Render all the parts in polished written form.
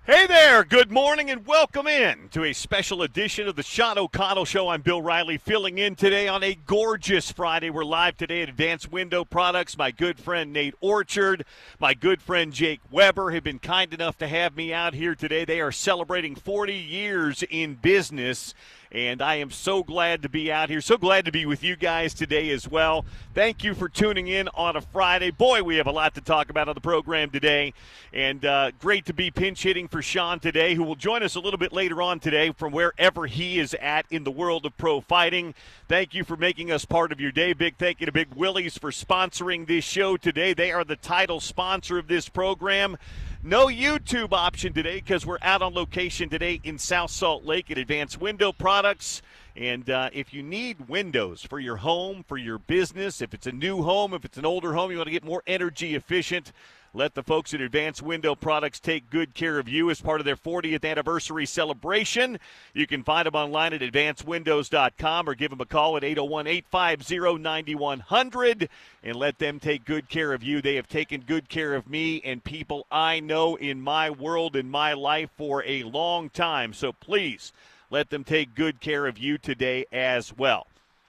Hey there, good morning and welcome in to a special edition of the Sean O'Connell Show. I'm Bill Riley filling in today on a gorgeous Friday. We're live today at Advanced Window Products. My good friend Nate Orchard, my good friend Jake Weber have been kind enough to have me out here today. They are celebrating 40 years in business. And I am so glad to be out here, so glad to be with you guys today as well. Thank you for tuning in on a Friday. Boy, we have a lot to talk about on the program today. And great to be pinch hitting for Sean today, who will join us a little bit later on today from wherever he is at in the world of pro fighting. Thank you for making us part of your day. Big thank you to Big Willie's for sponsoring this show today. They are the title sponsor of this program. No YouTube option today because we're out on location today in South Salt Lake at Advanced Window Products. And if you need windows for your home, for your business, if it's a new home, if it's an older home, you want to get more energy efficient, let the folks at Advanced Window Products take good care of you as part of their 40th anniversary celebration. You can find them online at advancedwindows.com or give them a call at 801-850-9100 and let them take good care of you. They have taken good care of me and people I know in my world, in my life for a long time. So please let them take good care of you today as well.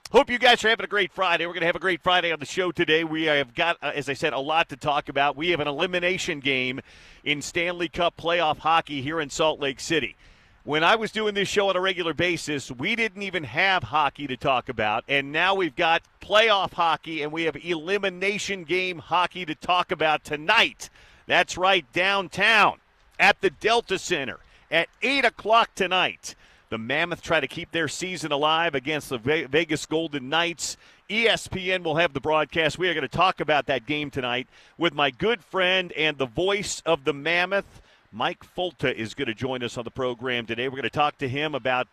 Hope you guys are having a great Friday. We're going to have a great Friday on the show today. We have got, as I said, a lot to talk about. We have an elimination game in Stanley Cup playoff hockey here in Salt Lake City. When I was doing this show on a regular basis, we didn't even have hockey to talk about, and now we've got playoff hockey, and we have elimination game hockey to talk about tonight. That's right, downtown at the Delta Center at 8 o'clock tonight. The Mammoth try to keep their season alive against the Vegas Golden Knights. ESPN will have the broadcast. We are going to talk about that game tonight with my good friend and the voice of the Mammoth, Mike Fulta, is going to join us on the program today. We're going to talk to him about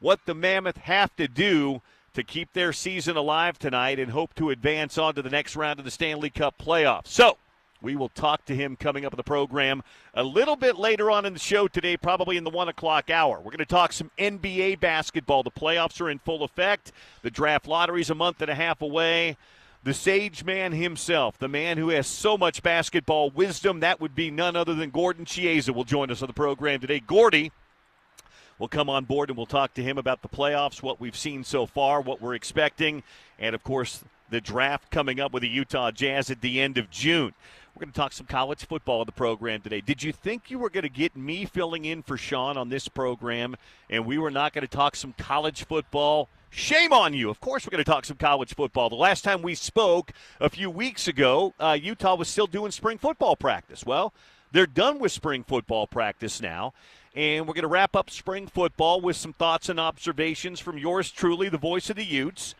what the Mammoth have to do to keep their season alive tonight and hope to advance on to the next round of the Stanley Cup playoffs. So we will talk to him coming up in the program a little bit later on in the show today, probably in the 1 o'clock hour. We're going to talk some NBA basketball. The playoffs are in full effect. The draft lottery is a month and a half away. The sage man himself, the man who has so much basketball wisdom, that would be none other than Gordon Chiesa, will join us on the program today. Gordy will come on board and we'll talk to him about the playoffs, what we've seen so far, what we're expecting, and, of course, the draft coming up with the Utah Jazz at the end of June. We're going to talk some college football on the program today. Did you think you were going to get me filling in for Sean on this program and we were not going to talk some college football? Shame on you. Of course we're going to talk some college football. The last time we spoke a few weeks ago, Utah was still doing spring football practice. Well, they're done with spring football practice now, and we're going to wrap up spring football with some thoughts and observations from yours truly, the voice of the Utes.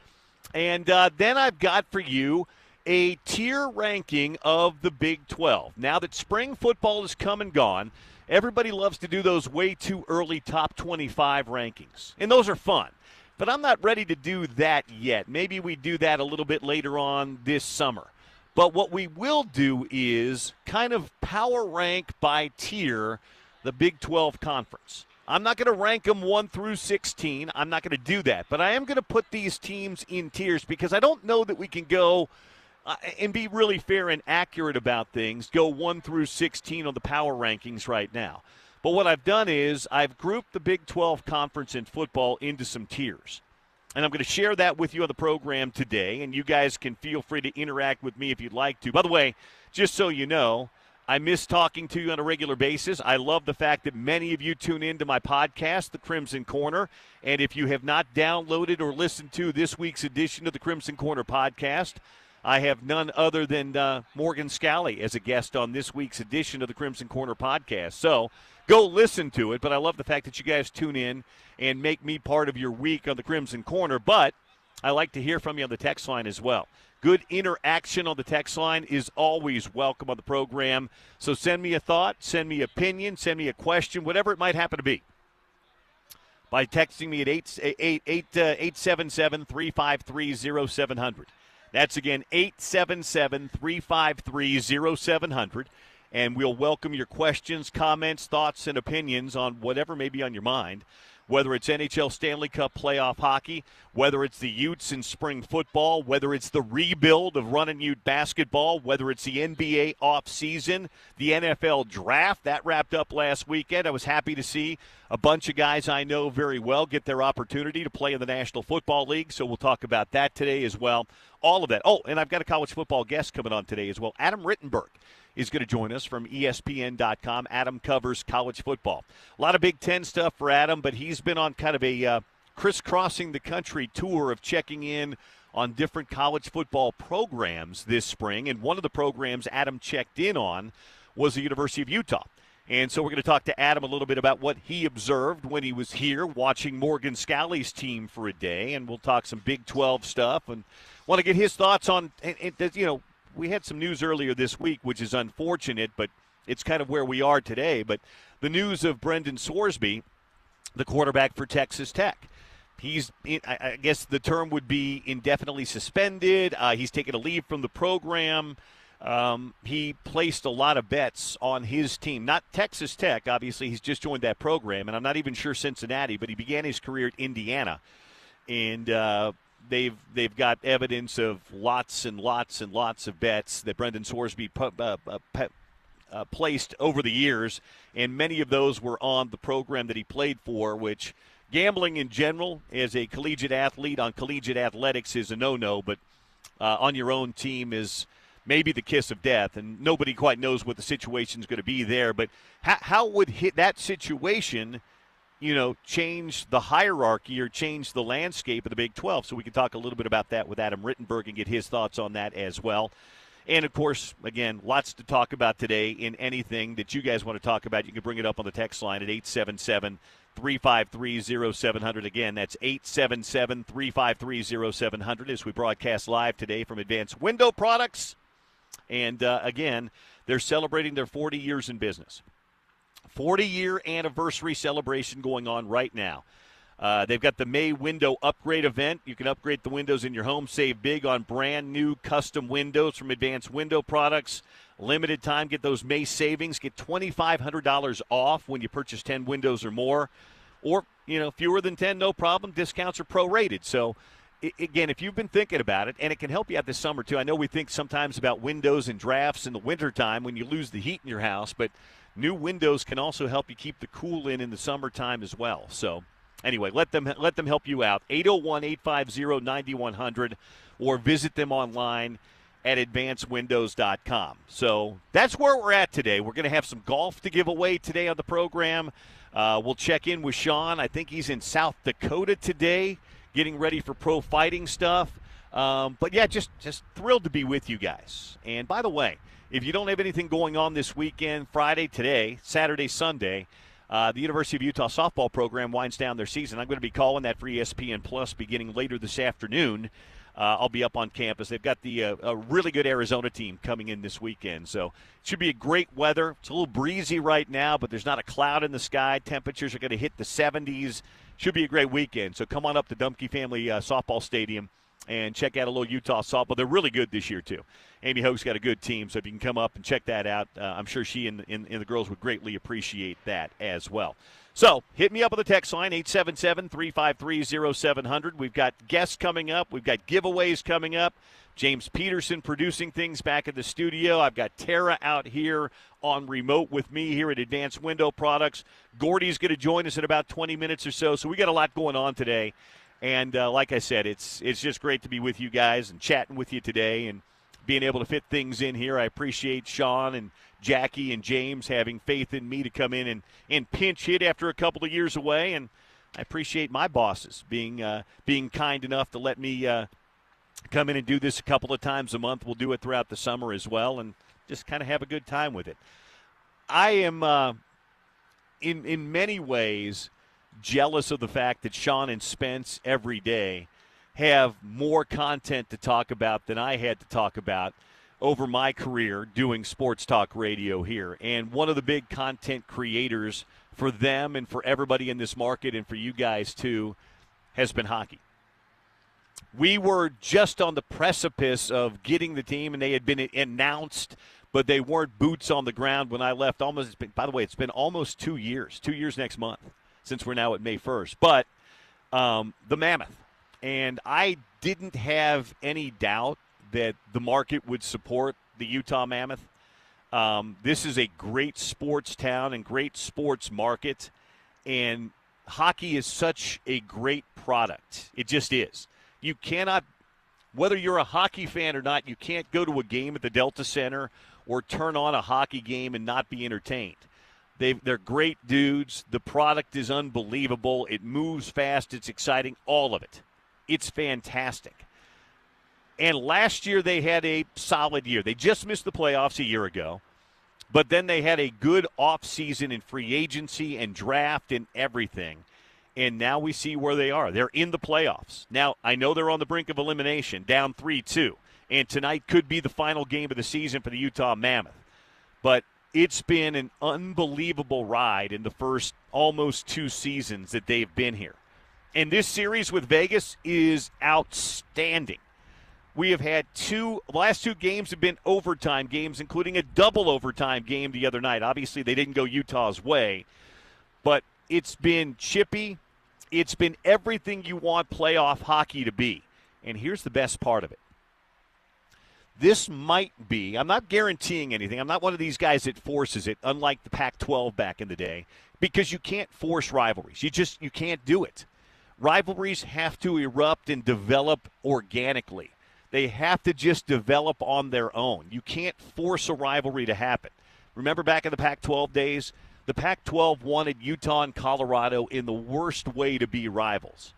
And then I've got for you a tier ranking of the Big 12. Now that spring football has come and gone, everybody loves to do those way too early top 25 rankings, and those are fun. But I'm not ready to do that yet. Maybe we do that a little bit later on this summer. But what we will do is kind of power rank by tier the Big 12 conference. I'm not going to rank them 1 through 16. I'm not going to do that. But I am going to put these teams in tiers because I don't know that we can go and be really fair and accurate about things, go 1 through 16 on the power rankings right now. But what I've done is I've grouped the Big 12 conference in football into some tiers. And I'm going to share that with you on the program today, and you guys can feel free to interact with me if you'd like to. By the way, just so you know, I miss talking to you on a regular basis. I love the fact that many of you tune into my podcast, The Crimson Corner. And if you have not downloaded or listened to this week's edition of The Crimson Corner podcast, I have none other than Morgan Scally as a guest on this week's edition of the Crimson Corner podcast. So go listen to it, but I love the fact that you guys tune in and make me part of your week on the Crimson Corner. But I like to hear from you on the text line as well. Good interaction on the text line is always welcome on the program. So send me a thought, send me an opinion, send me a question, whatever it might happen to be, by texting me at 877-353-0700. That's, again, 877-353-0700. and we'll welcome your questions, comments, thoughts, and opinions on whatever may be on your mind. Whether it's NHL Stanley Cup playoff hockey, whether it's the Utes in spring football, whether it's the rebuild of running Ute basketball, whether it's the NBA offseason, the NFL draft, that wrapped up last weekend. I was happy to see a bunch of guys I know very well get their opportunity to play in the National Football League, so we'll talk about that today as well. All of that. Oh, and I've got a college football guest coming on today as well. Adam Rittenberg is going to join us from ESPN.com. Adam covers college football. A lot of Big Ten stuff for Adam, but he's been on kind of a crisscrossing the country tour of checking in on different college football programs this spring. And one of the programs Adam checked in on was the University of Utah. And so we're going to talk to Adam a little bit about what he observed when he was here watching Morgan Scalley's team for a day. And we'll talk some Big 12 stuff and want to get his thoughts on, we had some news earlier this week, which is unfortunate, but it's kind of where we are today. But the news of Brendan Sorsby, the quarterback for Texas Tech. He's, I guess the term would be indefinitely suspended. He's taken a leave from the program. He placed a lot of bets on his team. Not Texas Tech, obviously. He's just joined that program, and I'm not even sure Cincinnati, but he began his career at Indiana. And They've got evidence of lots and lots and lots of bets that Brendan Sorsby placed over the years, and many of those were on the program that he played for, which gambling in general as a collegiate athlete on collegiate athletics is a no-no, but on your own team is maybe the kiss of death, and nobody quite knows what the situation is going to be there. But how would that situation change the hierarchy or change the landscape of the Big 12. So we can talk a little bit about that with Adam Rittenberg and get his thoughts on that as well. And, of course, again, lots to talk about today. In anything that you guys want to talk about, you can bring it up on the text line at 877-353-0700. Again, that's 877-353-0700 as we broadcast live today from Advanced Window Products. And, again, they're celebrating their 40 years in business. 40-year anniversary celebration going on right now. They've got the May window upgrade event. You can upgrade the windows in your home, save big on brand new custom windows from Advanced Window Products. Limited time, get those May savings. Get $2,500 off when you purchase 10 windows or more. Or, fewer than 10, no problem. Discounts are prorated. So, again, if you've been thinking about it, and it can help you out this summer, too. I know we think sometimes about windows and drafts in the wintertime when you lose the heat in your house, but new windows can also help you keep the cool in the summertime as well. So, anyway, let them help you out. 801-850-9100 or visit them online at advancedwindows.com. So that's where we're at today. We're going to have some golf to give away today on the program. We'll check in with Sean. I think he's in South Dakota today getting ready for pro fighting stuff. But, yeah, just thrilled to be with you guys. And, by the way, if you don't have anything going on this weekend, Friday, today, Saturday, Sunday, the University of Utah softball program winds down their season. I'm going to be calling that for ESPN Plus beginning later this afternoon. I'll be up on campus. They've got a really good Arizona team coming in this weekend. So it should be a great weather. It's a little breezy right now, but there's not a cloud in the sky. Temperatures are going to hit the 70s. Should be a great weekend. So come on up to Dumpke Family Softball Stadium and check out a little Utah softball. They're really good this year, too. Amy Hoke's got a good team, so if you can come up and check that out, I'm sure she and the girls would greatly appreciate that as well. So hit me up on the text line, 877-353-0700. We've got guests coming up. We've got giveaways coming up. James Peterson producing things back in the studio. I've got Tara out here on remote with me here at Advanced Window Products. Gordy's going to join us in about 20 minutes or so. So we got a lot going on today. And like I said, it's just great to be with you guys and chatting with you today and being able to fit things in here. I appreciate Sean and Jackie and James having faith in me to come in and pinch hit after a couple of years away. And I appreciate my bosses being kind enough to let me come in and do this a couple of times a month. We'll do it throughout the summer as well and just kind of have a good time with it. I am, in many ways, jealous of the fact that Sean and Spence every day have more content to talk about than I had to talk about over my career doing sports talk radio here. And one of the big content creators for them and for everybody in this market and for you guys too has been hockey. We were just on the precipice of getting the team, and they had been announced but they weren't boots on the ground when I left. By the way, it's been almost 2 years, 2 years next month, since we're now at May 1st. But the Mammoth. And I didn't have any doubt that the market would support the Utah Mammoth. This is a great sports town and great sports market. And hockey is such a great product. It just is. You cannot, whether you're a hockey fan or not, you can't go to a game at the Delta Center or turn on a hockey game and not be entertained. They're great dudes. The product is unbelievable. It moves fast. It's exciting. All of it. It's fantastic. And last year they had a solid year. They just missed the playoffs a year ago. But then they had a good offseason in free agency and draft and everything. And now we see where they are. They're in the playoffs. Now, I know they're on the brink of elimination, down 3-2. And tonight could be the final game of the season for the Utah Mammoth. But it's been an unbelievable ride in the first almost 2 seasons that they've been here. And this series with Vegas is outstanding. We have had the last 2 games have been overtime games, including a double overtime game the other night. Obviously, they didn't go Utah's way, but it's been chippy. It's been everything you want playoff hockey to be. And here's the best part of it. This might be, I'm not guaranteeing anything. I'm not one of these guys that forces it, unlike the Pac-12 back in the day, because you can't force rivalries. You can't do it. Rivalries have to erupt and develop organically. They have to just develop on their own. You can't force a rivalry to happen. Remember back in the Pac-12 days? The Pac-12 wanted Utah and Colorado in the worst way to be rivals.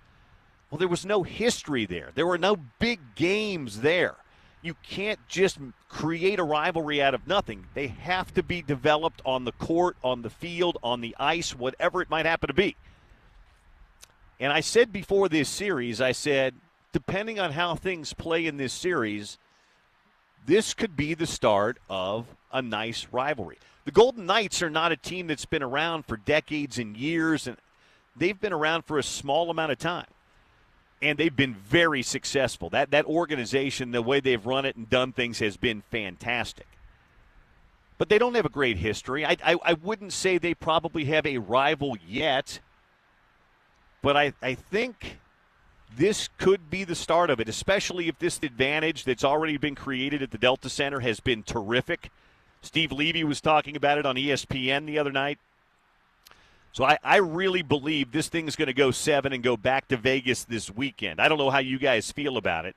Well, there was no history there. There were no big games there. You can't just create a rivalry out of nothing. They have to be developed on the court, on the field, on the ice, whatever it might happen to be. And I said before this series, I said, depending on how things play in this series, this could be the start of a nice rivalry. The Golden Knights are not a team that's been around for decades and years, and they've been around for a small amount of time. And they've been very successful. That organization, the way they've run it and done things has been fantastic. But they don't have a great history. I wouldn't say they probably have a rival yet, but I think this could be the start of it, especially if this advantage that's already been created at the Delta Center has been terrific. Steve Levy was talking about it on ESPN the other night. So I really believe this thing's going to go 7 and go back to Vegas this weekend. I don't know how you guys feel about it.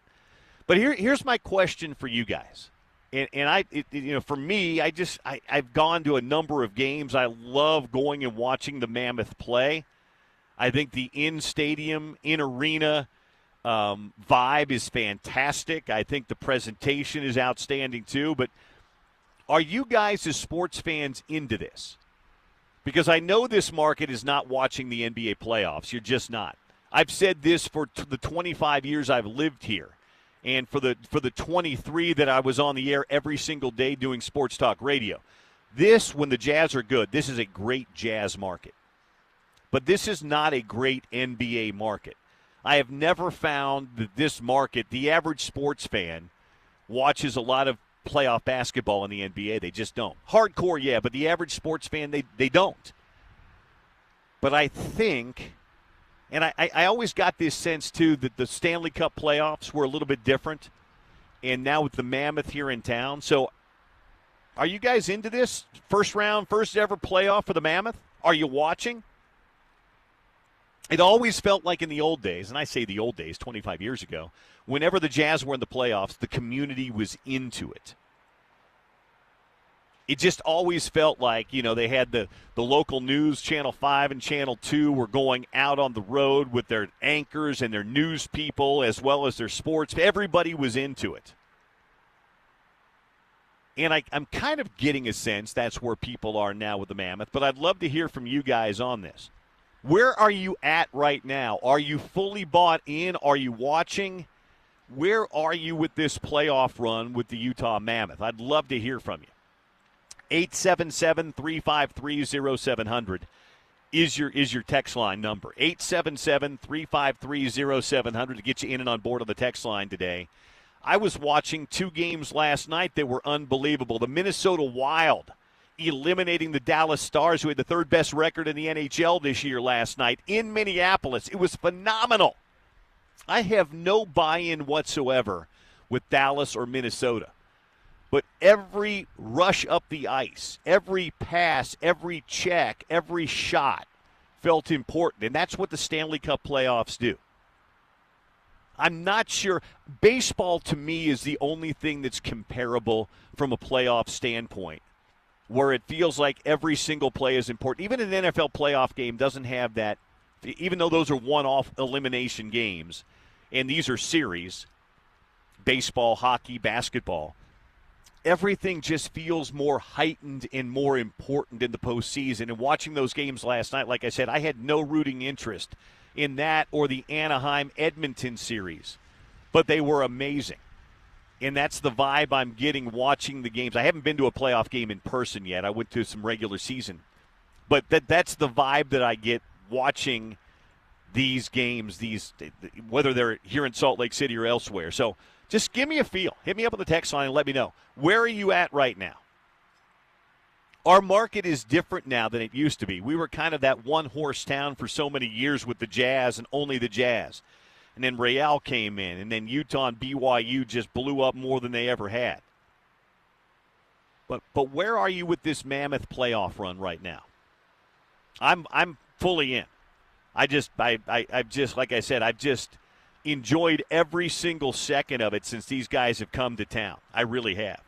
But here's my question for you guys. For me, I've gone to a number of games. I love going and watching the Mammoth play. I think the in-stadium, in-arena vibe is fantastic. I think the presentation is outstanding too. But are you guys as sports fans into this? Because I know this market is not watching the NBA playoffs. You're just not. I've said this for the 25 years I've lived here. And for the 23 that I was on the air every single day doing sports talk radio. This, when the Jazz are good, this is a great Jazz market. But this is not a great NBA market. I have never found that this market, the average sports fan, watches a lot of playoff basketball in the NBA. They just don't. Hardcore, yeah, but the average sports fan, they don't. But I think, and I always got this sense, too, that the Stanley Cup playoffs were a little bit different, and now with the Mammoth here in town. So are you guys into this? First round, first ever playoff for the Mammoth? Are you watching? It always felt like in the old days, and I say the old days, 25 years ago, whenever the Jazz were in the playoffs, the community was into it. It just always felt like, they had the local news, Channel 5 and Channel 2 were going out on the road with their anchors and their news people as well as their sports. Everybody was into it. And I'm kind of getting a sense that's where people are now with the Mammoth, but I'd love to hear from you guys on this. Where are you at right now? Are you fully bought in? Are you watching? Where are you with this playoff run with the Utah Mammoth? I'd love to hear from you. 877-353-0700 is your text line number. 877-353-0700 to get you in and on board on the text line today. I was watching 2 games last night that were unbelievable. The Minnesota Wild eliminating the Dallas Stars, who had the 3rd best record in the NHL this year last night in Minneapolis. It was phenomenal. I have no buy-in whatsoever with Dallas or Minnesota. But every rush up the ice, every pass, every check, every shot felt important. And that's what the Stanley Cup playoffs do. I'm not sure. Baseball, to me, is the only thing that's comparable from a playoff standpoint, where it feels like every single play is important. Even an NFL playoff game doesn't have that, even though those are one-off elimination games, and these are series, baseball, hockey, basketball, everything just feels more heightened and more important in the postseason. And watching those games last night, like I said, I had no rooting interest in that or the Anaheim-Edmonton series, but they were amazing. And that's the vibe I'm getting watching the games. I haven't been to a playoff game in person yet. I went to some regular season. But that's the vibe that I get watching these games, whether they're here in Salt Lake City or elsewhere. So just give me a feel. Hit me up on the text line and let me know. Where are you at right now? Our market is different now than it used to be. We were kind of that one-horse town for so many years with the Jazz and only the Jazz. And then Real came in, and then Utah and BYU just blew up more than they ever had. But where are you with this Mammoth playoff run right now? I'm fully in. I've just like I said, I've just enjoyed every single second of it since these guys have come to town. I really have.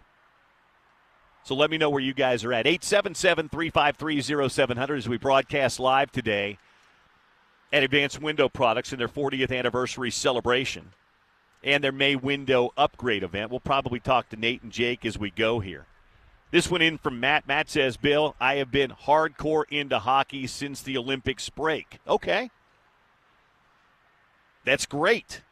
So let me know where you guys are at. 877-353-0700 as we broadcast live today at Advanced Window Products in their 40th anniversary celebration and their May window upgrade event. We'll probably talk to Nate and Jake as we go here. This one in from Matt. Matt says, Bill, I have been hardcore into hockey since the Olympics break. Okay. That's great.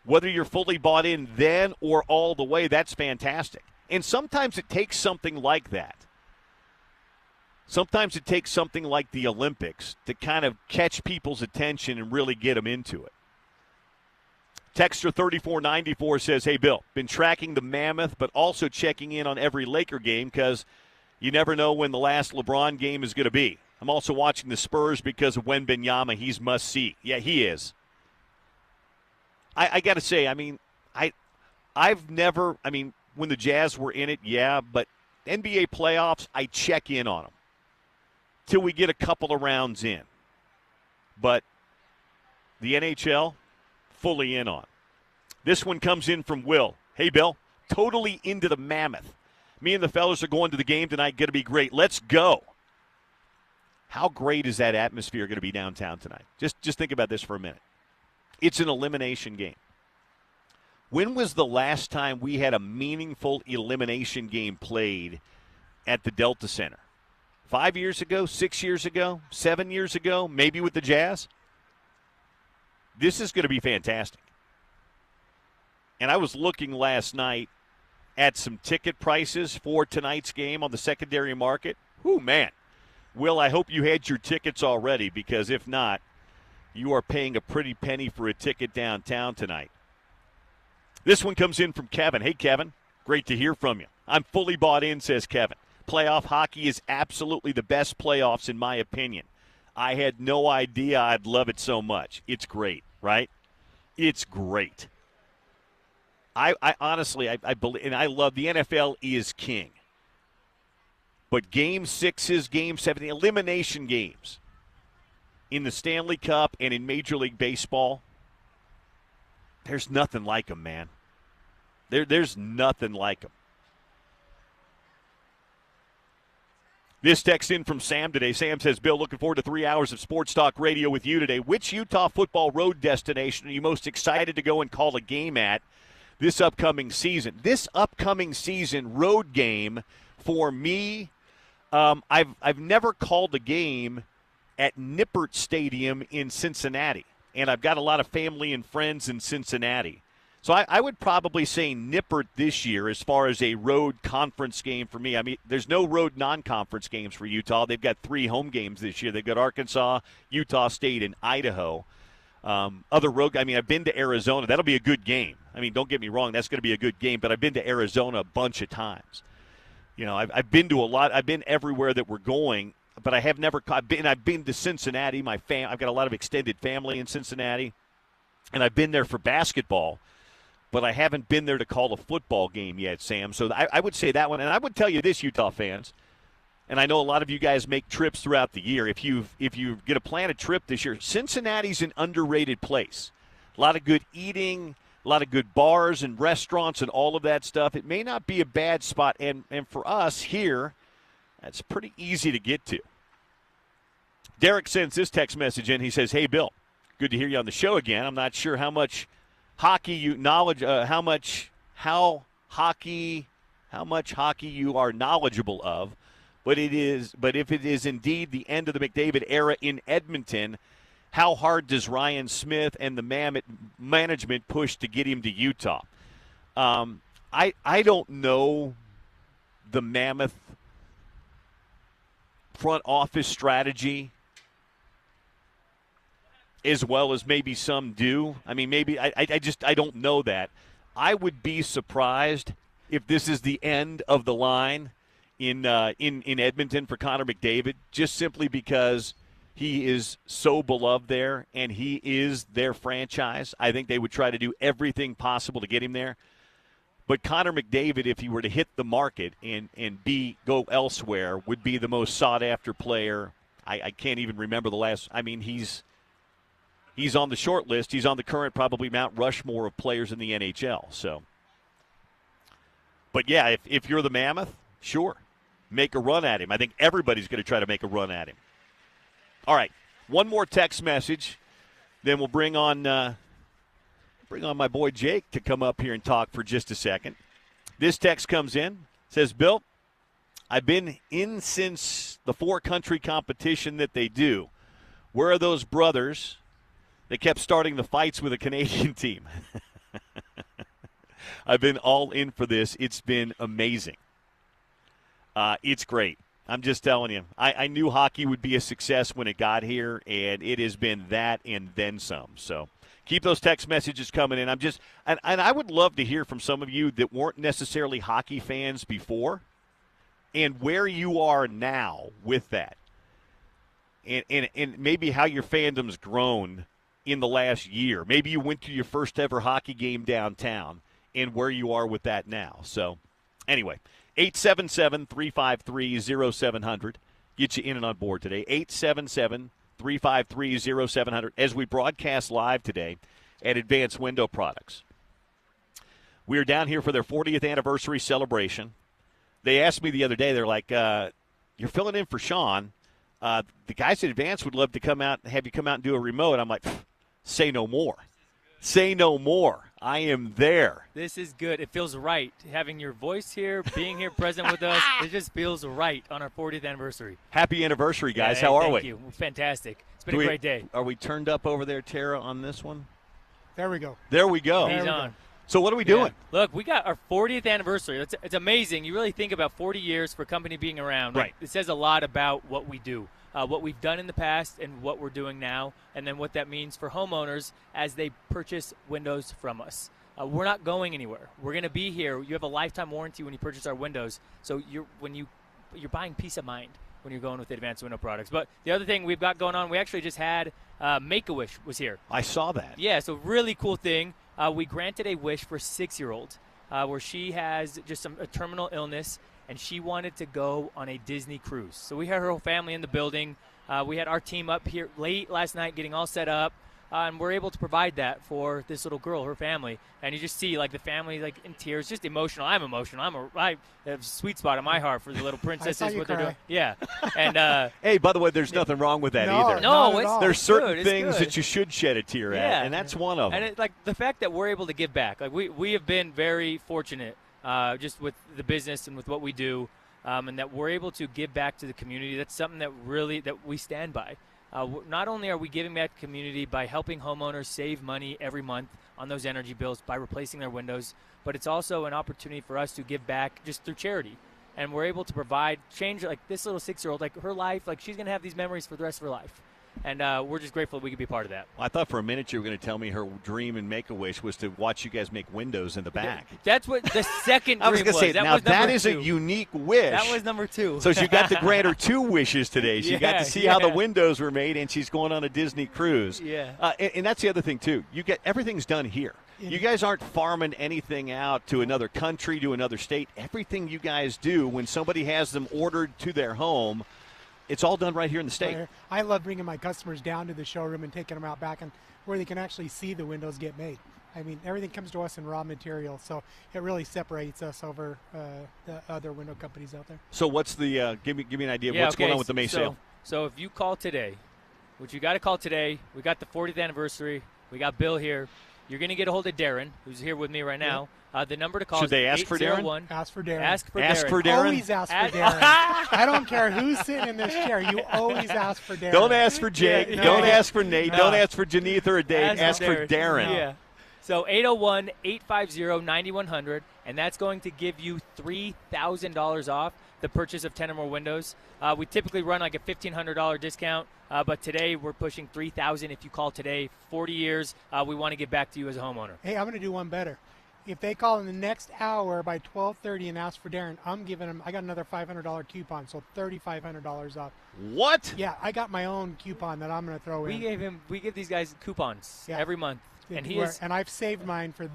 Whether you're fully bought in then or all the way, that's fantastic. And sometimes it takes something like that. Sometimes it takes something like the Olympics to kind of catch people's attention and really get them into it. Texter 3494 says, hey, Bill, been tracking the Mammoth, but also checking in on every Laker game because you never know when the last LeBron game is going to be. I'm also watching the Spurs because of Wembanyama. He's must-see. Yeah, he is. I got to say, I've never, when the Jazz were in it, yeah, but NBA playoffs, I check in on them till we get a couple of rounds in. But the NHL, fully in on. This one comes in from Will. Hey, Bill, totally into the Mammoth. Me and the fellas are going to the game tonight. Going to be great. Let's go. How great is that atmosphere going to be downtown tonight? Just think about this for a minute. It's an elimination game. When was the last time we had a meaningful elimination game played at the Delta Center? 5 years ago, 6 years ago, 7 years ago, maybe with the Jazz? This is going to be fantastic. And I was looking last night at some ticket prices for tonight's game on the secondary market. Whew, man. Will, I hope you had your tickets already, because if not, you are paying a pretty penny for a ticket downtown tonight. This one comes in from Kevin. Hey, Kevin, great to hear from you. I'm fully bought in, says Kevin. Playoff hockey is absolutely the best playoffs in my opinion. I had no idea I'd love it so much. It's great, right? It's great. I honestly, I believe, and I love the NFL is king. But Game 6s, Game 7, elimination games in the Stanley Cup and in Major League Baseball, there's nothing like them, man. There's nothing like them. This text in from Sam today. Sam says, Bill, looking forward to 3 hours of sports talk radio with you today. Which Utah football road destination are you most excited to go and call a game at this upcoming season? This upcoming season road game for me, I've never called a game at Nippert Stadium in Cincinnati, and I've got a lot of family and friends in Cincinnati. So I would probably say Nippert this year as far as a road conference game for me. I mean, there's no road non-conference games for Utah. They've got 3 home games this year. They've got Arkansas, Utah State, and Idaho. Other road, I mean, I've been to Arizona. That'll be a good game. I mean, don't get me wrong, that's going to be a good game. But I've been to Arizona a bunch of times. You know, I've been to a lot. I've been everywhere that we're going. But I have never. I've been to Cincinnati. I've got a lot of extended family in Cincinnati, and I've been there for basketball. But I haven't been there to call a football game yet, Sam. So I would say that one. And I would tell you this, Utah fans, and I know a lot of you guys make trips throughout the year. If you get to plan a trip this year, Cincinnati's an underrated place. A lot of good eating, a lot of good bars and restaurants and all of that stuff. It may not be a bad spot. And for us here, that's pretty easy to get to. Derek sends this text message in. He says, "Hey, Bill, good to hear you on the show again. I'm not sure how much hockey you knowledge, how much hockey you are knowledgeable of, but if it is indeed the end of the McDavid era in Edmonton, how hard does Ryan Smith and the Mammoth management push to get him to Utah?" I don't know the Mammoth front office strategy as well as maybe some do. I mean, maybe I don't know that. I would be surprised if this is the end of the line in Edmonton for Connor McDavid, just simply because he is so beloved there and he is their franchise. I think they would try to do everything possible to get him there. But Connor McDavid, if he were to hit the market and go elsewhere, would be the most sought-after player. I can't even remember the last. I mean, he's on the short list. He's on the current probably Mount Rushmore of players in the NHL. So, but yeah, if you're the Mammoth, sure, make a run at him. I think everybody's going to try to make a run at him. All right, one more text message, then we'll bring on my boy Jake to come up here and talk for just a second. This text comes in, says, "Bill, I've been in since the four-country competition that they do. Where are those brothers? They kept starting the fights with a Canadian team." I've been all in for this. It's been amazing. It's great. I'm just telling you. I knew hockey would be a success when it got here, and it has been that and then some. So keep those text messages coming in. And I would love to hear from some of you that weren't necessarily hockey fans before and where you are now with that. And maybe how your fandom's grown in the last year. Maybe you went to your first ever hockey game downtown and where you are with that now. So anyway, 877-353-0700. Get you in and on board today. 877-353-0700 as we broadcast live today at Advanced Window Products. We are down here for their 40th anniversary celebration. They asked me the other day, they're like, "You're filling in for Sean. The guys at Advanced would love to have you come out and do a remote." I'm like, say no more. Say no more. I am there. This is good. It feels right. Having your voice here, being here present with us, it just feels right on our 40th anniversary. Happy anniversary, guys. Yeah, How are we? Thank you. Fantastic. It's been a great day. Are we turned up over there, Tara, on this one? There we go. There we go. He's on. So what are we doing? Look, we got our 40th anniversary. It's amazing. You really think about 40 years for a company being around. Right. It says a lot about what we do. What we've done in the past and what we're doing now, and then what that means for homeowners as they purchase windows from us. We're not going anywhere. We're going to be here. You have a lifetime warranty when you purchase our windows, so you're buying peace of mind when you're going with Advanced Window Products. But the other thing we've got going on, we actually just had Make-A-Wish was here. I saw that. Yeah, so really cool thing. We granted a wish for a 6-year-old where she has just a terminal illness, and she wanted to go on a Disney cruise. So we had her whole family in the building. We had our team up here late last night getting all set up, and we're able to provide that for this little girl, her family. And you just see, like, the family, like, in tears, just emotional. I'm emotional. I have a sweet spot in my heart for the little princesses, what they're doing. Yeah. And hey, by the way, there's nothing wrong with that either. No, there's certain things that you should shed a tear at, and that's one of them. And like the fact that we're able to give back, like we have been very fortunate. Just with the business and with what we do, and that we're able to give back to the community. That's something that we stand by. Not only are we giving back to the community by helping homeowners save money every month on those energy bills by replacing their windows, but it's also an opportunity for us to give back just through charity. And we're able to provide change, like this little 6-year-old, like her life, like she's going to have these memories for the rest of her life. and we're just grateful we could be part of that. Well, I thought for a minute you were going to tell me her dream and make-a-wish was to watch you guys make windows in the back. That's what the second I was dream going to say, now that is a unique wish. That was number 2. So she got to grant her 2 wishes today. She got to see how the windows were made, and she's going on a Disney cruise. Yeah. And that's the other thing, too. Everything's done here. You guys aren't farming anything out to another country, to another state. Everything you guys do, when somebody has them ordered to their home, it's all done right here in the state. I love bringing my customers down to the showroom and taking them out back and where they can actually see the windows get made. I mean, everything comes to us in raw material, so it really separates us over the other window companies out there. So what's the give me an idea of what's going on with the May sale? So if you call today, which you got to call today, we got the 40th anniversary. We got Bill here. You're going to get a hold of Darren, who's here with me right now. The number to call Should they ask for Darren? Ask for Darren. Ask for Ask Darren. for Darren? Always ask for Darren. I don't care who's sitting in this chair. You always ask for Darren. Don't ask for Jake. No. Don't ask for Nate. Don't ask for Janetha or Dave. Ask for Darren. Yeah. So 801-850-9100, and that's going to give you $3,000 off the purchase of 10 or more windows. We typically run like a $1,500 discount, but today we're pushing $3,000 if you call today. 40 years, we want to get back to you as a homeowner. Hey, I'm going to do one better. If they call in the next hour by 12:30 and ask for Darren, I'm giving them. I got another $500 coupon, so $3,500 off. What? Yeah, I got my own coupon that I'm going to throw in. We give these guys coupons every month. And I've saved mine for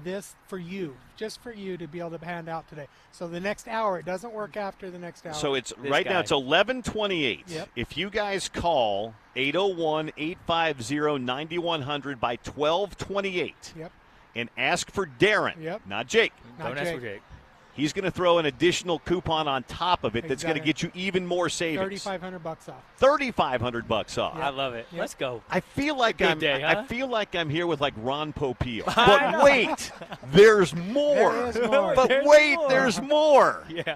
you, just for you to be able to hand out today. So the next hour, it doesn't work after the next hour. So it's now it's 11:28. Yep. If you guys call 801-850-9100 by 12:28. Yep. And ask for Darren, not Jake. Don't ask for Jake. He's going to throw an additional coupon on top of it that's going to get you even more savings. $3,500 off. $3,500 off. I love it. Let's go. I feel like I feel like I'm here with like Ron Popeil. I But wait, there's more. There is more. But there's more. Yeah,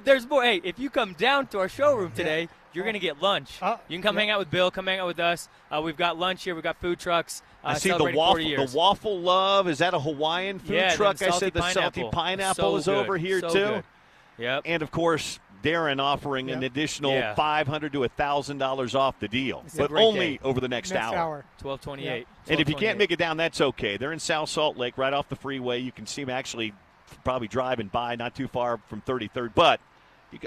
there's more. Hey, if you come down to our showroom today, you're going to get lunch. You can come hang out with Bill. Come hang out with us. We've got lunch here. We've got food trucks. I see the waffle love. Is that a Hawaiian food truck? I said the salty pineapple is over here too. Good. Yep. And of course, Darren offering an additional $500 to $1,000 off the deal, but only over the next hour. 12:28. And if you can't make it down, that's okay. They're in South Salt Lake, right off the freeway. You can see them actually probably driving by, not too far from 33rd. But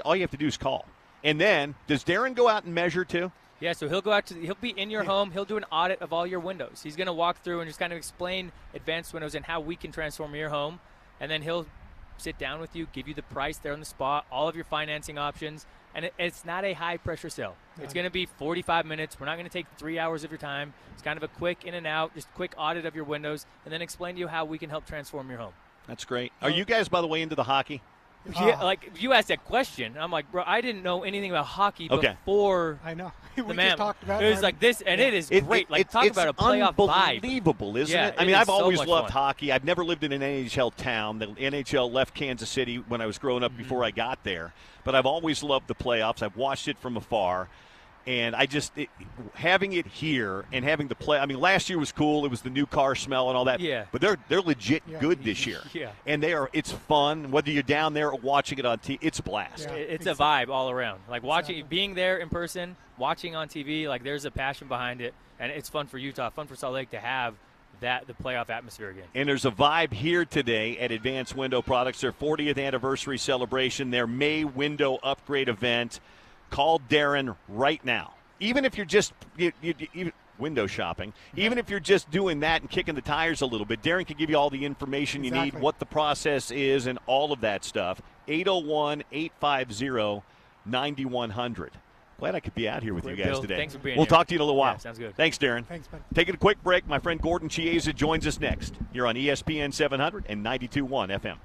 all you have to do is call. And then, does Darren go out and measure too? Yeah, so he'll go out he'll be in your home. He'll do an audit of all your windows. He's going to walk through and just kind of explain advanced windows and how we can transform your home. And then he'll sit down with you, give you the price there on the spot, all of your financing options. And it's not a high-pressure sale. It's going to be 45 minutes. We're not going to take 3 hours of your time. It's kind of a quick in and out, just quick audit of your windows, and then explain to you how we can help transform your home. That's great. Are you guys, by the way, into the hockey? Yeah, like you asked that question, I'm like, bro, I didn't know anything about hockey before. I know. We just talked about it. It was like this, and it is great. Talk about a playoff vibe. Unbelievable, isn't it? I mean, I've always loved hockey. I've never lived in an NHL town. The NHL left Kansas City when I was growing up before I got there. But I've always loved the playoffs. I've watched it from afar. And having it here and having the play. I mean, last year was cool. It was the new car smell and all that. Yeah. But they're legit good this year. Yeah. And it's fun. Whether you're down there or watching it on TV, it's a blast. Yeah, it's a vibe all around. Like being there in person, watching on TV. Like there's a passion behind it, and it's fun for Utah, fun for Salt Lake to have the playoff atmosphere again. And there's a vibe here today at Advanced Window Products. Their 40th anniversary celebration, their May window upgrade event. Call Darren right now. Even if you're just window shopping, even if you're just doing that and kicking the tires a little bit, Darren can give you all the information you need, what the process is, and all of that stuff. 801-850-9100. Glad I could be out here with you guys today. Thanks for being here. We'll talk to you in a little while. Yeah, sounds good. Thanks, Darren. Thanks, man. Taking a quick break. My friend Gordon Chiesa joins us next here on ESPN 700 and 92.1 FM.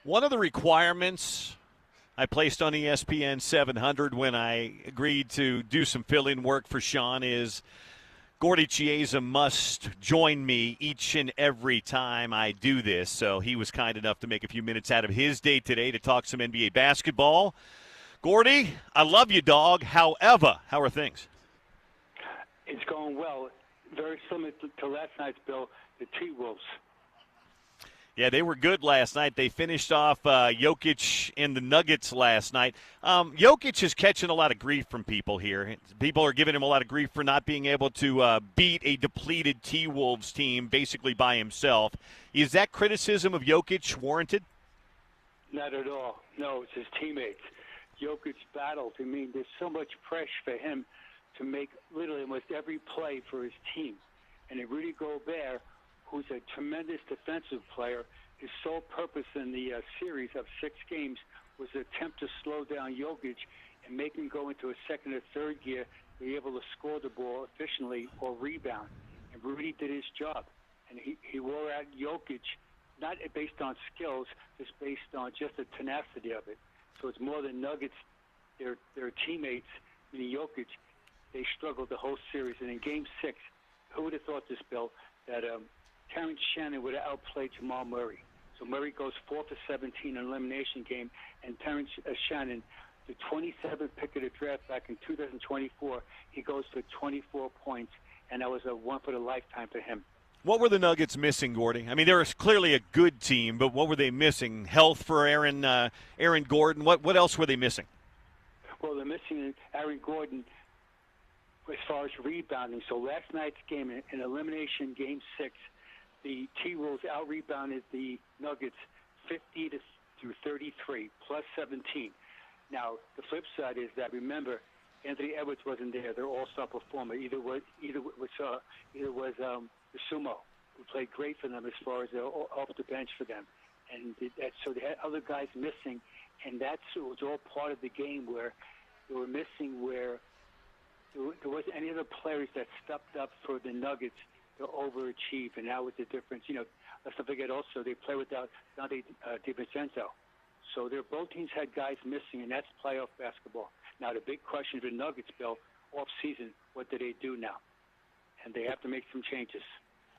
One of the requirements I placed on ESPN 700 when I agreed to do some fill-in work for Sean is Gordy Chiesa must join me each and every time I do this. So he was kind enough to make a few minutes out of his day today to talk some NBA basketball. Gordy, I love you, dog. However, how are things? It's going well. Very similar to last night's, Bill, the T-Wolves. Yeah, they were good last night. They finished off Jokic and the Nuggets last night. Jokic is catching a lot of grief from people here. People are giving him a lot of grief for not being able to beat a depleted T-Wolves team basically by himself. Is that criticism of Jokic warranted? Not at all. No, it's his teammates. Jokic battled. I mean, there's so much pressure for him to make literally almost every play for his team. And Rudy Gobert, who's a tremendous defensive player, his sole purpose in the series of 6 games was to attempt to slow down Jokic and make him go into a second or third gear, be able to score the ball efficiently or rebound. And Rudy did his job. And he wore out Jokic, not based on skills, just based on just the tenacity of it. So it's more than Nuggets, their teammates, meaning Jokic, they struggled the whole series. And in Game 6, who would have thought this, Bill, that Terrence Shannon would have outplayed Jamal Murray. So Murray goes 4 for 17 in an elimination game, and Terrence Shannon, the 27th pick of the draft back in 2024, he goes for 24 points, and that was a one for the lifetime for him. What were the Nuggets missing, Gordy? I mean, they were clearly a good team, but what were they missing? Health for Aaron Gordon. What else were they missing? Well, they're missing Aaron Gordon as far as rebounding. So last night's game, in elimination Game 6, the T-Wolves out-rebounded the Nuggets 50 to 33, plus 17. Now, the flip side is that, remember, Anthony Edwards wasn't there, their all-star performer. Either was the Sumo, who played great for them as far as off the bench for them. And so they had other guys missing, and it was all part of the game where they were missing, where there wasn't any other players that stepped up for the Nuggets to overachieve, and that was the difference. You know, let's not forget also they play without Dante DiVincenzo. So both teams had guys missing, and that's playoff basketball. Now the big question for the Nuggets, Bill, off season, what do they do now? And they have to make some changes.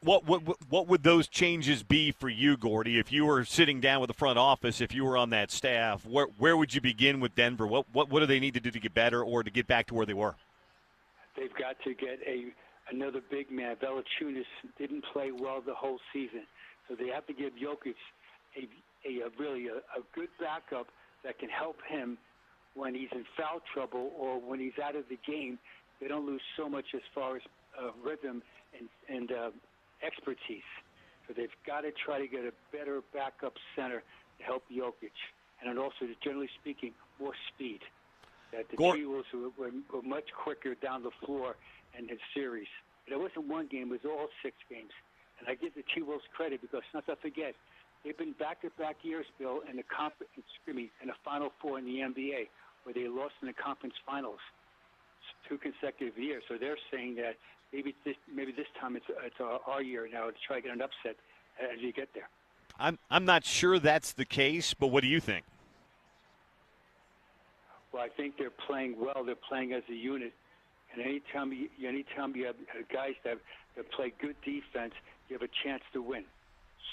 What would those changes be for you, Gordy, if you were sitting down with the front office, if you were on that staff? Where would you begin with Denver? What do they need to do to get better or to get back to where they were? They've got to get another big man. Valanciunas didn't play well the whole season, so they have to give Jokic a good backup that can help him when he's in foul trouble or when he's out of the game. They don't lose so much as far as rhythm and expertise. So they've got to try to get a better backup center to help Jokic, and then also, generally speaking, more speed. That the T-Wolves were much quicker down the floor in the series. But it wasn't one game; it was all 6 games. And I give the T-Wolves credit because, not to forget, they've been back-to-back years, Bill, in the in the Final Four in the NBA, where they lost in the conference finals 2 consecutive years. So they're saying that maybe this time it's our year now to try to get an upset as you get there. I'm not sure that's the case, but what do you think? Well, I think they're playing well. They're playing as a unit. And anytime you have guys that play good defense, you have a chance to win.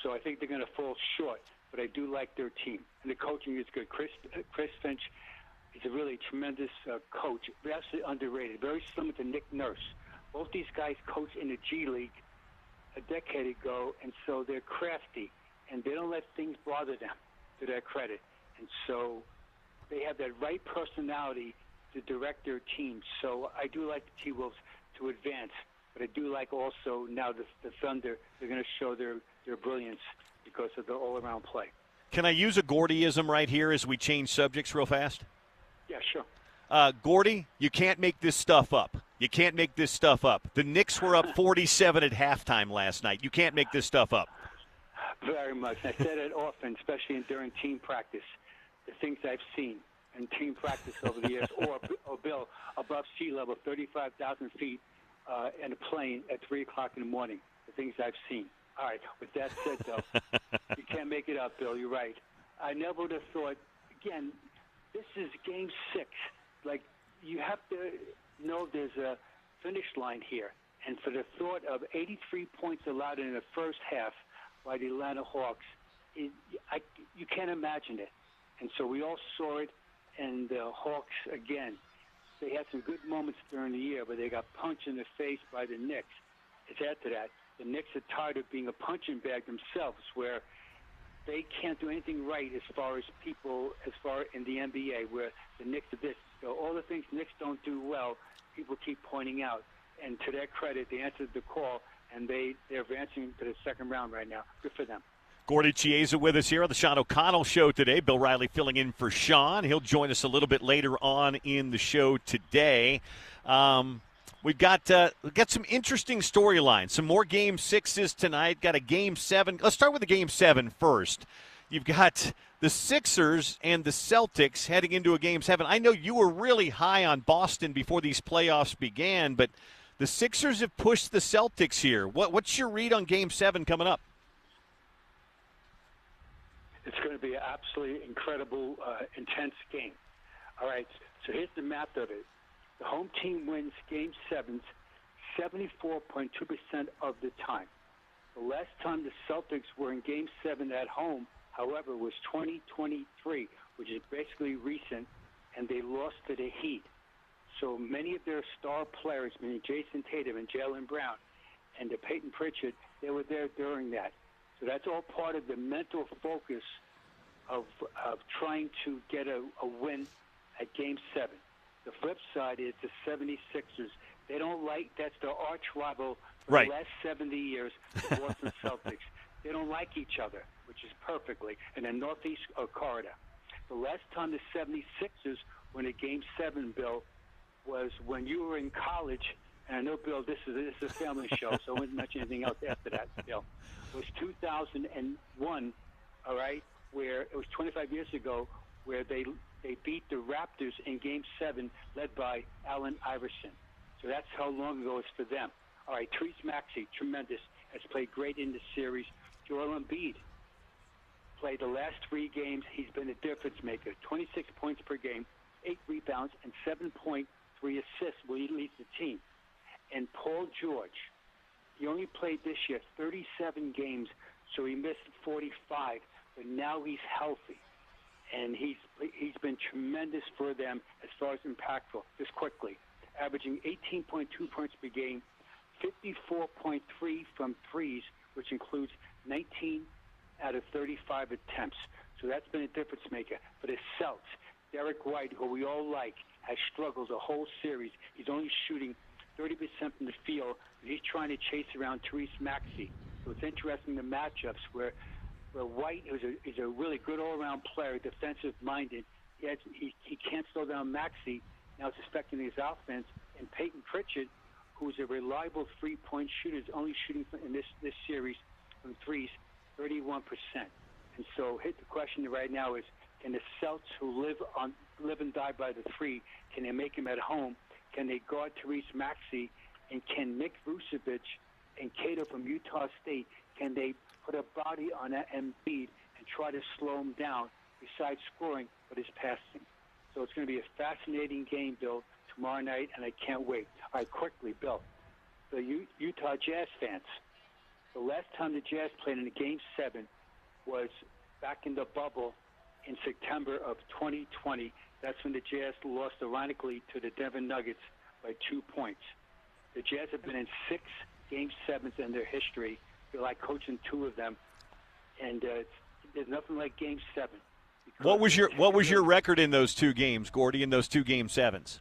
So I think they're going to fall short, but I do like their team. And the coaching is good. Chris Finch is a really tremendous coach, vastly underrated, very similar to Nick Nurse. Both these guys coached in the G League a decade ago, and so they're crafty, and they don't let things bother them, to their credit. And so they have that right personality to direct their team. So I do like the T-Wolves to advance, but I do like also now the Thunder. They're going to show their brilliance because of their all-around play. Can I use a Gordyism right here as we change subjects real fast? Yeah, sure. Gordy, you can't make this stuff up. You can't make this stuff up. The Knicks were up 47 at halftime last night. You can't make this stuff up. Very much. I said it often, especially during team practice. The things I've seen in team practice over the years, or Bill, above sea level, 35,000 feet in a plane at 3 o'clock in the morning. The things I've seen. All right, with that said, though, you can't make it up, Bill. You're right. I never would have thought, again, this is Game 6. Like, you have to know there's a finish line here. And for the thought of 83 points allowed in the first half by the Atlanta Hawks, you can't imagine it. And so we all saw it, and the Hawks, again, they had some good moments during the year, but they got punched in the face by the Knicks. To add to that, the Knicks are tired of being a punching bag themselves, where they can't do anything right as far in the NBA, where the Knicks are this. So all the things Knicks don't do well, people keep pointing out. And to their credit, they answered the call, and they're advancing to the second round right now. Good for them. Gordy Chiesa with us here on the Sean O'Connell Show today. Bill Riley filling in for Sean. He'll join us a little bit later on in the show today. We've got some interesting storylines. Some more Game 6s tonight. Got a Game 7. Let's start with the Game 7 first. You've got the Sixers and the Celtics heading into a Game 7. I know you were really high on Boston before these playoffs began, but the Sixers have pushed the Celtics here. What's your read on Game 7 coming up? It's going to be an absolutely incredible, intense game. All right, so here's the math of it. The home team wins Game 7s 74.2% of the time. The last time the Celtics were in Game 7 at home, however, was 2023, which is basically recent, and they lost to the Heat. So many of their star players, meaning Jason Tatum and Jaylen Brown and Peyton Pritchard, they were there during that. So that's all part of the mental focus of trying to get a win at Game 7. The flip side is the 76ers. They don't like, that's their arch rival for the last 70 years, the Boston Celtics. They don't like each other, which is perfectly, in the Northeast corridor. The last time the 76ers won a Game 7, Bill, was when you were in college, and I know, Bill, this is a family show, so I wouldn't mention anything else after that, Bill. It was 2001, all right, where it was 25 years ago, where they beat the Raptors in Game 7, led by Allen Iverson. So that's how long ago it's for them. All right, Therese Maxey, tremendous, has played great in the series. Joel Embiid played the last 3 games. He's been a difference maker. 26 points per game, 8 rebounds, and 7.3 assists will lead the team. And Paul George, he only played this year 37 games, so he missed 45, but now he's healthy. And he's been tremendous for them as far as impactful, just quickly, averaging 18.2 points per game, 54.3 from threes, which includes 19 out of 35 attempts. So that's been a difference maker. For the Celts, Derek White, who we all like, has struggled the whole series. He's only shooting 30% from the field, and he's trying to chase around Therese Maxey. So it's interesting the matchups where White is a really good all-around player, defensive-minded. He can't slow down Maxey. Now it's affecting his offense. And Peyton Pritchard, who's a reliable three-point shooter, is only shooting in this series from threes 31%. And so the question right now is, can the Celts, who live and die by the three, can they make him at home? Can they guard Therese Maxey? And can Nick Vucevic and Cato from Utah State, can they put a body on that Embiid and try to slow him down besides scoring, but his passing? So it's going to be a fascinating game, Bill, tomorrow night, and I can't wait. All right, quickly, Bill, the Utah Jazz fans, the last time the Jazz played in a Game 7 was back in the bubble in September of 2020. That's when the Jazz lost, ironically, to the Denver Nuggets by 2 points. The Jazz have been in 6 Game 7s in their history. They're like coaching 2 of them, and there's nothing like Game 7. What was your record in those 2 games, Gordy, in those 2 Game 7s?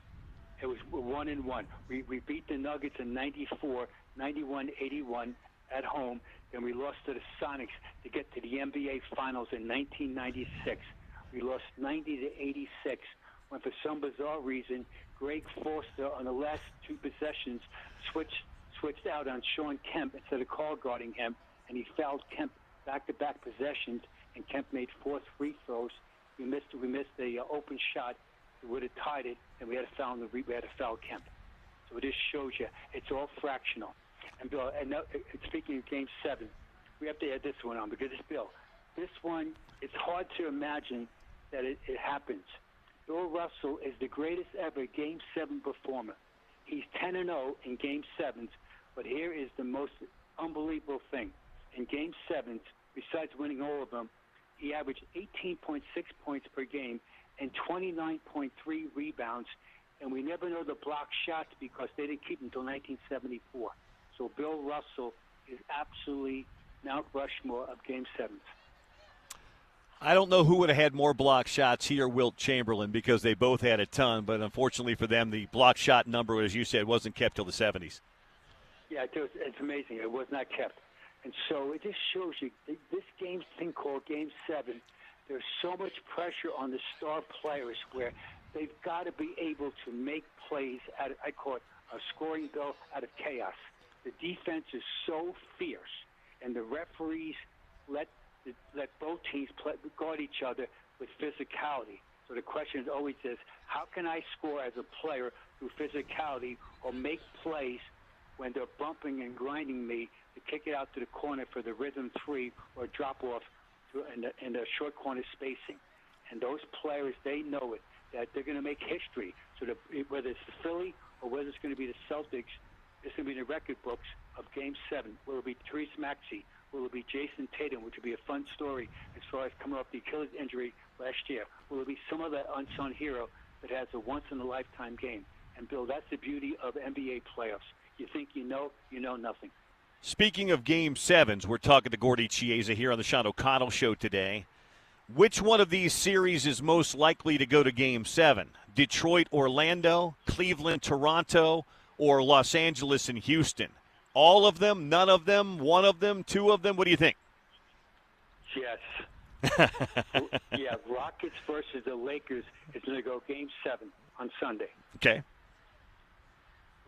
It was 1-1. We beat the Nuggets in 94, 91-81 at home. Then we lost to the Sonics to get to the NBA Finals in 1996. We lost 90-86 when, for some bizarre reason, Greg Foster on the last 2 possessions switched out on Sean Kemp instead of call guarding him, and he fouled Kemp back-to-back possessions, and Kemp made 4 free throws. We missed the open shot. We would have tied it, and we had to foul Kemp. So it just shows you it's all fractional. And Bill, speaking of Game 7, we have to add this one on because it's Bill. this one, it's hard to imagine that it happens. Bill Russell is the greatest ever Game 7 performer. He's 10-0 in Game 7s, but here is the most unbelievable thing. In Game 7s, besides winning all of them, he averaged 18.6 points per game and 29.3 rebounds, and we never know the block shots because they didn't keep them until 1974. So Bill Russell is absolutely Mount Rushmore of Game 7s. I don't know who would have had more block shots, he or Wilt Chamberlain, because they both had a ton, but unfortunately for them, the block shot number, as you said, wasn't kept till the 70s. Yeah, it's amazing. It was not kept. And so it just shows you this game thing called Game 7, there's so much pressure on the star players where they've got to be able to make plays I call it a scoring bill out of chaos. The defense is so fierce, and the referees let both teams guard each other with physicality. So the question always is, how can I score as a player through physicality or make plays when they're bumping and grinding me to kick it out to the corner for the rhythm three or drop off in the short corner spacing? And those players, they know it, that they're going to make history. So whether it's the Philly or whether it's going to be the Celtics, it's going to be in the record books of Game 7. Will it be Therese Maxey? Will it be Jason Tatum, which would be a fun story as far as coming off the Achilles injury last year? Will it be some other unsung hero that has a once-in-a-lifetime game? And, Bill, that's the beauty of NBA playoffs. You think you know nothing. Speaking of Game 7s, we're talking to Gordy Chiesa here on the Sean O'Connell Show today. Which one of these series is most likely to go to Game 7? Detroit, Orlando, Cleveland, Toronto, or Los Angeles and Houston? All of them, none of them, one of them, two of them? What do you think? Yes. Yeah, Rockets versus the Lakers is going to go Game 7 on Sunday. Okay.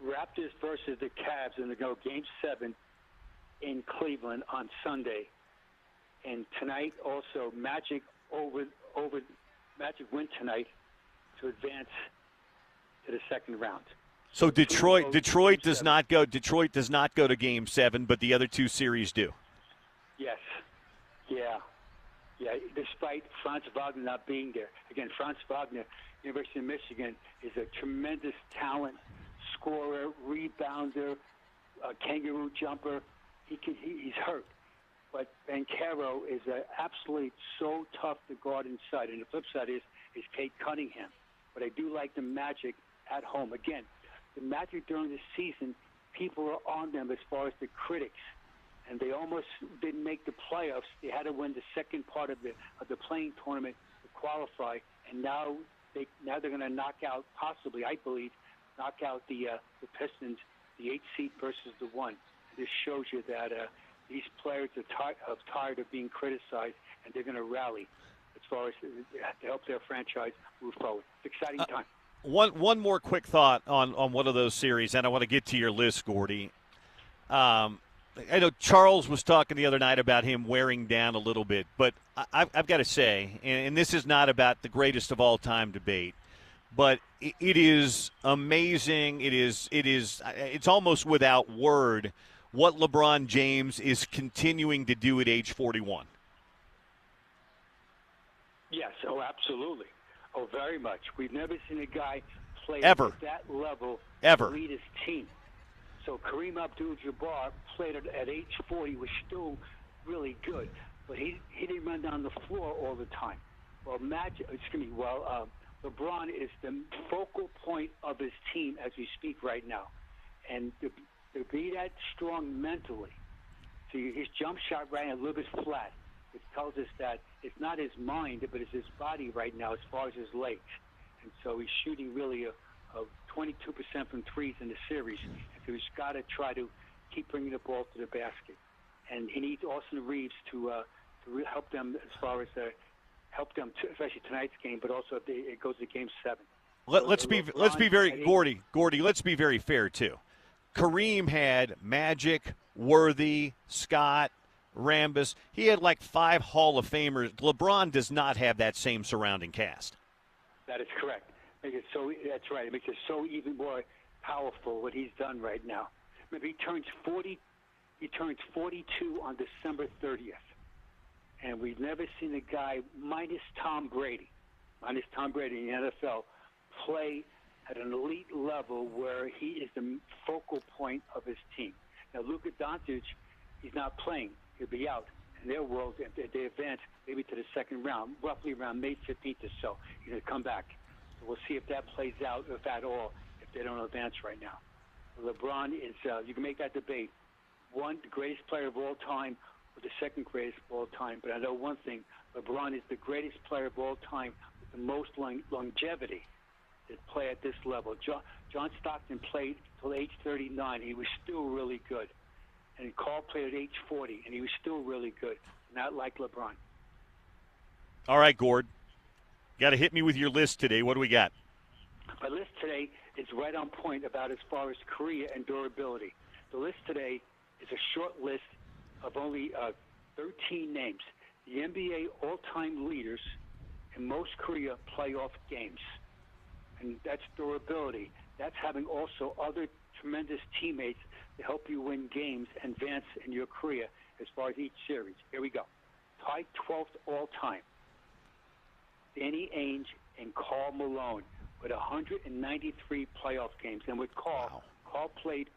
Raptors versus the Cavs are going to go Game 7 in Cleveland on Sunday. And tonight also, Magic Magic win tonight to advance to the second round. So Detroit does not go to Game 7, but the other two series do. Yes. Yeah. Despite Franz Wagner not being there. Again, Franz Wagner, University of Michigan, is a tremendous talent, scorer, rebounder, kangaroo jumper. He's hurt. But Banchero is absolutely so tough to guard inside. And the flip side is Kate Cunningham. But I do like the Magic at home. Again, the Magic during the season, people are on them as far as the critics, and they almost didn't make the playoffs. They had to win the second part of the playing tournament to qualify, and now they're going to knock out, possibly, I believe, knock out the Pistons, the 8 seed versus the 1. This shows you that these players are tired of being criticized, and they're going to rally as far as to help their franchise move forward. It's an exciting time. One more quick thought on one of those series, and I want to get to your list, Gordy. I know Charles was talking the other night about him wearing down a little bit, but I've got to say, and this is not about the greatest of all time debate, but it is amazing. It's almost without word what LeBron James is continuing to do at age 41. Yes, absolutely. Oh, very much. We've never seen a guy play Ever. at that level Ever. to lead his team. So Kareem Abdul-Jabbar played at age 40, was still really good, but he didn't run down the floor all the time. Well, LeBron is the focal point of his team as we speak right now, and to be that strong mentally. See, his jump shot ran a little bit flat, which tells us that it's not his mind, but it's his body right now as far as his legs. And so he's shooting really a 22% from threes in the series. And so he's got to try to keep bringing the ball to the basket. And he needs Austin Reeves to help them as far as especially tonight's game, but also if it goes to Game 7. Let's be very Gordy. Let's be very fair too. Kareem had Magic, Worthy, Scott, Rambis. He had like 5 Hall of Famers. LeBron does not have that same surrounding cast. That is correct. That's right. It makes it so even more powerful what he's done right now. Remember, he turns 40. He turns 42 on December 30th, and we've never seen a guy minus Tom Brady in the NFL play at an elite level where he is the focal point of his team. Now, Luka Doncic, he's not playing. He'll be out. In their world, if they advance maybe to the second round, roughly around May 15th or so, he's going to come back. So we'll see if that plays out, if at all, if they don't advance right now. LeBron is, you can make that debate. One, the greatest player of all time, or the second greatest of all time. But I know one thing, LeBron is the greatest player of all time with the most longevity to play at this level. John Stockton played till age 39. He was still really good. And Carl played at age 40, and he was still really good, not like LeBron. All right, Gord. Got to hit me with your list today. What do we got? My list today is right on point about as far as career and durability. The list today is a short list of only 13 names. The NBA all-time leaders in most career playoff games. And that's durability. That's having also other tremendous teammates to help you win games and advance in your career as far as each series. Here we go. Tied 12th all-time. Danny Ainge and Karl Malone with 193 playoff games. And with Karl, Karl played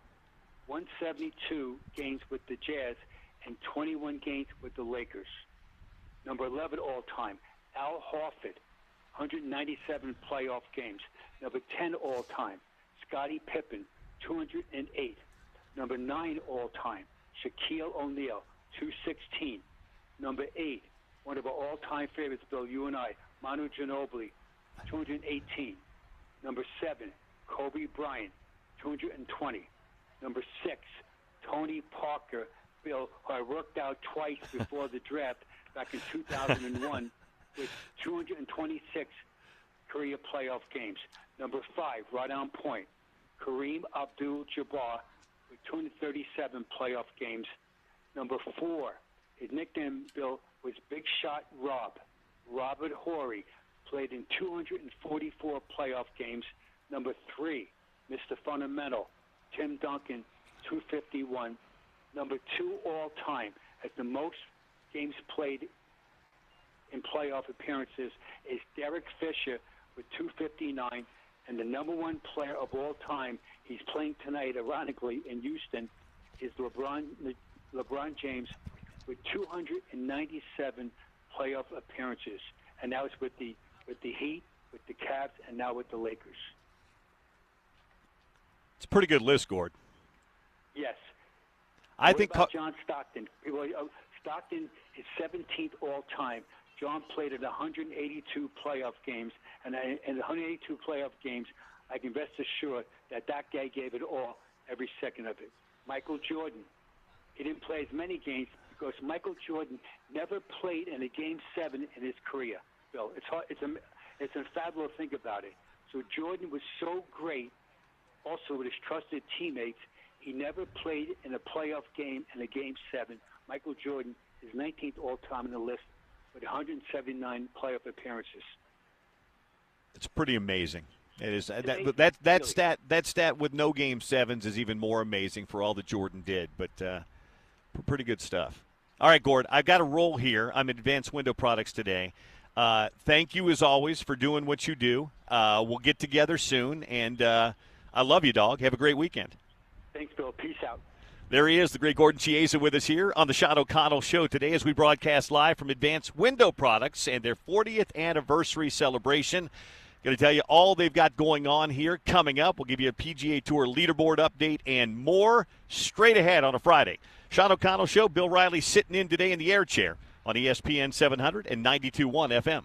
172 games with the Jazz and 21 games with the Lakers. Number 11 all-time, Al Horford, 197 playoff games. Number 10 all-time, Scottie Pippen, 208. Number 9 all-time, Shaquille O'Neal, 216. Number 8, one of our all-time favorites, Bill, you and I, Manu Ginobili, 218. Number 7, Kobe Bryant, 220. Number 6, Tony Parker, Bill, who I worked out twice before the draft back in 2001 with 226 career playoff games. Number 5, right on point, Kareem Abdul-Jabbar with 237 playoff games. Number 4, his nickname, Bill, was Big Shot Rob. Robert Horry played in 244 playoff games. Number 3, Mr. Fundamental, Tim Duncan, 251. Number 2 all-time at the most games played in playoff appearances is Derek Fisher with 259. And the number 1 player of all time, he's playing tonight, ironically, in Houston, is LeBron James with 297 playoff appearances. And now it's with the Heat, with the Cavs, and now with the Lakers. It's a pretty good list, Gord. Yes. I What think about John Stockton? Stockton is 17th all-time. John played in 182 playoff games, and in the 182 playoff games, I can rest assured that guy gave it all every second of it. Michael Jordan, he didn't play as many games because Michael Jordan never played in a Game 7 in his career. Bill, it's hard, it's unfathomable to think about it. So Jordan was so great, also with his trusted teammates, he never played in a playoff game in a Game 7. Michael Jordan is 19th all-time in the list with 179 playoff appearances. It's pretty amazing. It is that stat with no Game 7s is even more amazing for all that Jordan did. But pretty good stuff. All right, Gord, I've got a roll here. I'm at Advanced Window Products today. Thank you as always for doing what you do. We'll get together soon, and I love you, dog. Have a great weekend. Thanks, Bill. Peace out. There he is, the great Gordon Chiesa, with us here on the Sean O'Connell Show today as we broadcast live from Advanced Window Products and their 40th anniversary celebration. Going to tell you all they've got going on here coming up. We'll give you a PGA Tour leaderboard update and more straight ahead on a Friday. Sean O'Connell Show, Bill Riley sitting in today in the air chair on ESPN 700 and 92.1 FM.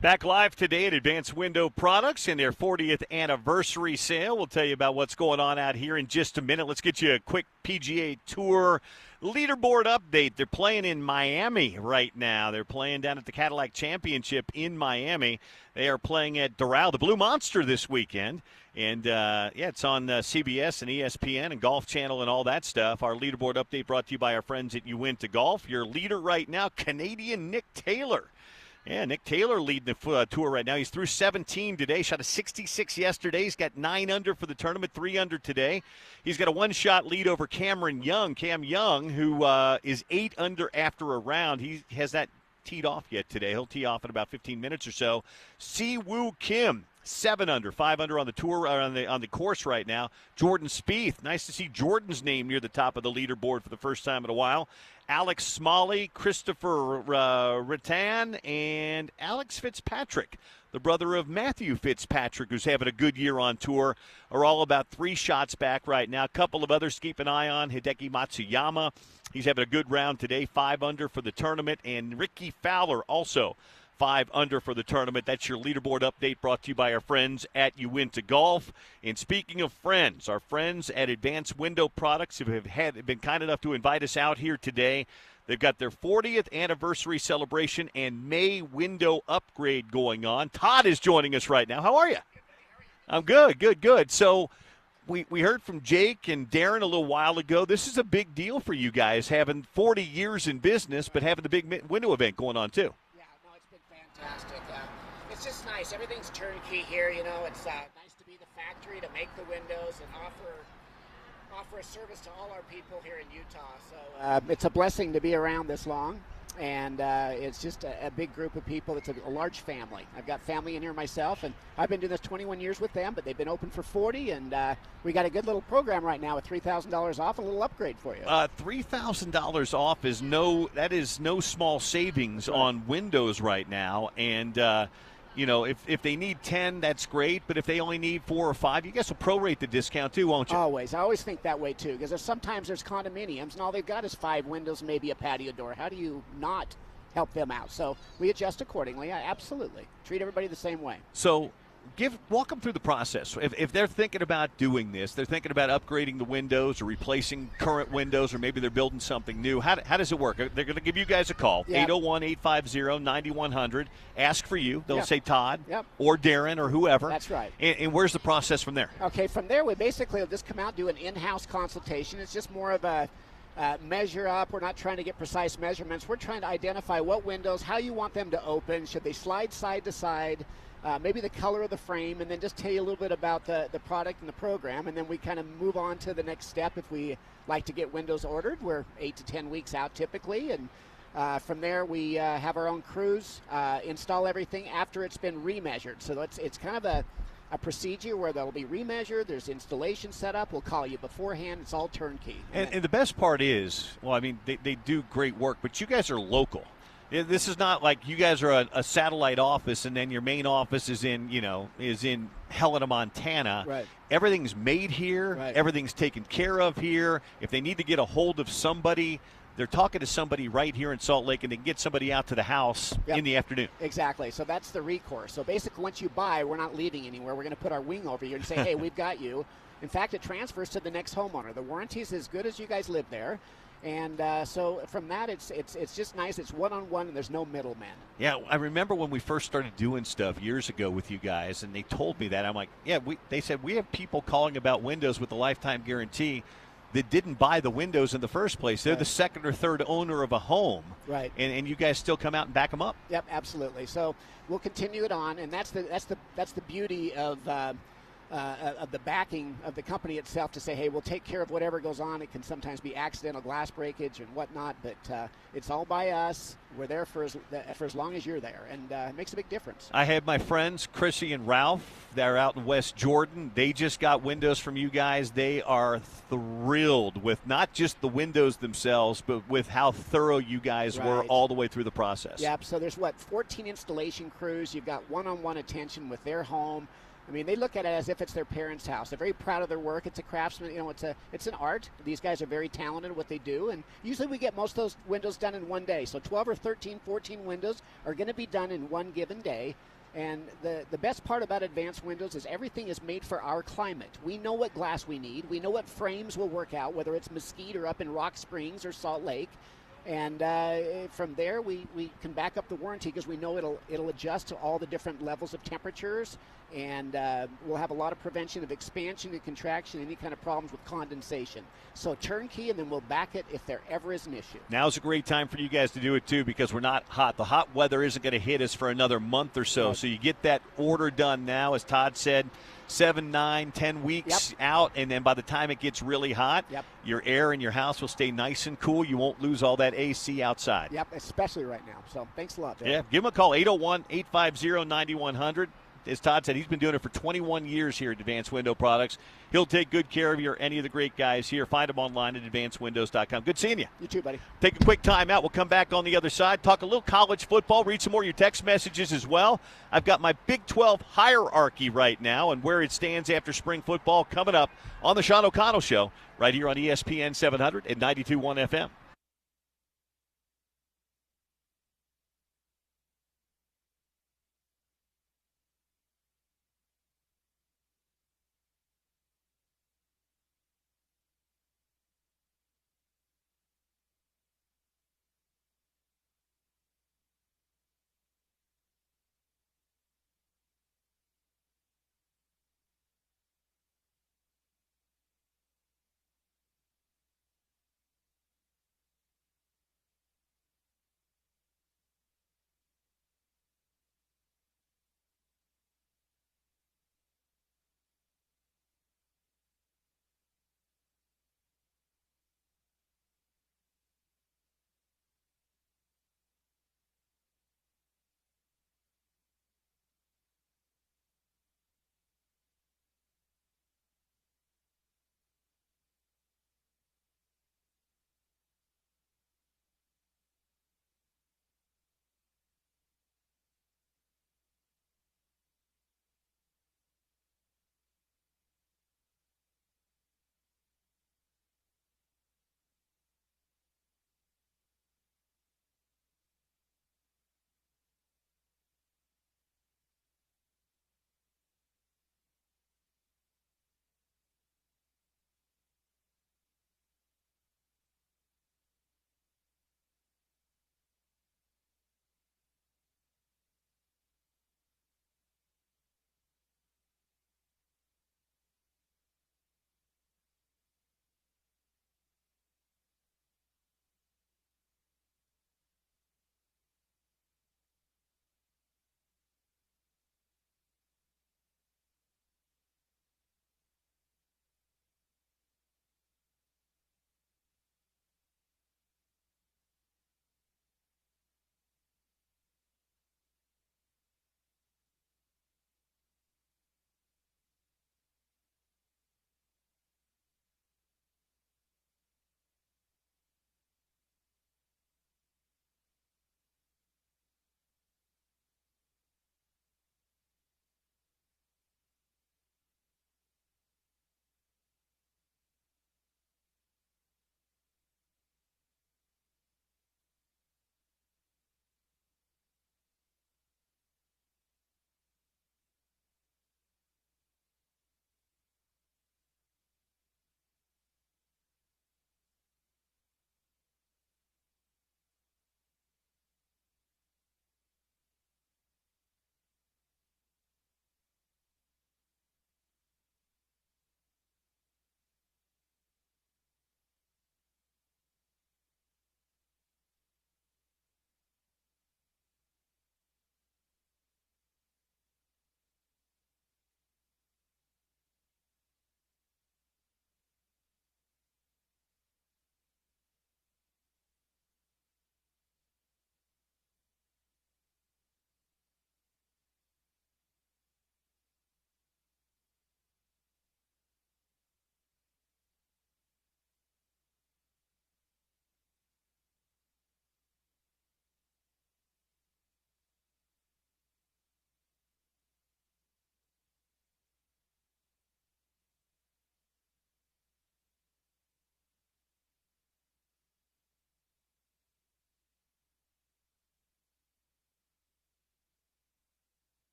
Back live today at Advanced Window Products in their 40th anniversary sale. We'll tell you about what's going on out here in just a minute. Let's get you a quick PGA Tour leaderboard update. They're playing in Miami right now. They're playing down at the Cadillac Championship in Miami. They are playing at Doral, the Blue Monster, this weekend. And, it's on CBS and ESPN and Golf Channel and all that stuff. Our leaderboard update brought to you by our friends at Uinta Golf. Your leader right now, Canadian Nick Taylor. Yeah, Nick Taylor leading the tour right now. He's through 17 today. Shot a 66 yesterday. He's got 9 under for the tournament, 3 under today. He's got a one-shot lead over Cam Young, who is 8 under after a round. He has that teed off yet today. He'll tee off in about 15 minutes or so. Si-Woo Kim, 7 under, 5 under on the tour, on the course right now. Jordan Spieth, nice to see Jordan's name near the top of the leaderboard for the first time in a while. Alex Smalley, Christopher Rattan, and Alex Fitzpatrick, the brother of Matthew Fitzpatrick, who's having a good year on tour, are all about 3 shots back right now. A couple of others to keep an eye on. Hideki Matsuyama, he's having a good round today, 5 under for the tournament. And Ricky Fowler also 5 under for the tournament. That's your leaderboard update brought to you by our friends at Uinta Golf. And speaking of friends, our friends at Advanced Window Products have been kind enough to invite us out here today. They've got their 40th anniversary celebration and May window upgrade going on. Todd is joining us right now. How are you? I'm good. So we heard from Jake and Darren a little while ago. This is a big deal for you guys, having 40 years in business, but having the big window event going on too. Fantastic. It's just nice. Everything's turnkey here. You know, it's nice to be the factory to make the windows and offer a service to all our people here in Utah. So it's a blessing to be around this long, and it's just a big group of people. It's a large family. I've got family in here myself, and I've been doing this 21 years with them, but they've been open for 40, and we got a good little program right now with $3,000 off, a little upgrade for you. $3,000 off is no small savings on windows right now, and if they need 10, that's great, but if they only need 4 or 5, you guys will prorate the discount too, won't you? Always. I always think that way too, because sometimes there's condominiums and all they've got is 5 windows, maybe a patio door. How do you not help them out? So we adjust accordingly. I absolutely treat everybody the same way. So walk them through the process. If they're thinking about doing this, they're thinking about upgrading the windows or replacing current windows, or maybe they're building something new. How does it work? They're going to give you guys a call, 801-850-9100. Ask for you. They'll say Todd or Darren or whoever. That's right. And where's the process from there? Okay, from there we basically will just come out and do an in-house consultation. It's just more of a measure up. We're not trying to get precise measurements. We're trying to identify what windows, how you want them to open. Should they slide side to side? Maybe the color of the frame, and then just tell you a little bit about the product and the program, and then we kind of move on to the next step. If we like to get windows ordered, we're 8 to 10 weeks out typically, and from there we have our own crews install everything after it's been remeasured. So it's kind of a procedure where they'll be remeasured. There's installation set up. We'll call you beforehand. It's all turnkey. And the best part is, they do great work, but you guys are local. This is not like you guys are a satellite office and then your main office is in Helena, Montana. Right. Everything's made here. Right. Everything's taken care of here. If they need to get a hold of somebody, they're talking to somebody right here in Salt Lake, and they can get somebody out to the house in the afternoon. Exactly. So that's the recourse. So basically, once you buy, we're not leaving anywhere. We're going to put our wing over you and say, hey, we've got you. In fact, it transfers to the next homeowner. The warranty is as good as you guys live there. And so from that, it's just nice. It's one-on-one, and there's no middleman. Yeah, I remember when we first started doing stuff years ago with you guys, and they told me that. I'm like, they said, we have people calling about windows with a lifetime guarantee that didn't buy the windows in the first place. They're the second or third owner of a home. Right. And you guys still come out and back them up. Yep, absolutely. So we'll continue it on, and that's the beauty of the backing of the company itself, to say, hey, we'll take care of whatever goes on. It can sometimes be accidental glass breakage and whatnot, but it's all by us. We're there for as long as you're there, and it makes a big difference. I had my friends, Chrissy and Ralph. They're out in West Jordan. They just got windows from you guys. They are thrilled with not just the windows themselves, but with how thorough you guys were all the way through the process. Yep, so there's 14 installation crews. You've got one-on-one attention with their home. I mean, they look at it as if it's their parents' house. They're very proud of their work. It's a craftsman. You know, it's an art. These guys are very talented at what they do, and usually we get most of those windows done in one day. So 12 or 13, 14 windows are going to be done in one given day. And the best part about advanced windows is everything is made for our climate. We know what glass we need. We know what frames will work out, whether it's Mesquite or up in Rock Springs or Salt Lake. And from there, we can back up the warranty because we know it'll adjust to all the different levels of temperatures, and we'll have a lot of prevention of expansion and contraction, any kind of problems with condensation. So turnkey, and then we'll back it if there ever is an issue. Now's a great time for you guys to do it, too, because we're not hot. The hot weather isn't going to hit us for another month or so. Right. So you get that order done now, as Todd said, 7, 9, 10 weeks out, and then by the time it gets really hot, your air in your house will stay nice and cool. You won't lose all that AC outside. Yep, especially right now. So thanks a lot, Dave. Yeah, give him a call, 801-850-9100. As Todd said, he's been doing it for 21 years here at Advanced Window Products. He'll take good care of you or any of the great guys here. Find him online at advancedwindows.com. Good seeing you. You too, buddy. Take a quick time out. We'll come back on the other side, talk a little college football, read some more of your text messages as well. I've got my Big 12 hierarchy right now and where it stands after spring football coming up on the Sean O'Connell Show right here on ESPN 700 and 92.1 FM.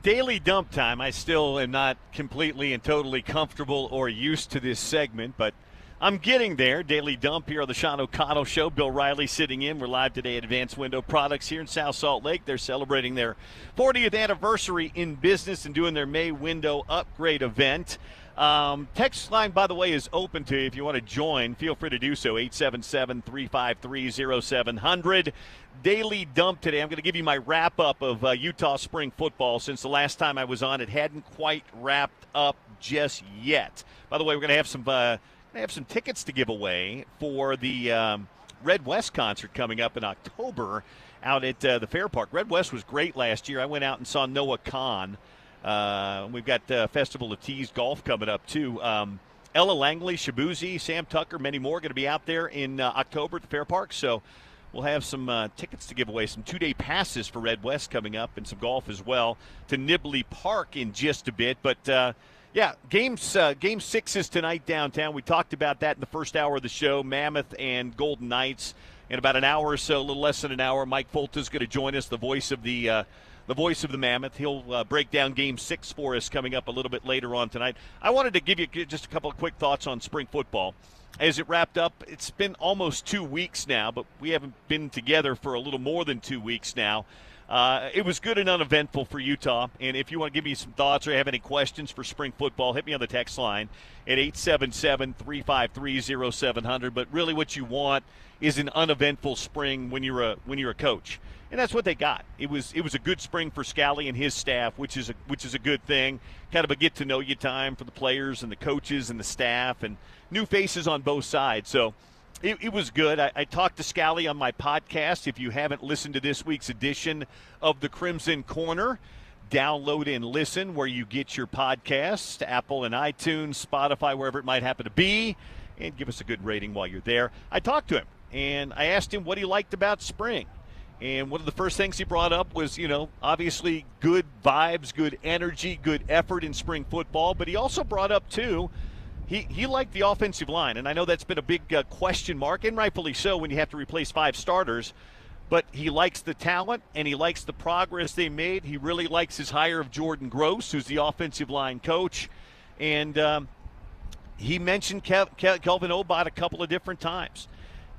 Daily dump time. I still am not completely and totally comfortable or used to this segment, but I'm getting there. Daily dump here on the Sean O'Connell Show. Bill Riley sitting in. We're live today at Advanced Window Products here in South Salt Lake. They're celebrating their 40th anniversary in business and doing their May window upgrade event. Text line, by the way, is open to you. If you want to join, feel free to do so. 877-353-0700. Daily dump today. I'm going to give you my wrap-up of Utah spring football. Since the last time I was on, it hadn't quite wrapped up just yet. By the way, we're going to have some tickets to give away for the Red West concert coming up in October out at the Fair Park. Red West was great last year. I went out and saw Noah Khan. We've got Festival of Tees golf coming up, too. Ella Langley, Shabuzi, Sam Tucker, many more going to be out there in October at the Fair Park. So we'll have some tickets to give away, some two-day passes for Red West coming up, and some golf as well to Nibley Park in just a bit. But, yeah, Game 6 is tonight downtown. We talked about that in the first hour of the show, Mammoth and Golden Knights. In about an hour or so, a little less than an hour, Mike Folta is going to join us, the voice of the Mammoth. He'll break down Game 6 for us coming up a little bit later on tonight. I wanted to give you just a couple of quick thoughts on spring football. As it wrapped up, it's been almost 2 weeks now, but we haven't been together for a little more than 2 weeks now. It was good and uneventful for Utah, and if you want to give me some thoughts or have any questions for spring football, hit me on the text line at 877-353-0700. But really what you want is an uneventful spring when you're a coach. And that's what they got. It was a good spring for Scally and his staff, which is a good thing. Kind of a get-to-know-you time for the players and the coaches and the staff and new faces on both sides. So it was good. I talked to Scally on my podcast. If you haven't listened to this week's edition of the Crimson Corner, download and listen where you get your podcasts, Apple and iTunes, Spotify, wherever it might happen to be, and give us a good rating while you're there. I talked to him, and I asked him what he liked about spring. And one of the first things he brought up was, obviously good vibes, good energy, good effort in spring football. But he also brought up, too, he liked the offensive line. And I know that's been a big question mark, and rightfully so when you have to replace 5 starters. But he likes the talent, and he likes the progress they made. He really likes his hire of Jordan Gross, who's the offensive line coach. And he mentioned Kelvin Obot a couple of different times.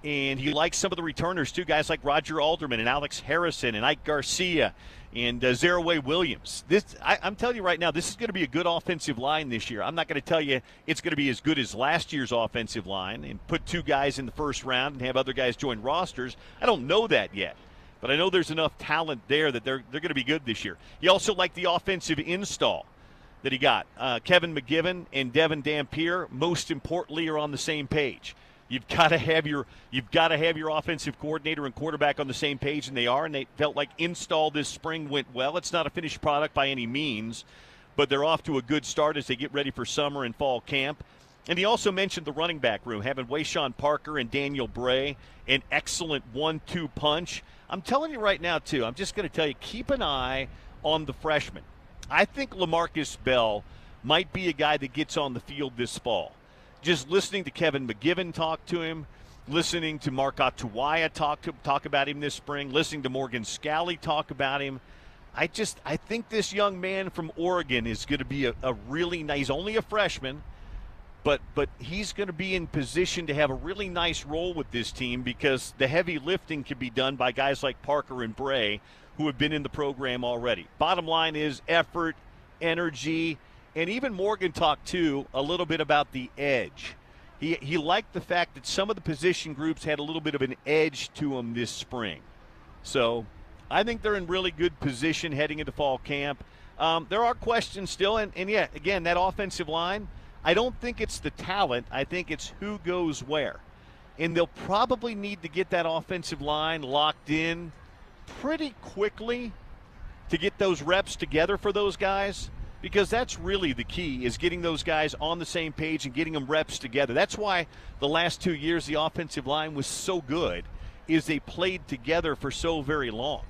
And he likes some of the returners, too, guys like Roger Alderman and Alex Harrison and Ike Garcia and Zaraway Williams. I'm telling you right now, this is going to be a good offensive line this year. I'm not going to tell you it's going to be as good as last year's offensive line and put 2 guys in the first round and have other guys join rosters. I don't know that yet. But I know there's enough talent there that they're going to be good this year. He also liked the offensive install that he got. Kevin McGivern and Devin Dampier, most importantly, are on the same page. You've got to have your offensive coordinator and quarterback on the same page, and they are. And they felt like install this spring went well. It's not a finished product by any means, but they're off to a good start as they get ready for summer and fall camp. And he also mentioned the running back room, having Wayshawn Parker and Daniel Bray, an excellent 1-2 punch. I'm telling you right now, too, I'm just going to tell you, keep an eye on the freshmen. I think LaMarcus Bell might be a guy that gets on the field this fall. Just listening to Kevin McGivern talk to him, listening to Mark Atuwaya talk about him this spring, listening to Morgan Scally talk about him, I think this young man from Oregon is going to be a really nice. He's only a freshman, but he's going to be in position to have a really nice role with this team because the heavy lifting can be done by guys like Parker and Bray who have been in the program already. Bottom line is effort, energy. And even Morgan talked, too, a little bit about the edge. He liked the fact that some of the position groups had a little bit of an edge to them this spring. So I think they're in really good position heading into fall camp. There are questions still. And yeah, again, that offensive line, I don't think it's the talent. I think it's who goes where. And they'll probably need to get that offensive line locked in pretty quickly to get those reps together for those guys. Because that's really the key, is getting those guys on the same page and getting them reps together. That's why the last 2 years the offensive line was so good, is they played together for so very long.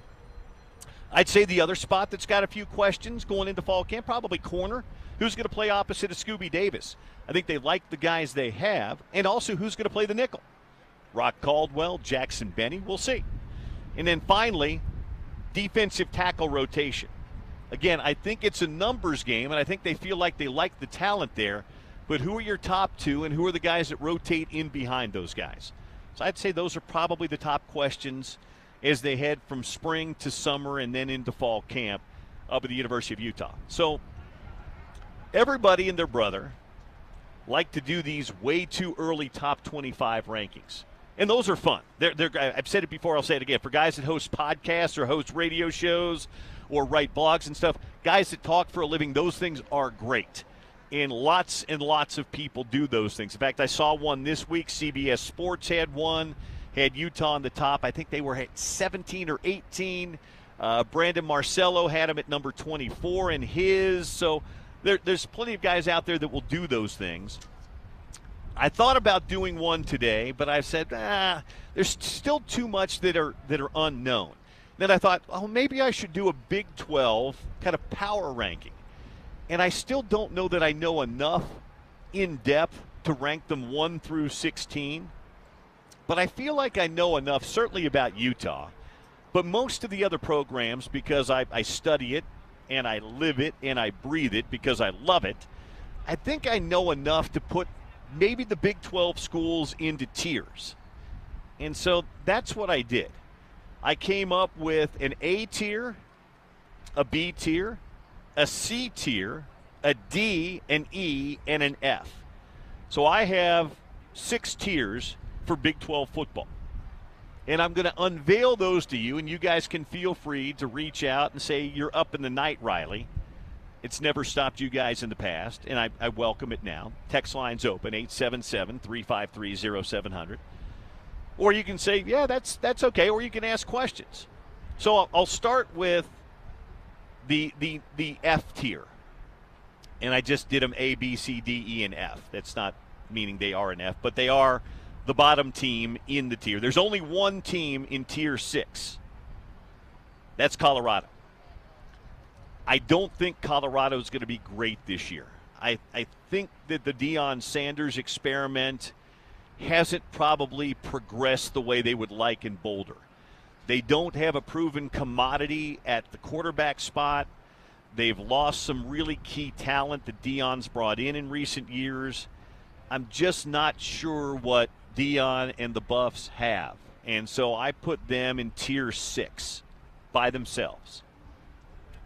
I'd say the other spot that's got a few questions going into fall camp, probably corner. Who's going to play opposite of Scooby Davis? I think they like the guys they have, and also who's going to play the nickel. Rock Caldwell, Jackson Benny, we'll see. And then finally, defensive tackle rotation. Again, I think it's a numbers game, and I think they feel like they like the talent there. But who are your top two, and who are the guys that rotate in behind those guys? So I'd say those are probably the top questions as they head from spring to summer and then into fall camp up at the University of Utah. So everybody and their brother like to do these way too early top 25 rankings. And those are fun. I've said it before, I'll say it again. For guys that host podcasts or host radio shows or write blogs and stuff, guys that talk for a living, those things are great. And lots of people do those things. In fact, I saw one this week. CBS Sports had one, had Utah on the top. I think they were at 17 or 18. Brandon Marcello had them at number 24 in his. So there's plenty of guys out there that will do those things. I thought about doing one today, but I said, there's still too much that are unknown. Then I thought, maybe I should do a Big 12 kind of power ranking. And I still don't know that I know enough in depth to rank them 1 through 16. But I feel like I know enough, certainly about Utah. But most of the other programs, because I study it and I live it and I breathe it because I love it, I think I know enough to put maybe the Big 12 schools into tiers. And so that's what I did. I came up with an A tier, a B tier, a C tier, a D, an E, and an F. So I have 6 tiers for Big 12 football. And I'm going to unveil those to you, and you guys can feel free to reach out and say you're up in the night, Riley. It's never stopped you guys in the past, and I welcome it now. Text line's open, 877-353-0700. Or you can say, yeah, that's okay, or you can ask questions. So I'll start with the F tier. And I just did them A, B, C, D, E, and F. That's not meaning they are an F, but they are the bottom team in the tier. There's only one team in tier 6. That's Colorado. I don't think Colorado is going to be great this year. I think that the Deion Sanders experiment hasn't probably progressed the way they would like in Boulder. They don't have a proven commodity at the quarterback spot. They've lost some really key talent that Deion's brought in recent years. I'm just not sure what Deion and the Buffs have. And so I put them in tier 6 by themselves.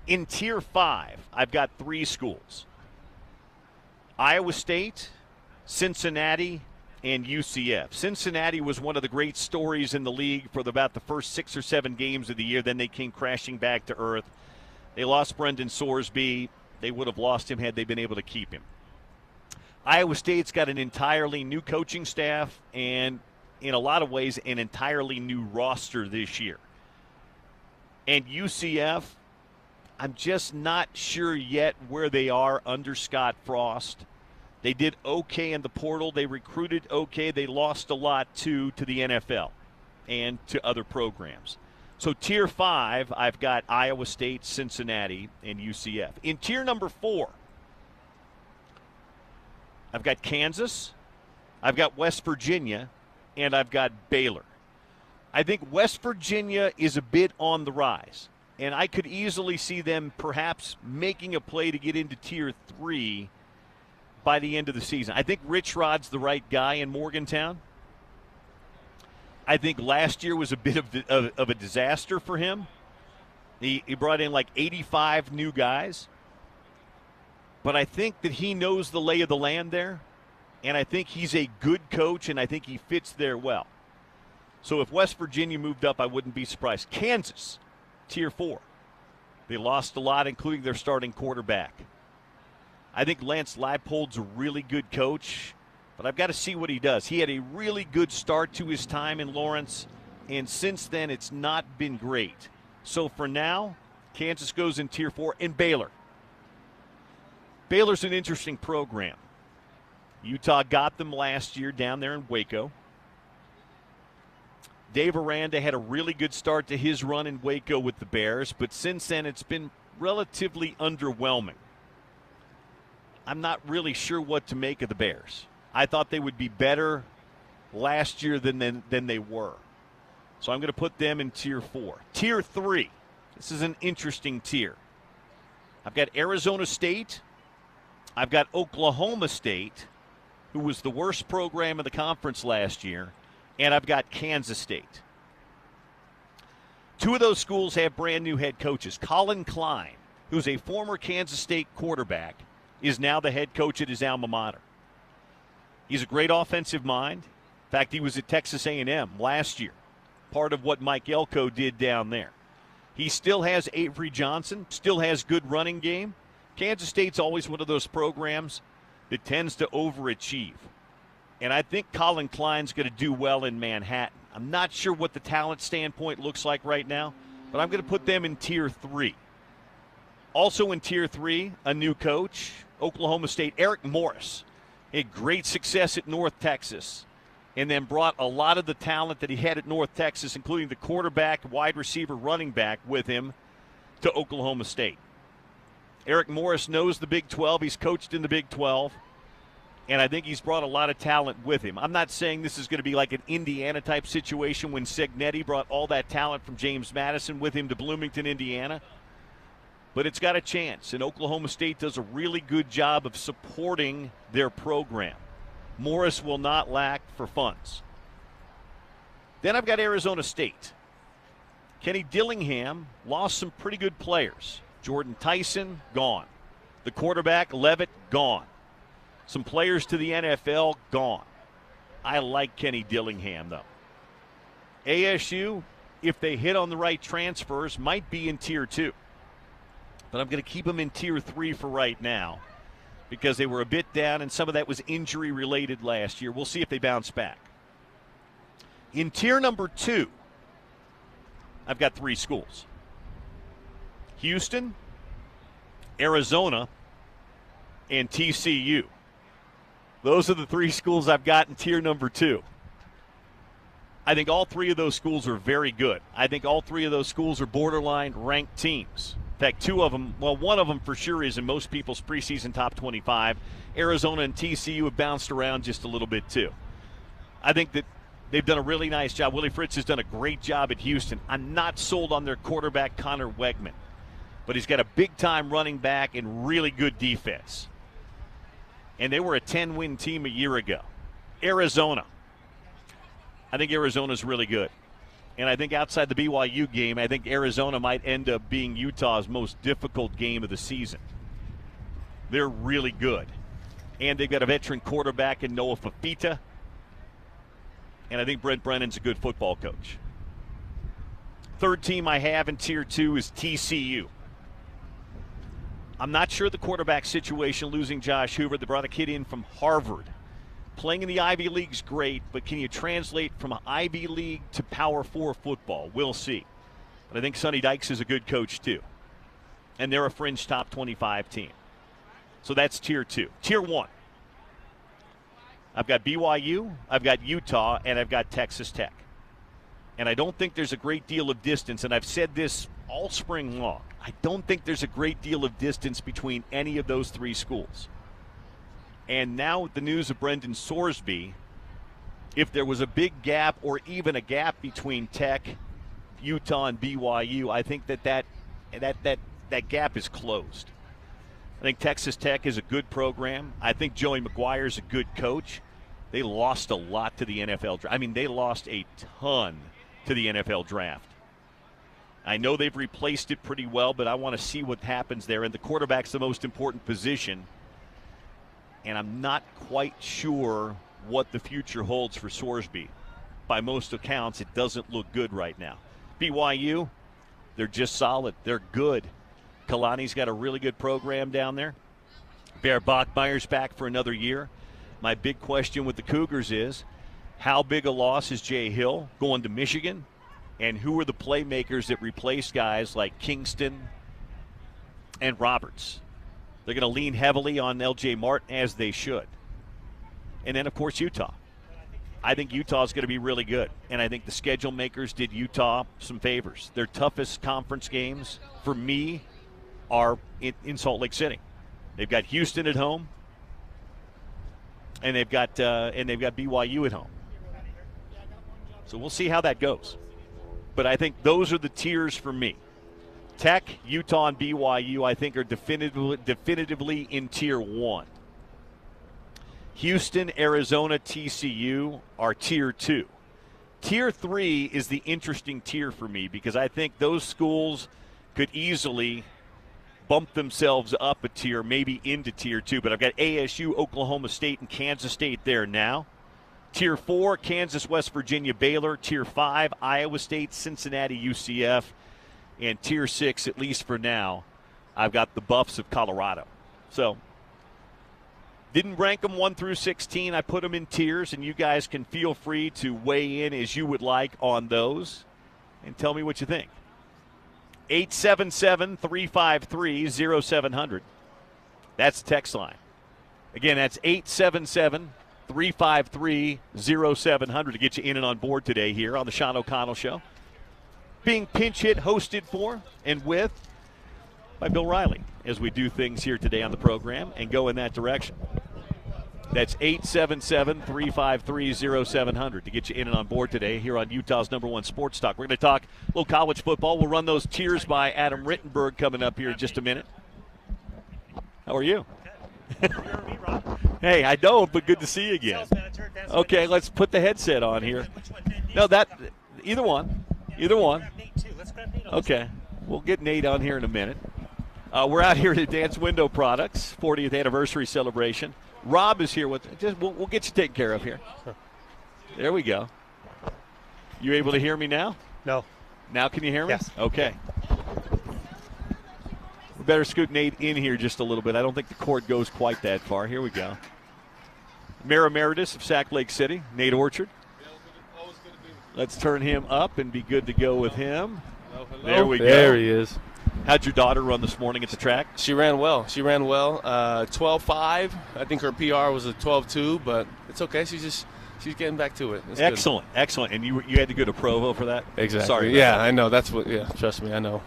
In tier 5, I've got 3 schools: Iowa State, Cincinnati, and UCF. Cincinnati was one of the great stories in the league for about the first 6 or 7 games of the year. Then they came crashing back to earth. They lost Brendan Sorsby. They would have lost him had they been able to keep him. Iowa State's got an entirely new coaching staff and, in a lot of ways, an entirely new roster this year. And UCF, I'm just not sure yet where they are under Scott Frost. They did okay in the portal. They recruited okay. They lost a lot, too, to the NFL and to other programs. So tier 5, I've got Iowa State, Cincinnati, and UCF. In tier number 4, I've got Kansas, I've got West Virginia, and I've got Baylor. I think West Virginia is a bit on the rise, and I could easily see them perhaps making a play to get into tier 3 by the end of the season. I think Rich Rod's the right guy in Morgantown. I think last year was a bit of a disaster for him. He brought in like 85 new guys. But I think that he knows the lay of the land there, and I think he's a good coach, and I think he fits there well. So if West Virginia moved up, I wouldn't be surprised. Kansas, tier 4. They lost a lot, including their starting quarterback. I think Lance Leipold's a really good coach, but I've got to see what he does. He had a really good start to his time in Lawrence, and since then it's not been great. So for now, Kansas goes in tier 4, and Baylor. Baylor's an interesting program. Utah got them last year down there in Waco. Dave Aranda had a really good start to his run in Waco with the Bears, but since then it's been relatively underwhelming. I'm not really sure what to make of the Bears. I thought they would be better last year than they were. So I'm going to put them in tier 4. Tier 3. This is an interesting tier. I've got Arizona State. I've got Oklahoma State, who was the worst program in the conference last year, and I've got Kansas State. Two of those schools have brand new head coaches. Colin Klein, who's a former Kansas State quarterback, is now the head coach at his alma mater. He's a great offensive mind. In fact, he was at Texas A&M last year, part of what Mike Elko did down there. He still has Avery Johnson, still has good running game. Kansas State's always one of those programs that tends to overachieve. And I think Colin Klein's going to do well in Manhattan. I'm not sure what the talent standpoint looks like right now, but I'm going to put them in Tier 3. Also in Tier 3, a new coach, Oklahoma State, Eric Morris. Had great success at North Texas and then brought a lot of the talent that he had at North Texas, including the quarterback, wide receiver, running back, with him to Oklahoma State. Eric Morris knows the Big 12. He's coached in the Big 12. And I think he's brought a lot of talent with him. I'm not saying this is going to be like an Indiana-type situation when Cignetti brought all that talent from James Madison with him to Bloomington, Indiana. But it's got a chance. And Oklahoma State does a really good job of supporting their program. Morris will not lack for funds. Then I've got Arizona State. Kenny Dillingham lost some pretty good players. Jordan Tyson, gone. The quarterback, Levitt, gone. Some players to the NFL, gone. I like Kenny Dillingham, though. ASU, if they hit on the right transfers, might be in Tier 2. But I'm going to keep them in Tier 3 for right now because they were a bit down, and some of that was injury-related last year. We'll see if they bounce back. In Tier number 2, I've got 3 schools. Houston, Arizona, and TCU. Those are the 3 schools I've got in Tier number 2. I think all 3 of those schools are very good. I think all 3 of those schools are borderline ranked teams. In fact, 2 of them, well, one of them for sure is in most people's preseason top 25. Arizona and TCU have bounced around just a little bit too. I think that they've done a really nice job. Willie Fritz has done a great job at Houston. I'm not sold on their quarterback, Connor Wegman, but he's got a big-time running back and really good defense. And they were a 10-win team a year ago. Arizona. I think Arizona's really good. And I think outside the BYU game, I think Arizona might end up being Utah's most difficult game of the season. They're really good. And they've got a veteran quarterback in Noah Fafita. And I think Brent Brennan's a good football coach. Third team I have in Tier 2 is TCU. I'm not sure the quarterback situation, losing Josh Hoover. They brought a kid in from Harvard. Playing in the Ivy League's great, but can you translate from an Ivy League to Power 4 football? We'll see. But I think Sonny Dykes is a good coach, too. And they're a fringe top 25 team. So that's Tier 2. Tier 1. I've got BYU, I've got Utah, and I've got Texas Tech. And I don't think there's a great deal of distance, and I've said this all spring long. I don't think there's a great deal of distance between any of those 3 schools. And now with the news of Brendan Sorsby, if there was a big gap or even a gap between Tech, Utah, and BYU, I think that gap is closed. I think Texas Tech is a good program. I think Joey McGuire is a good coach. They lost a lot to the NFL draft. I mean, they lost a ton to the NFL draft. I know they've replaced it pretty well, but I want to see what happens there. And the quarterback's the most important position. And I'm not quite sure what the future holds for Sorsby. By most accounts, it doesn't look good right now. BYU, they're just solid. They're good. Kalani's got a really good program down there. Bear Bachmeier's back for another year. My big question with the Cougars is, how big a loss is Jay Hill going to Michigan? And who are the playmakers that replace guys like Kingston and Roberts? They're going to lean heavily on L.J. Martin, as they should. And then, of course, Utah. I think Utah is going to be really good. And I think the schedule makers did Utah some favors. Their toughest conference games, for me, are in Salt Lake City. They've got Houston at home, and they've got BYU at home. So we'll see how that goes. But I think those are the tiers for me. Tech, Utah, and BYU, I think, are definitively in Tier 1. Houston, Arizona, TCU are Tier 2. Tier 3 is the interesting tier for me because I think those schools could easily bump themselves up a tier, maybe into Tier 2. But I've got ASU, Oklahoma State, and Kansas State there now. Tier 4, Kansas, West Virginia, Baylor. Tier 5, Iowa State, Cincinnati, UCF. And Tier 6, at least for now, I've got the Buffs of Colorado. So, didn't rank them 1 through 16. I put them in tiers, and you guys can feel free to weigh in as you would like on those and tell me what you think. 877-353-0700. That's the text line. Again, that's 877-353-0700 to get you in and on board today here on the Sean O'Connell Show. Being pinch hit, hosted for, and with by Bill Riley as we do things here today on the program and go in that direction. That's 877-353-0700 to get you in and on board today here on Utah's #1 sports talk. We're going to talk a little college football. We'll run those tiers by Adam Rittenberg coming up here in just a minute. How are you? Hey, I don't, but good to see you again. Okay, let's put the headset on here. No, either one. Either one. Okay. We'll get Nate on here in a minute. We're out here at Advanced Window Products, 40th anniversary celebration. Rob is here with we'll get you taken care of here. There we go. You able to hear me now? No. Now can you hear me? Yes. Okay. We better scoot Nate in here just a little bit. I don't think the cord goes quite that far. Here we go. Mayor Emeritus of Sac Lake City, Nate Orchard. Let's turn him up and be good to go with him. Hello. There we go. There he is. How'd your daughter run this morning at the track? She ran well. 12.5. I think her PR was a 12.2, but it's okay. She's getting back to it. It's excellent, good. Excellent. And you had to go to Provo for that? Exactly. Sorry. Yeah, I know. That's what. Yeah, trust me, I know.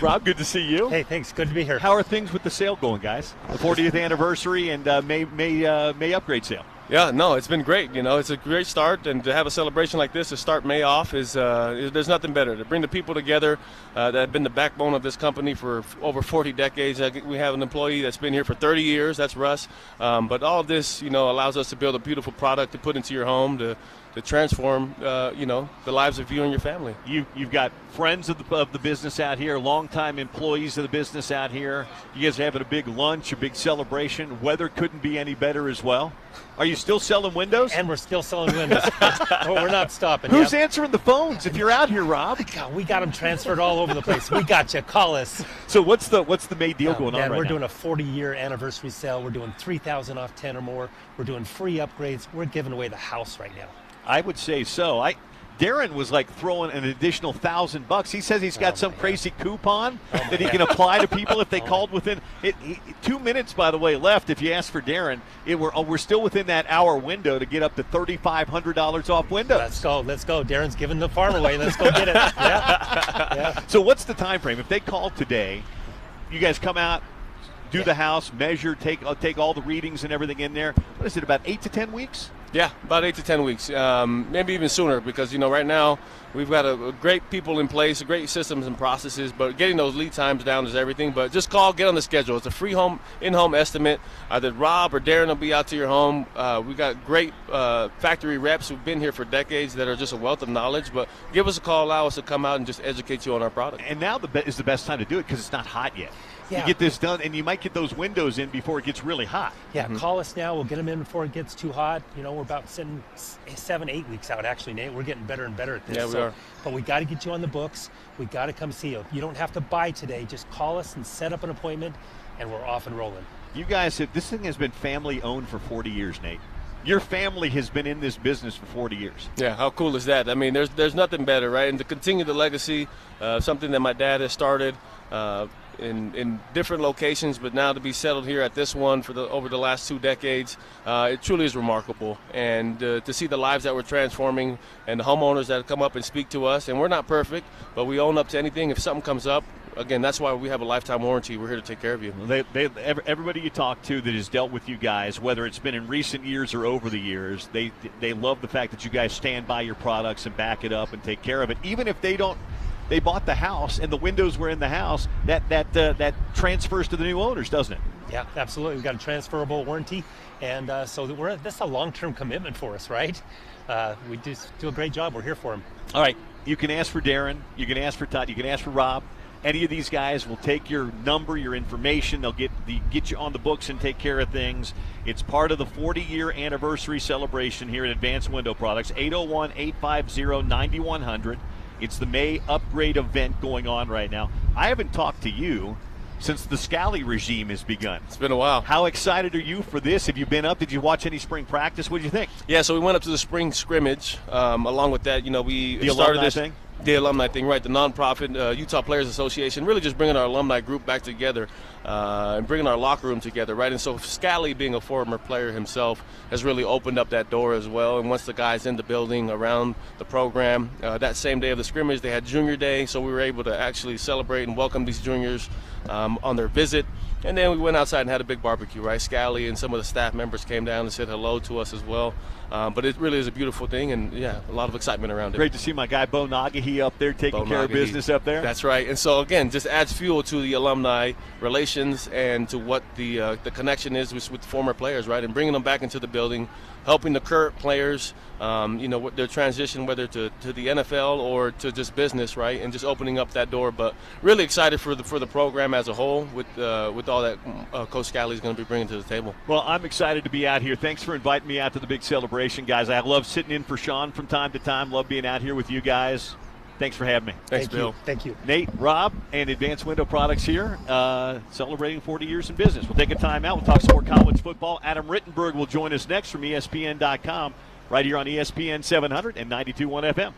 Rob, good to see you. Hey, thanks. Good to be here. How are things with the sale going, guys? The 40th anniversary and May upgrade sale. Yeah, no, it's been great. You know, it's a great start, and to have a celebration like this to start May off is there's nothing better. To bring the people together that have been the backbone of this company for over 40 decades. We have an employee that's been here for 30 years. That's Russ. But all of this, allows us to build a beautiful product to put into your home to transform, the lives of you and your family. You've got friends of the business out here, longtime employees of the business out here. You guys are having a big lunch, a big celebration. Weather couldn't be any better as well. Are you still selling windows? And we're still selling windows. Oh, we're not stopping. Who's answering the phones if you're out here, Rob? God, we got them transferred all over the place. We got you. Call us. So what's the May deal going on right now? We're doing a 40-year anniversary sale. We're doing $3,000 off 10 or more. We're doing free upgrades. We're giving away the house right now. I would say so. Darren was like throwing an additional $1,000. He says he's got some crazy coupon that he can apply to people if they called within 2 minutes. By the way, left. If you ask for Darren, we're still within that hour window to get up to $3,500 off windows. Let's go. Darren's giving the farm away. Let's go get it. Yeah. So what's the time frame? If they call today, you guys come out, do the house, measure, take all the readings and everything in there. What is it? About 8 to 10 weeks? Yeah, about 8 to 10 weeks, maybe even sooner, because right now we've got a great people in place, great systems and processes, but getting those lead times down is everything. But just call, get on the schedule. It's a free in-home estimate. Either Rob or Darren will be out to your home. We got great factory reps who've been here for decades that are just a wealth of knowledge. But give us a call, allow us to come out and just educate you on our product. And now is the best time to do it because it's not hot yet. Yeah. You get this done, and you might get those windows in before it gets really hot. Yeah, Call us now. We'll get them in before it gets too hot. We're about 7-8 weeks out, actually, Nate. We're getting better and better at this. Yeah, we are. But we got to get you on the books. We got to come see you. You don't have to buy today. Just call us and set up an appointment, and we're off and rolling. You guys, this thing has been family-owned for 40 years, Nate. Your family has been in this business for 40 years. Yeah, how cool is that? I mean, there's nothing better, right? And to continue the legacy, something that my dad has started, in different locations, but now to be settled here at this one over the last 2 decades, it truly is remarkable. And to see the lives that we're transforming and the homeowners that come up and speak to us, and we're not perfect, but we own up to anything. If something comes up, again, that's why we have a lifetime warranty. We're here to take care of you. Everybody you talk to that has dealt with you guys, whether it's been in recent years or over the years, they love the fact that you guys stand by your products and back it up and take care of it, even if they don't they bought the house and the windows were in the house, that transfers to the new owners, doesn't it? Yeah, absolutely. We've got a transferable warranty, and so that's a long-term commitment for us, right? We just do a great job. We're here for them. All right, you can ask for Darren, you can ask for Todd, you can ask for Rob. Any of these guys will take your number, your information. They'll get you on the books and take care of things. It's part of the 40-year anniversary celebration here at Advanced Window Products. 801-850-9100. It's the May upgrade event going on right now. I haven't talked to you since the Scally regime has begun. It's been a while. How excited are you for this? Have you been up? Did you watch any spring practice? What did you think? Yeah, so we went up to the spring scrimmage. Along with that, we started this thing. The alumni thing, right? The nonprofit Utah Players Association, really just bringing our alumni group back together and bringing our locker room together, right? And so Scally, being a former player himself, has really opened up that door as well. And once the guys in the building around the program, that same day of the scrimmage, they had Junior Day, so we were able to actually celebrate and welcome these juniors on their visit. And then we went outside and had a big barbecue, right? Scally and some of the staff members came down and said hello to us as well. But it really is a beautiful thing, and, yeah, a lot of excitement around it. Great to see my guy Bo Nagahe up there taking care of business up there. That's right. And so, again, just adds fuel to the alumni relations and to what the connection is with former players, right? And bringing them back into the building, helping the current players, their transition, whether to the NFL or to just business, right? And just opening up that door. But really excited for the program as a whole with all that Coach Scally is going to be bringing to the table. Well, I'm excited to be out here. Thanks for inviting me out to the big celebration, guys. I love sitting in for Sean from time to time. Love being out here with you guys. Thanks for having me. Thanks, Bill. Thank you. Nate, Rob, and Advanced Window Products here, celebrating 40 years in business. We'll take a time out. We'll talk some more college football. Adam Rittenberg will join us next from ESPN.com right here on ESPN 700 and 92.1 FM.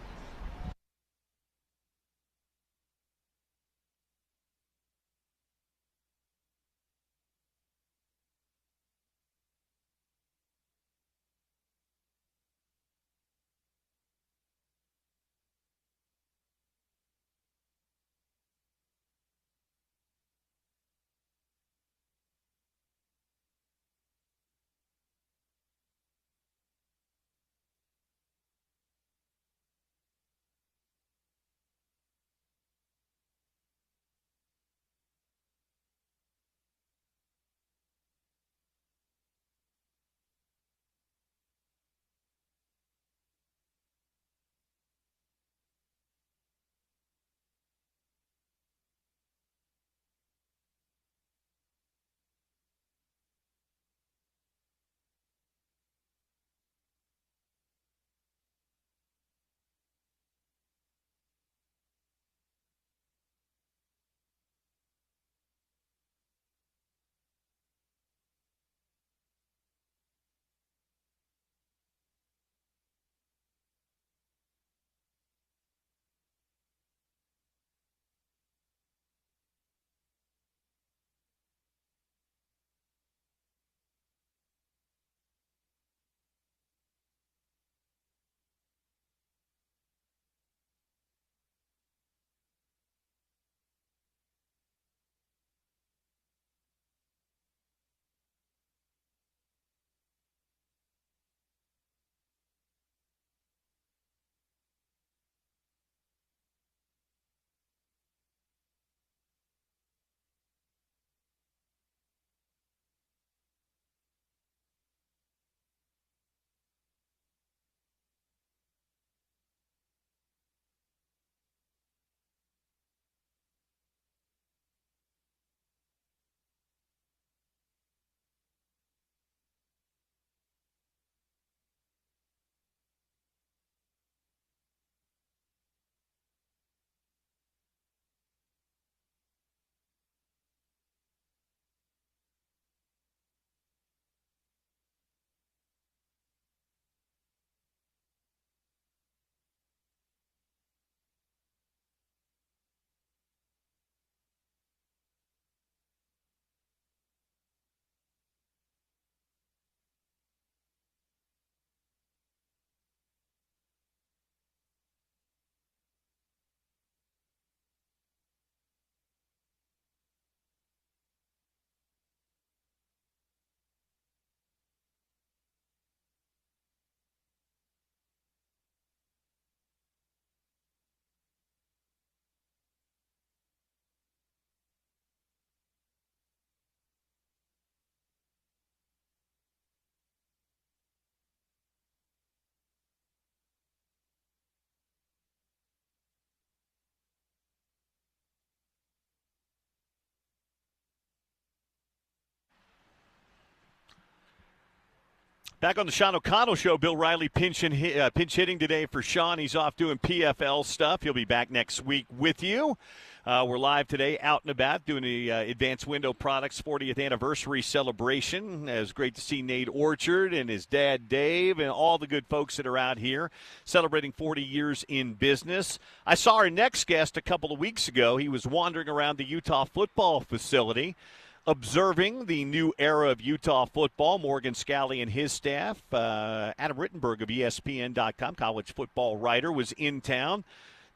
Back on the Sean O'Connell Show, Bill Riley pinch hitting today for Sean. He's off doing PFL stuff. He'll be back next week with you. We're live today, out and about, doing the Advanced Window Products 40th anniversary celebration. It was great to see Nate Orchard and his dad Dave and all the good folks that are out here celebrating 40 years in business. I saw our next guest a couple of weeks ago. He was wandering around the Utah football facility, observing the new era of Utah football. Morgan Scally and his staff. Adam Rittenberg of ESPN.com, college football writer, was in town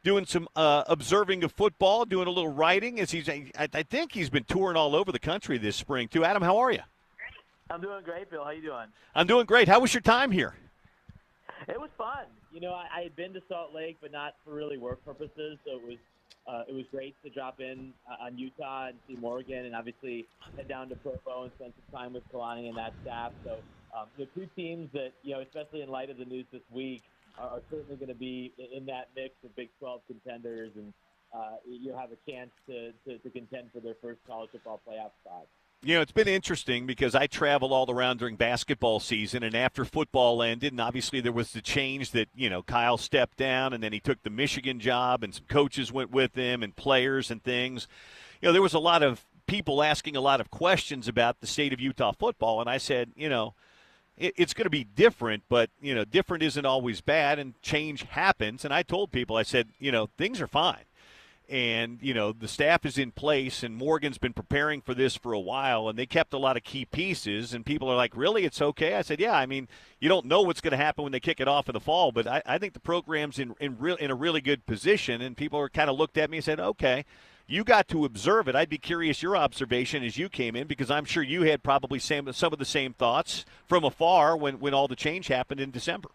doing some observing of football, doing a little writing. I think he's been touring all over the country this spring, too. Adam, how are you? I'm doing great, Bill. How you doing? I'm doing great. How was your time here? It was fun. You know, I had been to Salt Lake, but not for really work purposes, so it was great to drop in on Utah and see Morgan, and obviously head down to Provo and spend some time with Kalani and that staff. So the two teams that, you know, especially in light of the news this week, are certainly going to be in that mix of Big 12 contenders, and you'll have a chance to contend for their first college football playoff spot. You know, it's been interesting because I travel all around during basketball season, and after football ended, and obviously there was the change that, you know, Kyle stepped down, and then he took the Michigan job, and some coaches went with him, and players and things. You know, there was a lot of people asking a lot of questions about the state of Utah football, and I said, you know, it's going to be different, but, you know, different isn't always bad, and change happens. And I told people, I said, you know, things are fine. And, you know, the staff is in place, and Morgan's been preparing for this for a while, and they kept a lot of key pieces, and people are like, really, it's okay? I said, yeah, I mean, you don't know what's going to happen when they kick it off in the fall, but I think the program's in a really good position, and people are kind of looked at me and said, okay, you got to observe it. I'd be curious your observation as you came in, because I'm sure you had probably some of the same thoughts from afar when all the change happened in December.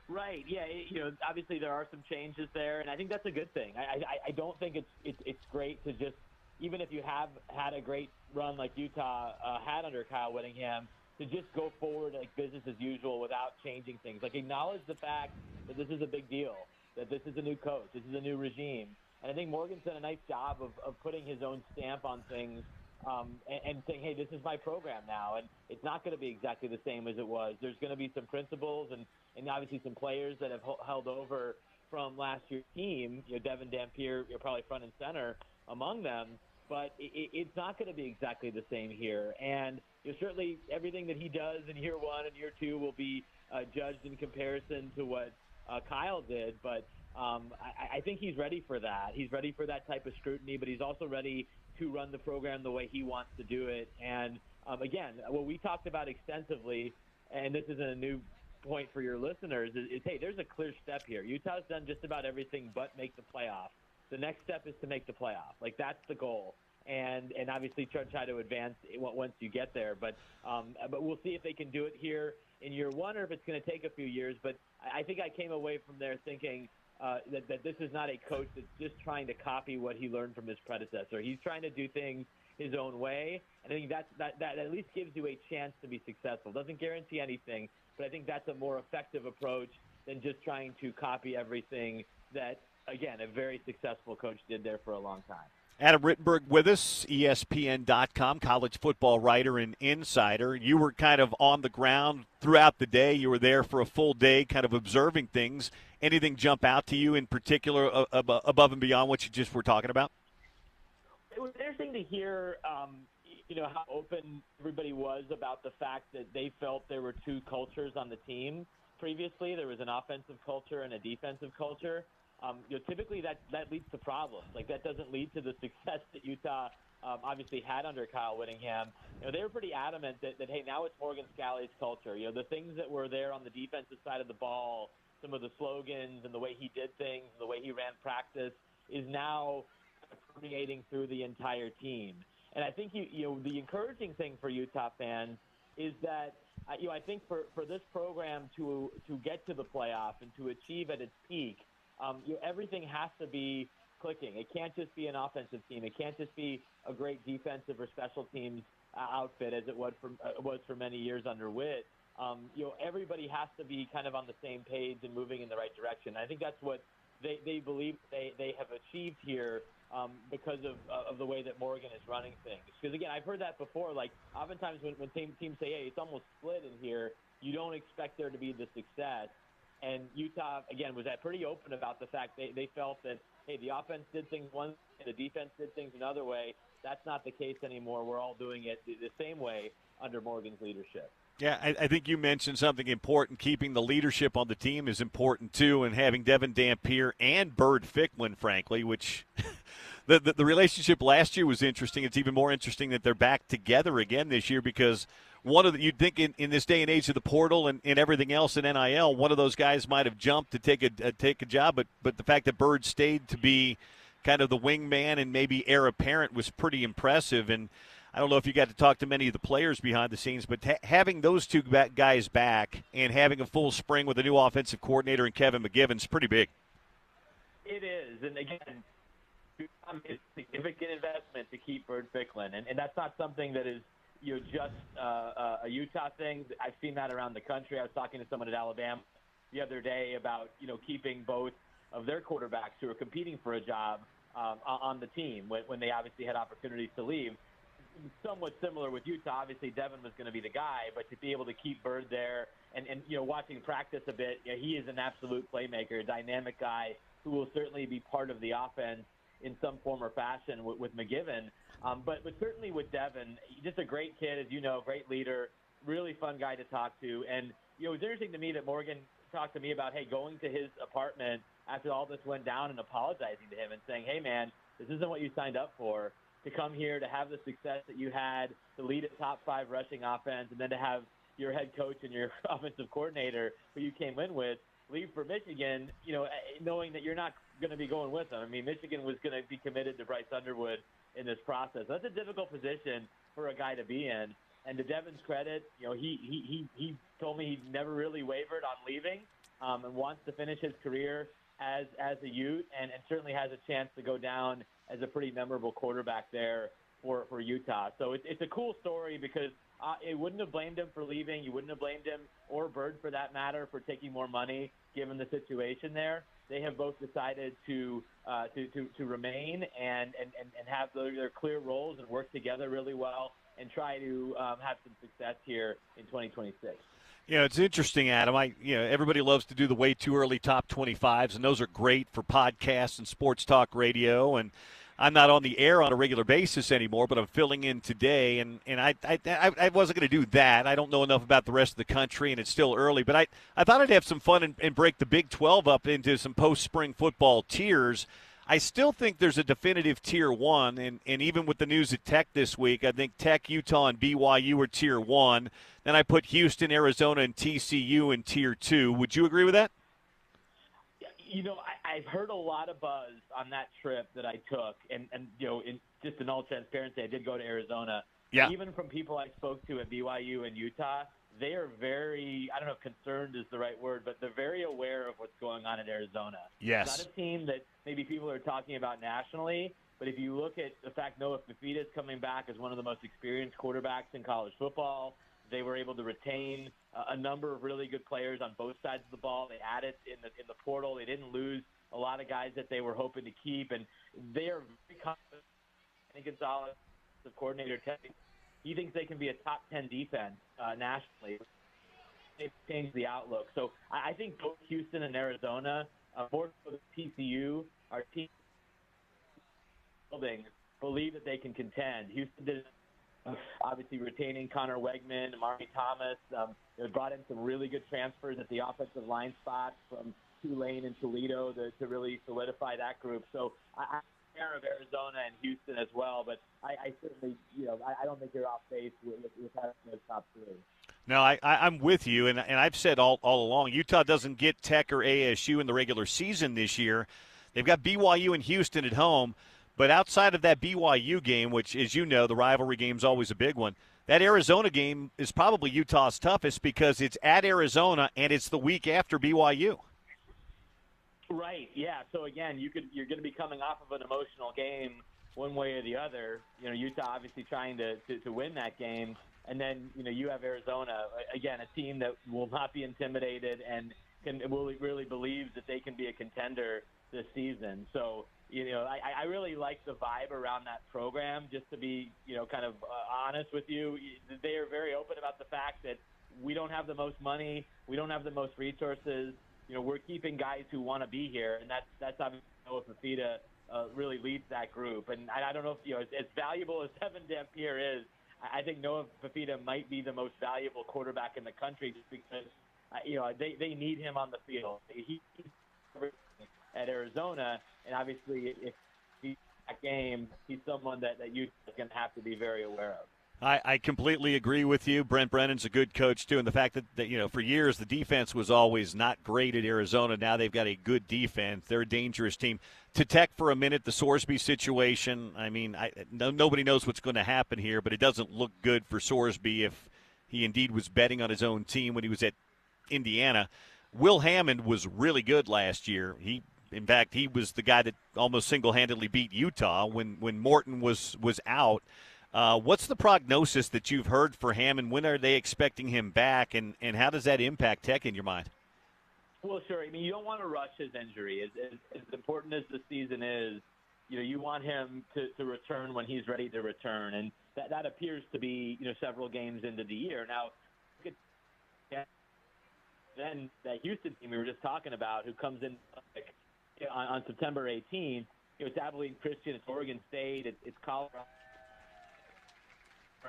Right. Yeah. You know, obviously there are some changes there, and I think that's a good thing. I don't think it's great to just, even if you have had a great run like Utah had under Kyle Whittingham, to just go forward like business as usual without changing things. Like, acknowledge the fact that this is a big deal, that this is a new coach, this is a new regime. And I think Morgan's done a nice job of putting his own stamp on things and saying, hey, this is my program now. And it's not going to be exactly the same as it was. There's going to be some principles and obviously some players that have held over from last year's team. You know, Devin Dampier, you're probably front and center among them. But it's not going to be exactly the same here. And you know, certainly everything that he does in year one and year two will be judged in comparison to what Kyle did. But I think he's ready for that. He's ready for that type of scrutiny, but he's also ready to run the program the way he wants to do it. And, again, what we talked about extensively, and this isn't a new point for your listeners, is, hey, there's a clear step here. Utah's done just about everything but make the playoff. The next step is to make the playoff. Like, that's the goal. And obviously try to advance once you get there. But we'll see if they can do it here in year one or if it's going to take a few years. But I think I came away from there thinking that this is not a coach that's just trying to copy what he learned from his predecessor. He's trying to do things his own way, and I think that at least gives you a chance to be successful. Doesn't guarantee anything, but I think that's a more effective approach than just trying to copy everything that, again, a very successful coach did there for a long time. Adam Rittenberg with us, ESPN.com, college football writer and insider. You were kind of on the ground throughout the day. You were there for a full day kind of observing things. Anything jump out to you in particular above and beyond what you just were talking about? It was interesting to hear, you know, how open everybody was about the fact that they felt there were two cultures on the team. Previously, there was an offensive culture and a defensive culture. You know, typically that leads to problems. Like, that doesn't lead to the success that Utah obviously had under Kyle Whittingham. You know, they were pretty adamant that hey, now it's Morgan Scally's culture. You know, the things that were there on the defensive side of the ball, some of the slogans and the way he did things, the way he ran practice, is now permeating through the entire team. And I think you know the encouraging thing for Utah fans is that you know, I think for this program to get to the playoff and to achieve at its peak, you know, everything has to be clicking. It can't just be an offensive team. It can't just be a great defensive or special teams outfit as it was for many years under Witt. You know, everybody has to be kind of on the same page and moving in the right direction. I think that's what they believe they have achieved here because of the way that Morgan is running things. Because, again, I've heard that before. Like, oftentimes when teams say, hey, it's almost split in here, you don't expect there to be the success. And Utah, again, was pretty open about the fact they felt that, hey, the offense did things one way, the defense did things another way. That's not the case anymore. We're all doing it the same way under Morgan's leadership. Yeah, I think you mentioned something important. Keeping the leadership on the team is important, too, and having Devin Dampier and Bird Ficklin, frankly, which the relationship last year was interesting. It's even more interesting that they're back together again this year because you'd think in this day and age of the portal and everything else in NIL, one of those guys might have jumped to take a job, but the fact that Bird stayed to be kind of the wingman and maybe heir apparent was pretty impressive. And I don't know if you got to talk to many of the players behind the scenes, but having those two guys back and having a full spring with a new offensive coordinator and Kevin McGivern is pretty big. It is, and again, it's a significant investment to keep Bird Ficklin, and that's not something that is just a Utah thing. I've seen that around the country. I was talking to someone at Alabama the other day about keeping both of their quarterbacks who are competing for a job on the team when they obviously had opportunities to leave. Somewhat similar with Utah. Obviously, Devin was going to be the guy, but to be able to keep Bird there and watching practice a bit, he is an absolute playmaker, a dynamic guy who will certainly be part of the offense in some form or fashion with McGivern. But certainly with Devin, just a great kid, as you know, great leader, really fun guy to talk to. And it was interesting to me that Morgan talked to me about, hey, going to his apartment after all this went down and apologizing to him and saying, hey, man, this isn't what you signed up for. To come here, to have the success that you had, to lead a top 5 rushing offense, and then to have your head coach and your offensive coordinator who you came in with leave for Michigan, knowing that you're not going to be going with them. I mean, Michigan was going to be committed to Bryce Underwood in this process. That's a difficult position for a guy to be in. And to Devin's credit, he told me he never really wavered on leaving and wants to finish his career as a Ute and certainly has a chance to go down as a pretty memorable quarterback there for Utah. So it's a cool story because it wouldn't have blamed him for leaving. You wouldn't have blamed him or Bird for that matter for taking more money given the situation there. They have both decided to remain and have their clear roles and work together really well and try to have some success here in 2026. Yeah, it's interesting, Adam. Everybody loves to do the way too early top 25s, and those are great for podcasts and sports talk radio. And I'm not on the air on a regular basis anymore, but I'm filling in today. And I wasn't going to do that. I don't know enough about the rest of the country, and it's still early. But I thought I'd have some fun and break the Big 12 up into some post-spring football tiers. I still think there's a definitive Tier 1, and even with the news at Tech this week, I think Tech, Utah, and BYU are Tier 1. Then I put Houston, Arizona, and TCU in Tier 2. Would you agree with that? I've heard a lot of buzz on that trip that I took, and just in all transparency, I did go to Arizona. Yeah. Even from people I spoke to at BYU and Utah, they are very, I don't know if concerned is the right word, but they're very aware of what's going on in Arizona. Yes. It's not a team that maybe people are talking about nationally, but if you look at the fact Noah Fifita's coming back as one of the most experienced quarterbacks in college football, they were able to retain a number of really good players on both sides of the ball. They added in the portal. They didn't lose a lot of guys that they were hoping to keep, and they are very confident. I think Gonzalez, the coordinator, he thinks they can be a top 10 defense nationally. They've changed the outlook. So I think both Houston and Arizona, more so the TCU, our team building, believe that they can contend. Houston did obviously retaining Connor Wegman, Amari Thomas. They brought in some really good transfers at the offensive line spot from Tulane and Toledo to really solidify that group. So I'm aware of Arizona and Houston as well, but I certainly, I don't think you're off base with having those top 3. No, I'm with you, and I've said all along, Utah doesn't get Tech or ASU in the regular season this year. They've got BYU and Houston at home, but outside of that BYU game, which, as you know, the rivalry game is always a big one, that Arizona game is probably Utah's toughest because it's at Arizona and it's the week after BYU. Right, yeah. So, again, you're going to be coming off of an emotional game one way or the other. Utah obviously trying to win that game. And then, you have Arizona, again, a team that will not be intimidated and really believes that they can be a contender this season. So, I really like the vibe around that program. Just to be, kind of honest with you, they are very open about the fact that we don't have the most money, we don't have the most resources. We're keeping guys who want to be here, and that's obviously Noah Fifita really leads that group. And I don't know if as valuable as Evan Dampier is, I think Noah Fifita might be the most valuable quarterback in the country, just because they need him on the field. He's at Arizona, and obviously if he's that game, he's someone that Utah's going to have to be very aware of. I completely agree with you. Brent Brennan's a good coach, too, and the fact that for years the defense was always not great at Arizona. Now they've got a good defense. They're a dangerous team. To Tech for a minute, the Sorsby situation, I mean, nobody knows what's going to happen here, but it doesn't look good for Sorsby if he indeed was betting on his own team when he was at Indiana. Will Hammond was really good last year. In fact, he was the guy that almost single-handedly beat Utah when Morton was out. What's the prognosis that you've heard for Hammond? When are they expecting him back, and how does that impact Tech in your mind? Well, sure. I mean, you don't want to rush his injury. As important as the season is, you want him to return when he's ready to return, and that appears to be several games into the year. Now, then that Houston team we were just talking about, who comes in on September 18th, it's Abilene Christian, it's Oregon State, it's Colorado.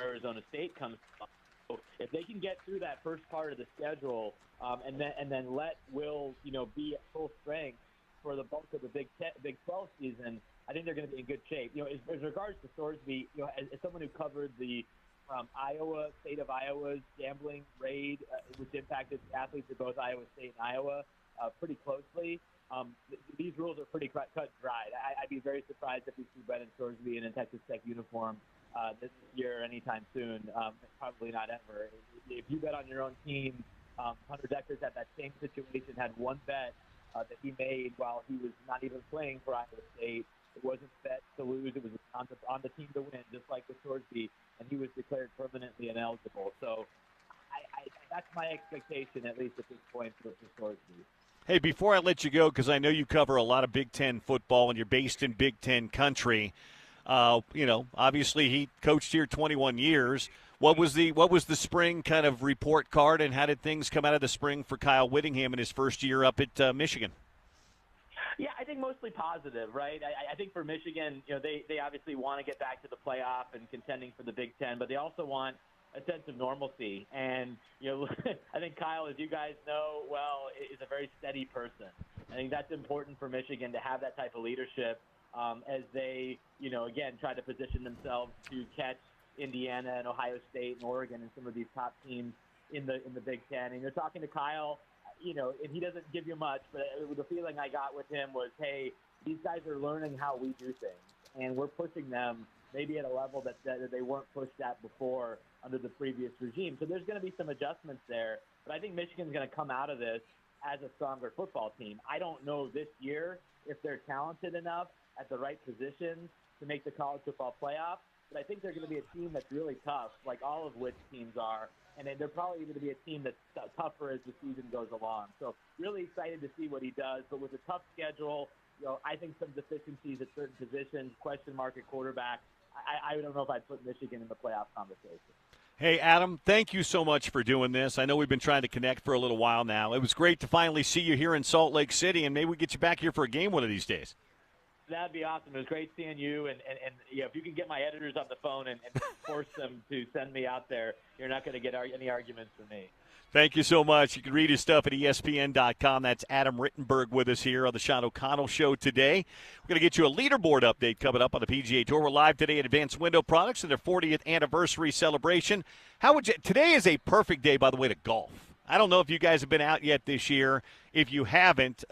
Arizona State comes up. So if they can get through that first part of the schedule, and then let Will be at full strength for the bulk of the Big 12 season, I think they're going to be in good shape. As regards to Sorsby, as someone who covered the state of Iowa's gambling raid, which impacted the athletes at both Iowa State and Iowa pretty closely. These rules are pretty cut and dried. I'd be very surprised if we see Brennan Sorsby in a Texas Tech uniform this year anytime soon. Probably not ever. If you bet on your own team, Hunter Deckers had that same situation, had one bet that he made while he was not even playing for Iowa State. It wasn't bet to lose. It was on the team to win, just like with Sorsby, and he was declared permanently ineligible. So that's my expectation, at least at this point, for Sorsby. Hey, before I let you go, because I know you cover a lot of Big Ten football and you're based in Big Ten country, obviously he coached here 21 years. What was the spring kind of report card, and how did things come out of the spring for Kyle Whittingham in his first year up at Michigan? Yeah, I think mostly positive, right? I think for Michigan, they obviously want to get back to the playoff and contending for the Big Ten, but they also want a sense of normalcy. And, I think Kyle, as you guys know well, is a very steady person. I think that's important for Michigan to have that type of leadership as they, again, try to position themselves to catch Indiana and Ohio State and Oregon and some of these top teams in the Big Ten. And you're talking to Kyle, and he doesn't give you much, but the feeling I got with him was, hey, these guys are learning how we do things, and we're pushing them maybe at a level that they weren't pushed at before under the previous regime. So there's going to be some adjustments there, but I think Michigan's going to come out of this as a stronger football team. I don't know this year if they're talented enough at the right positions to make the college football playoff, but I think they're going to be a team that's really tough, like all of which teams are, and they're probably going to be a team that's tougher as the season goes along. So really excited to see what he does, but with a tough schedule, I think some deficiencies at certain positions, question mark at quarterback, I don't know if I'd put Michigan in the playoff conversation. Hey, Adam, thank you so much for doing this. I know we've been trying to connect for a little while now. It was great to finally see you here in Salt Lake City, and maybe we get you back here for a game one of these days. That'd be awesome. It was great seeing you, and if you can get my editors on the phone and force them to send me out there, you're not going to get any arguments from me. Thank you so much. You can read his stuff at ESPN.com. That's Adam Rittenberg with us here on the Sean O'Connell Show today. We're going to get you a leaderboard update coming up on the PGA Tour. We're live today at Advanced Window Products and their 40th anniversary celebration. Today is a perfect day, by the way, to golf. I don't know if you guys have been out yet this year. If you haven't,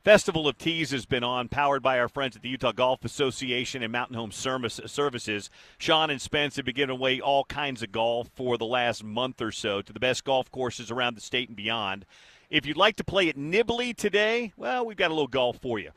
Festival of Tees has been on, powered by our friends at the Utah Golf Association and Mountain Home Services. Sean and Spence have been giving away all kinds of golf for the last month or so to the best golf courses around the state and beyond. If you'd like to play at Nibley today, well, we've got a little golf for you.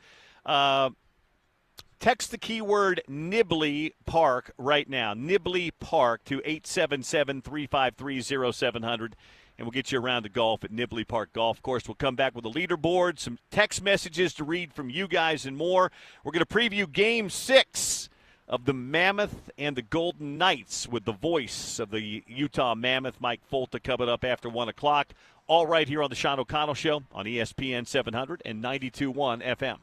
Text the keyword Nibley Park right now, Nibley Park, to 877-353-0700. and we'll get you around the golf at Nibley Park Golf Course. We'll come back with a leaderboard, some text messages to read from you guys, and more. We're going to preview Game 6 of the Mammoth and the Golden Knights with the voice of the Utah Mammoth, Mike Folta, coming up after 1 o'clock. All right here on the Sean O'Connell Show on ESPN 700 and 92.1 FM.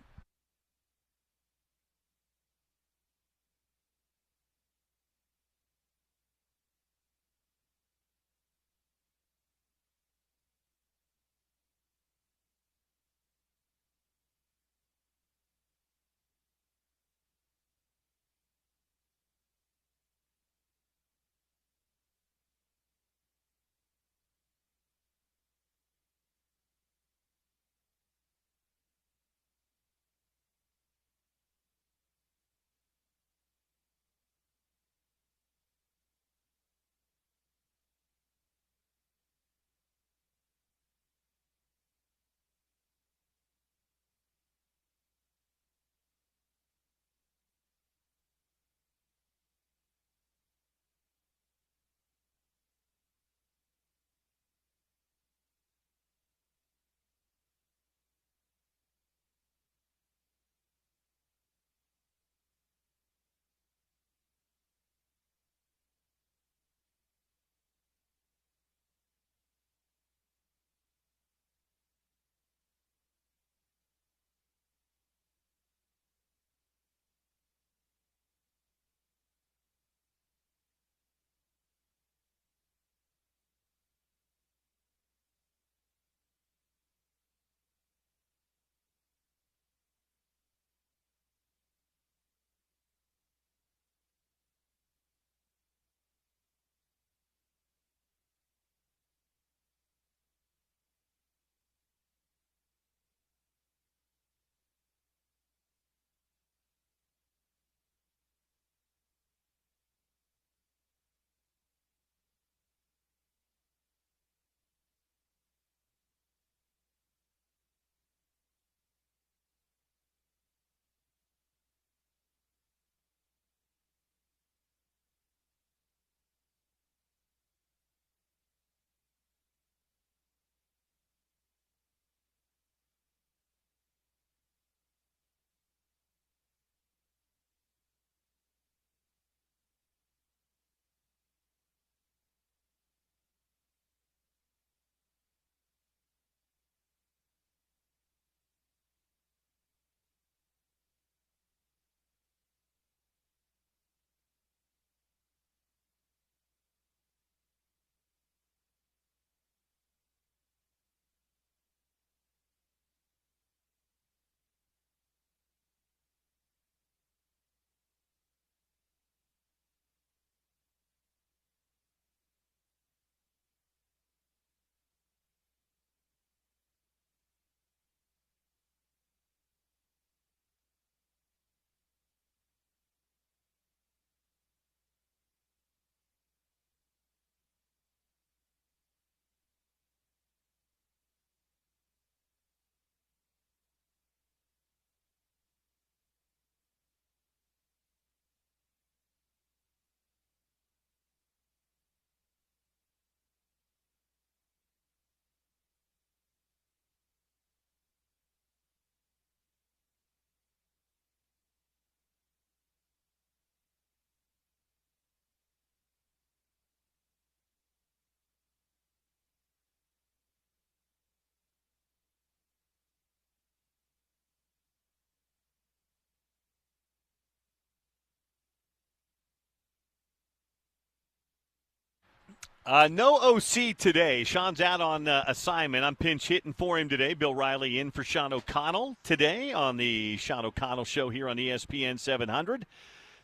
No OC today. Sean's out on assignment. I'm pinch hitting for him today. Bill Riley in for Sean O'Connell today on the Sean O'Connell Show here on ESPN 700.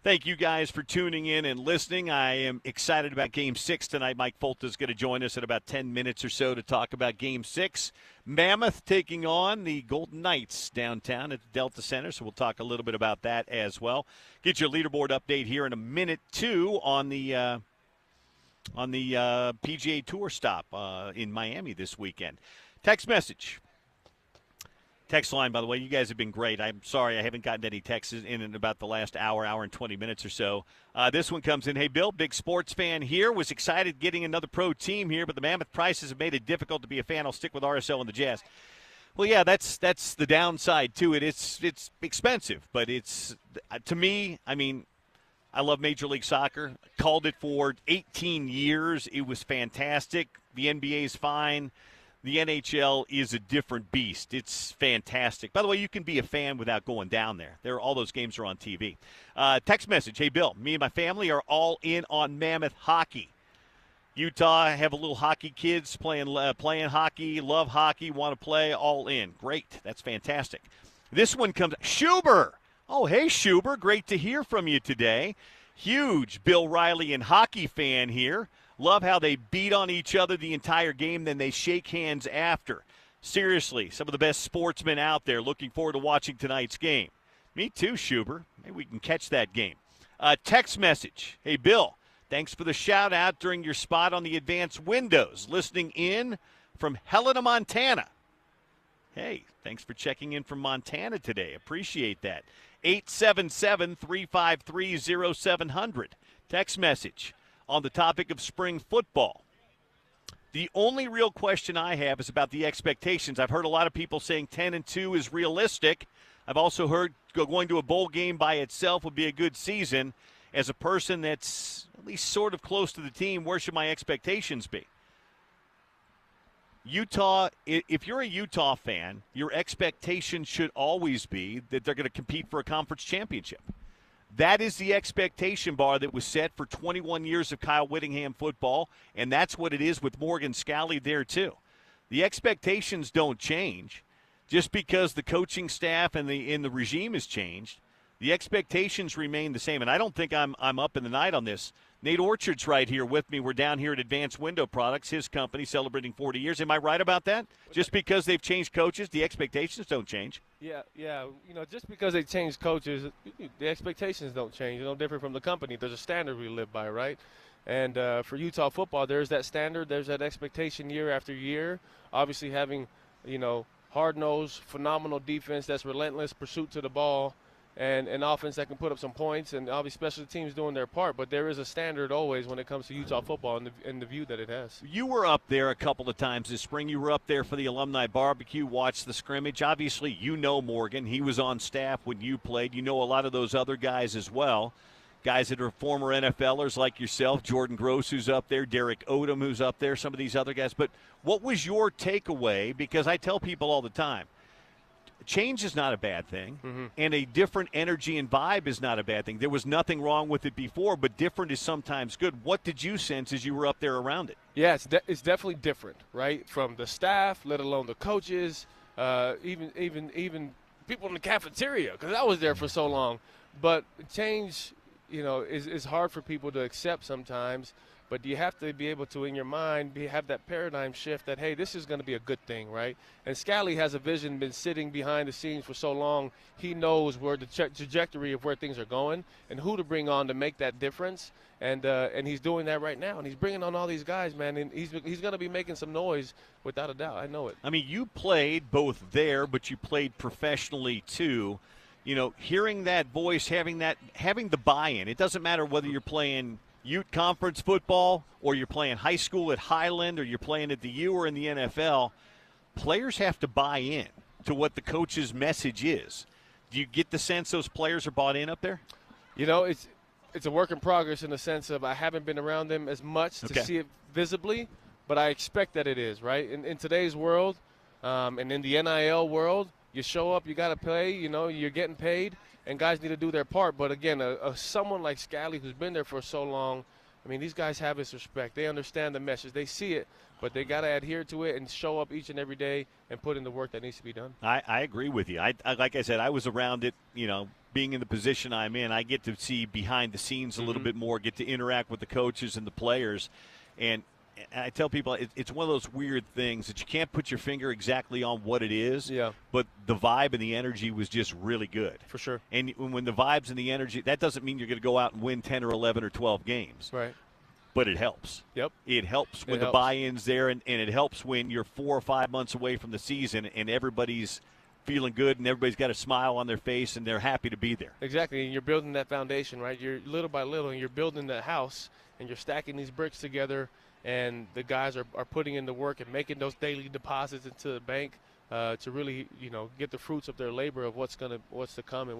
Thank you guys for tuning in and listening. I am excited about Game 6 tonight. Mike Folta is going to join us in about 10 minutes or so to talk about Game 6. Mammoth taking on the Golden Knights downtown at the Delta Center, so we'll talk a little bit about that as well. Get your leaderboard update here in a minute, too, on the PGA Tour stop in Miami this weekend. Text message Text line, by the way, you guys have been great. I'm sorry I haven't gotten any texts in about the last hour and 20 minutes or so. This one comes in. Hey, Bill, big sports fan here. Was excited getting another pro team here, but the Mammoth prices have made it difficult to be a fan. I'll stick with RSL and the Jazz. Well, yeah, that's the downside to it. It's expensive, but it's to me, I mean, I love Major League Soccer. Called it for 18 years. It was fantastic. The NBA is fine. The NHL is a different beast. It's fantastic. By the way, you can be a fan without going down there. All those games are on TV. Text message, hey, Bill, me and my family are all in on Mammoth hockey. Utah, have a little hockey kids playing hockey, love hockey, want to play, all in. Great. That's fantastic. This one comes, Schuber. Oh, hey, Schuber. Great to hear from you today. Huge Bill Riley and hockey fan here. Love how they beat on each other the entire game, then they shake hands after. Seriously, some of the best sportsmen out there. Looking forward to watching tonight's game. Me too, Schuber. Maybe we can catch that game. Text message. Hey, Bill. Thanks for the shout-out during your spot on the advanced windows. Listening in from Helena, Montana. Hey, thanks for checking in from Montana today. Appreciate that. 877-353-0700. Text message on the topic of spring football. The only real question I have is about the expectations. I've heard a lot of people saying 10-2 is realistic. I've also heard going to a bowl game by itself would be a good season. As a person that's at least sort of close to the team, where should my expectations be? Utah, if you're a Utah fan, your expectation should always be that they're going to compete for a conference championship. That is the expectation bar that was set for 21 years of Kyle Whittingham football, and that's what it is with Morgan Scalley there too. The expectations don't change just because the coaching staff and the regime has changed. The expectations remain the same, and I don't think I'm up in the night on this. Nate Orchard's right here with me. We're down here at Advanced Window Products, his company celebrating 40 years. Am I right about that? Just because they've changed coaches, the expectations don't change. Yeah. You know, just because they changed coaches, the expectations don't change. They're no different from the company. There's a standard we live by, right? And for Utah football, there's that standard. There's that expectation year after year. Obviously having, you know, hard-nosed, phenomenal defense that's relentless pursuit to the ball. And an offense that can put up some points, and obviously special teams doing their part. But there is a standard always when it comes to Utah football and the view that it has. You were up there a couple of times this spring. You were up there for the alumni barbecue, watched the scrimmage. Obviously, you know Morgan. He was on staff when you played. You know a lot of those other guys as well, guys that are former NFLers like yourself, Jordan Gross, who's up there, Derek Odom, who's up there, some of these other guys. But what was your takeaway? Because I tell people all the time, change is not a bad thing, and a different energy and vibe is not a bad thing. There was nothing wrong with it before, but different is sometimes good. What did you sense as you were up there around it? Yeah, it's definitely different, right? From the staff, let alone the coaches, even people in the cafeteria, because I was there for so long. But change, you know, is hard for people to accept sometimes. But you have to be able to, in your mind, have that paradigm shift that, hey, this is going to be a good thing, right? And Scalley has a vision, been sitting behind the scenes for so long. He knows where the trajectory of where things are going and who to bring on to make that difference. And he's doing that right now. And he's bringing on all these guys, man. And he's going to be making some noise without a doubt. I know it. I mean, you played both there, but you played professionally too. You know, hearing that voice, having the buy-in. It doesn't matter whether you're playing Ute Conference football or you're playing high school at Highland or you're playing at the U or in the NFL. Players have to buy in to what the coach's message is. Do you get the sense those players are bought in up there? You know, it's a work in progress in the sense of I haven't been around them as much to see it visibly, but I expect that it is, right? In today's world and in the NIL world, you show up, you got to play, you know, you're getting paid. And guys need to do their part. But, again, someone like Scalley who's been there for so long, I mean, these guys have his respect. They understand the message. They see it, but they got to adhere to it and show up each and every day and put in the work that needs to be done. I agree with you. I like I said, I was around it, you know, being in the position I'm in. I get to see behind the scenes a little bit more, get to interact with the coaches and the players. And I tell people it's one of those weird things that you can't put your finger exactly on what it is. Yeah. But the vibe and the energy was just really good. For sure. And when the vibes and the energy, that doesn't mean you're going to go out and win 10 or 11 or 12 games. Right. But it helps. Yep. It helps when the buy-in's there, and it helps when you're 4 or 5 months away from the season and everybody's feeling good and everybody's got a smile on their face and they're happy to be there. Exactly, and you're building that foundation, right? You're little by little, and you're building that house, and you're stacking these bricks together, and the guys are putting in the work and making those daily deposits into the bank to really, get the fruits of their labor of what's to come and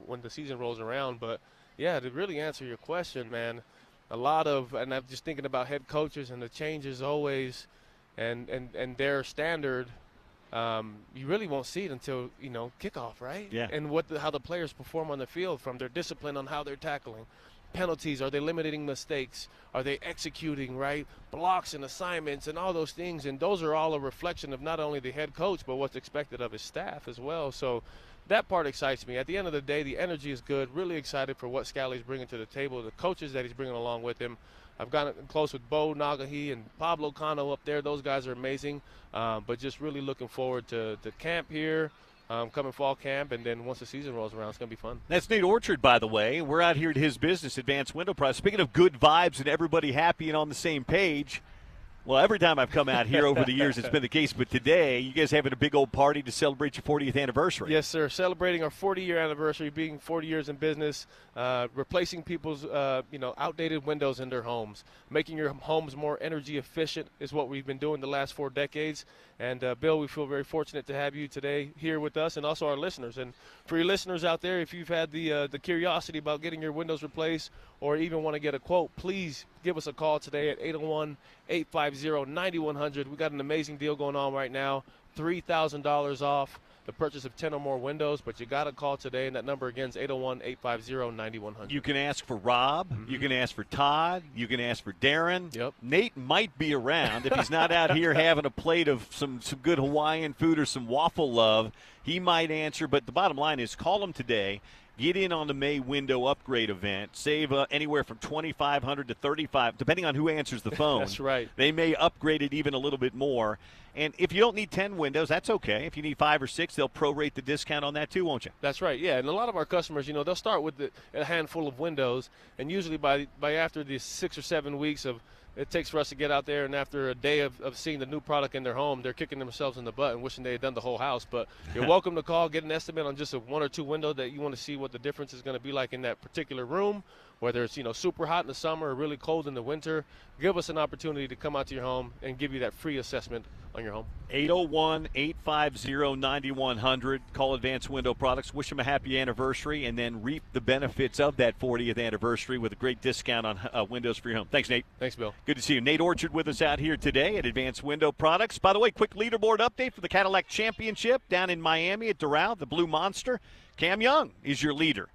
when the season rolls around. But yeah, to really answer your question, man, and I'm just thinking about head coaches and the changes always, and their standard. You really won't see it until kickoff, right? Yeah. And how the players perform on the field, from their discipline on how they're tackling, penalties, are they limiting mistakes, are they executing right, blocks and assignments and all those things, and those are all a reflection of not only the head coach but what's expected of his staff as well. So that part excites me. At the end of the day, the energy is good. Really excited for what Scalley's bringing to the table, the coaches that he's bringing along with him. I've gotten close with Bo Nagahi and Pablo Cano up there. Those guys are amazing. But just really looking forward to camp here, coming fall camp, and then once the season rolls around, it's going to be fun. That's Nate Orchard, by the way. We're out here at his business, Advanced Window Products. Speaking of good vibes and everybody happy and on the same page, well, every time I've come out here over the years, it's been the case. But today, you guys having a big old party to celebrate your 40th anniversary. Yes, sir. Celebrating our 40-year anniversary, being 40 years in business, replacing people's, outdated windows in their homes, making your homes more energy efficient is what we've been doing the last 4 decades. And, Bill, we feel very fortunate to have you today here with us, and also our listeners. And for your listeners out there, if you've had the curiosity about getting your windows replaced or even want to get a quote, please give us a call today at 801-850-9100. We got an amazing deal going on right now, $3,000 off the purchase of 10 or more windows, but you got to call today, and that number again is 801-850-9100. You can ask for Rob. Mm-hmm. You can ask for Todd. You can ask for Darren. Yep. Nate might be around. If he's not out here having a plate of some good Hawaiian food or some waffle love, he might answer. But the bottom line is, call him today. Get in on the May window upgrade event. Save anywhere from $2,500 to $35,000, depending on who answers the phone. That's right. They may upgrade it even a little bit more. And if you don't need 10 windows, that's okay. If you need 5 or 6, they'll prorate the discount on that too, won't you? That's right, yeah. And a lot of our customers, they'll start with a handful of windows, and usually by after the 6 or 7 weeks of it takes for us to get out there, and after a day of seeing the new product in their home, they're kicking themselves in the butt and wishing they had done the whole house. But you're welcome to call, get an estimate on just a 1 or 2 window that you want to see what the difference is going to be like in that particular room, whether it's super hot in the summer or really cold in the winter. Give us an opportunity to come out to your home and give you that free assessment on your home. 801-850-9100. Call Advanced Window Products. Wish them a happy anniversary, and then reap the benefits of that 40th anniversary with a great discount on windows for your home. Thanks, Nate. Thanks, Bill. Good to see you. Nate Orchard with us out here today at Advanced Window Products. By the way, quick leaderboard update for the Cadillac Championship down in Miami at Doral, the Blue Monster. Cam Young is your leader.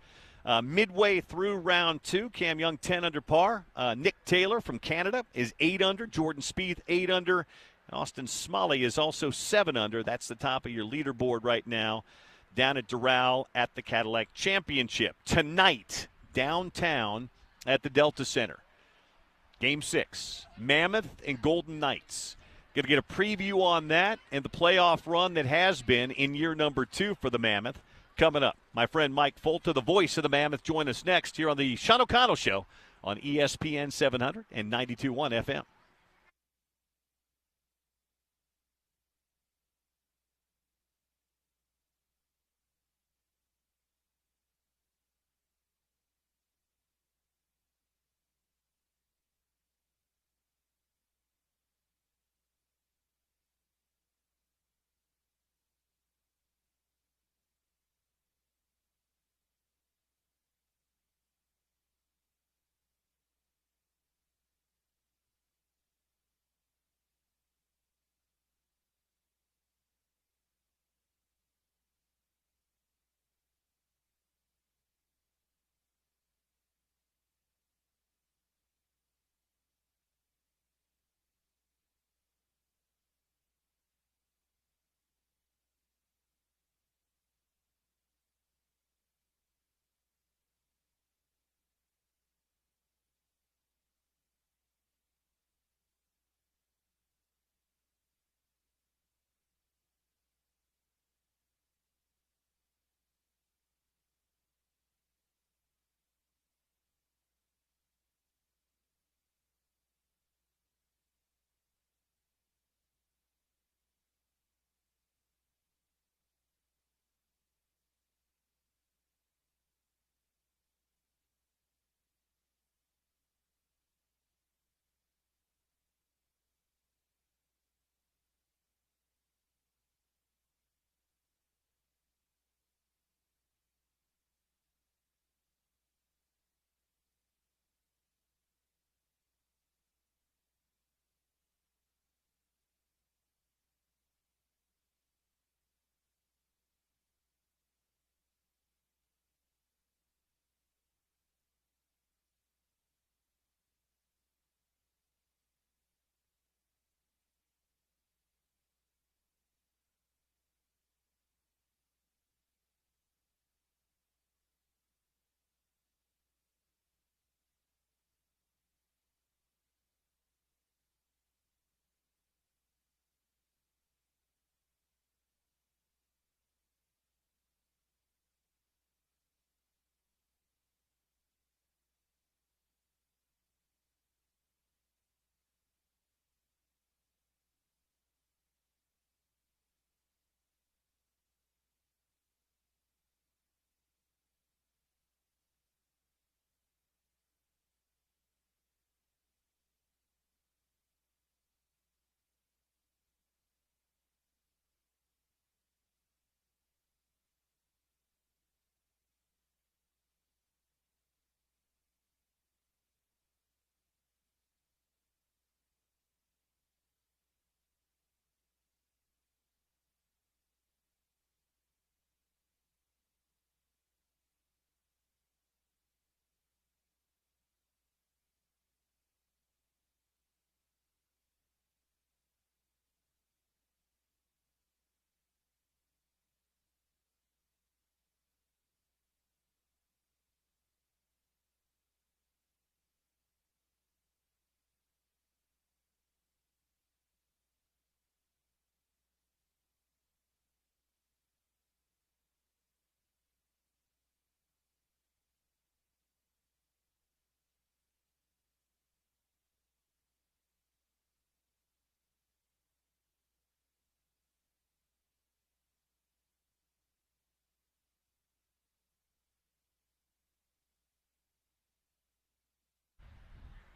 Midway through round 2, Cam Young 10 under par. Nick Taylor from Canada is 8 under. Jordan Spieth 8 under. Austin Smalley is also 7 under. That's the top of your leaderboard right now down at Doral at the Cadillac Championship. Tonight, downtown at the Delta Center, Game 6, Mammoth and Golden Knights. Going to get a preview on that and the playoff run that has been in year number 2 for the Mammoth coming up. My friend Mike Folta, the voice of the Mammoth, join us next here on the Sean O'Connell Show on ESPN 700 and 92.1 FM.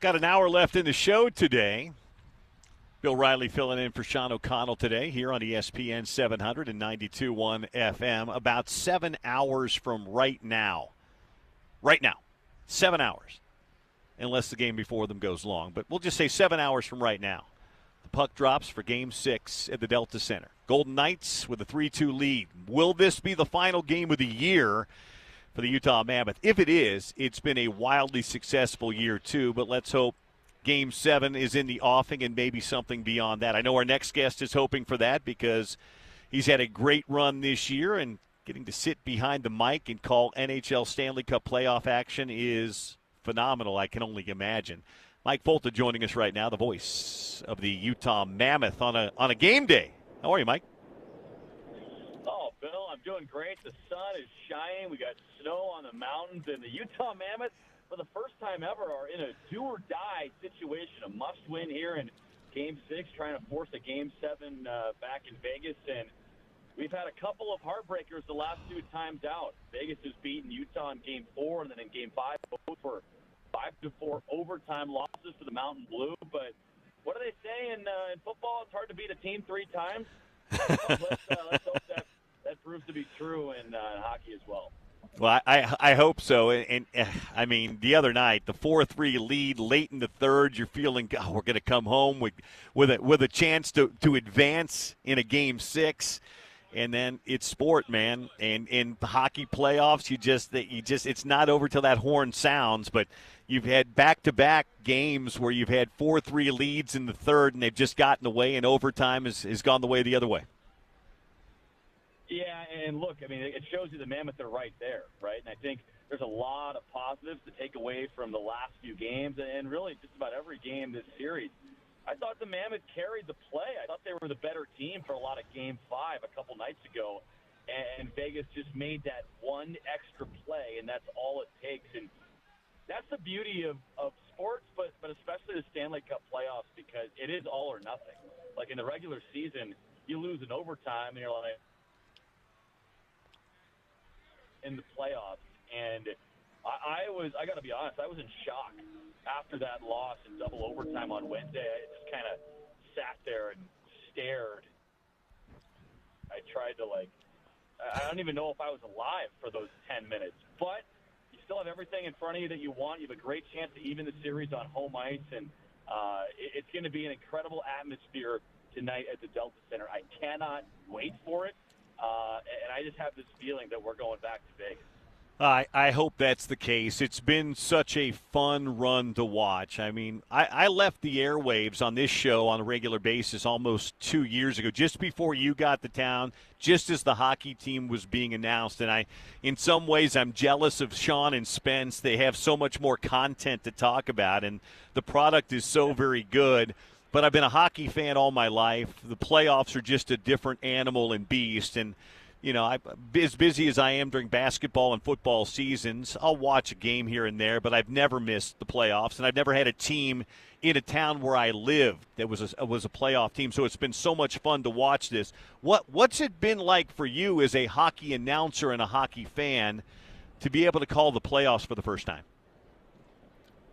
Got an hour left in the show today. Bill Riley filling in for Sean O'Connell today here on ESPN 700 and 92.1 FM. About 7 hours from right now. Right now. 7 hours. Unless the game before them goes long. But we'll just say 7 hours from right now. The puck drops for Game 6 at the Delta Center. Golden Knights with a 3-2 lead. Will this be the final game of the year for the Utah Mammoth? If it is, it's been a wildly successful year too, but let's hope Game 7 is in the offing and maybe something beyond that. I know our next guest is hoping for that because he's had a great run this year, and getting to sit behind the mic and call NHL Stanley Cup playoff action is phenomenal, I can only imagine. Mike Folta joining us right now, the voice of the Utah Mammoth on a game day. How are you, Mike? Oh, Bill, I'm doing great. The sun is shining. We got snow on the mountains, and the Utah Mammoth, for the first time ever, are in a do-or-die situation, a must-win here in Game 6, trying to force a Game 7 back in Vegas. And we've had a couple of heartbreakers the last 2 times out. Vegas has beaten Utah in Game 4, and then in Game 5, both were 5-4 overtime losses to the Mountain Blue. But what do they say in football? It's hard to beat a team 3 times. Let's hope that proves to be true in hockey as well. Well, I hope so. And I mean, the other night, the 4-3 lead late in the third, you're feeling, oh, we're going to come home with a chance to advance in a Game 6. And then it's sport, man. And in the hockey playoffs, you just it's not over till that horn sounds. But you've had back-to-back games where you've had 4-3 leads in the third, and they've just gotten away, and overtime has gone the other way. Yeah, and look, I mean, it shows you the Mammoth are right there, right? And I think there's a lot of positives to take away from the last few games, and really just about every game this series. I thought the Mammoth carried the play. I thought they were the better team for a lot of Game 5 a couple nights ago, and Vegas just made that one extra play, and that's all it takes. And that's the beauty of sports, but especially the Stanley Cup playoffs, because it is all or nothing. Like in the regular season, you lose in overtime, and you're like, in the playoffs, and I got to be honest, I was in shock after that loss in double overtime on Wednesday. I just kind of sat there and stared. I tried to I don't even know if I was alive for those 10 minutes, but you still have everything in front of you that you want. You have a great chance to even the series on home ice, and it's going to be an incredible atmosphere tonight at the Delta Center. I cannot wait for it. And I just have this feeling that we're going back to Vegas. I hope that's the case. It's been such a fun run to watch. I mean, I left the airwaves on this show on a regular basis almost 2 years ago, just before you got to town, just as the hockey team was being announced. And in some ways, I'm jealous of Sean and Spence. They have so much more content to talk about, and the product is so very good. But I've been a hockey fan all my life. The playoffs are just a different animal and beast. And, you know, as busy as I am during basketball and football seasons, I'll watch a game here and there, but I've never missed the playoffs. And I've never had a team in a town where I lived that was a playoff team. So it's been so much fun to watch this. What's it been like for you as a hockey announcer and a hockey fan to be able to call the playoffs for the first time?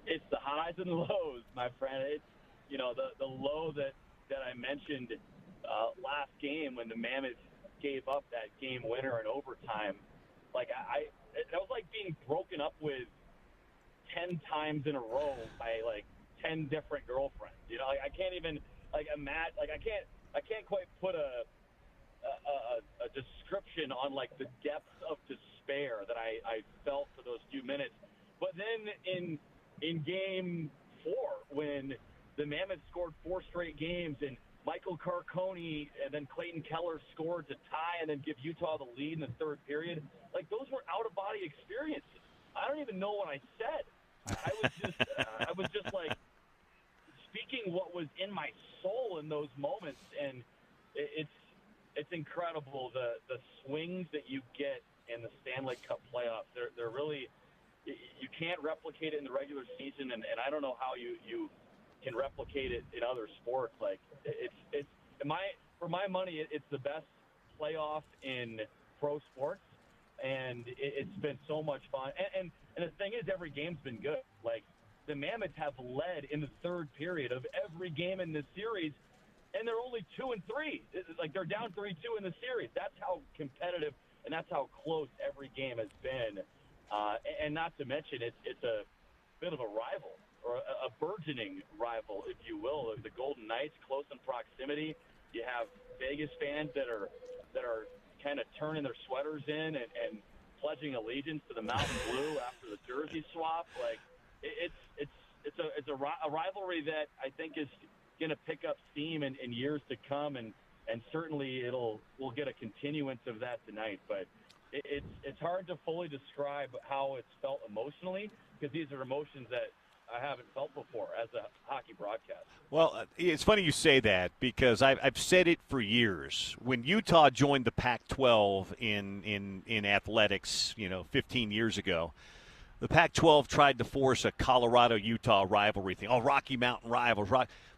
It's the highs and lows, my friend. It's, you know, the low that I mentioned last game when the Mammoth gave up that game winner in overtime. That was like being broken up with 10 times in a row by 10 different girlfriends. You know, I can't even imagine. I can't quite put a description on the depths of despair that I felt for those few minutes. But then in Game 4, when the Mammoth scored 4 straight games, and Michael Carcone and then Clayton Keller scored to tie and then give Utah the lead in the third period. Those were out-of-body experiences. I don't even know what I said. I was just speaking what was in my soul in those moments, and it's incredible the swings that you get in the Stanley Cup playoffs. They're really, you can't replicate it in the regular season, and I don't know how you can replicate it in other sports. For my money, it's the best playoff in pro sports, and it's been so much fun. And the thing is, every game's been good. the Mammoths have led in the third period of every game in this series, and they're only 2-3. Like, they're down 3-2 in the series. That's how competitive and that's how close every game has been. And not to mention, it's a bit of a rival, or a burgeoning rival, if you will. The Golden Knights, close in proximity. You have Vegas fans that are kind of turning their sweaters in and pledging allegiance to the Mountain Blue after the jersey swap. Like, it's a rivalry that I think is going to pick up steam in years to come, and certainly we'll get a continuance of that tonight. But it's hard to fully describe how it's felt emotionally, because these are emotions that I haven't felt before as a hockey broadcaster. Well, it's funny you say that, because I've said it for years. When Utah joined the Pac-12 in athletics, 15 years ago, the Pac-12 tried to force a Colorado-Utah rivalry thing. Oh, Rocky Mountain rivals.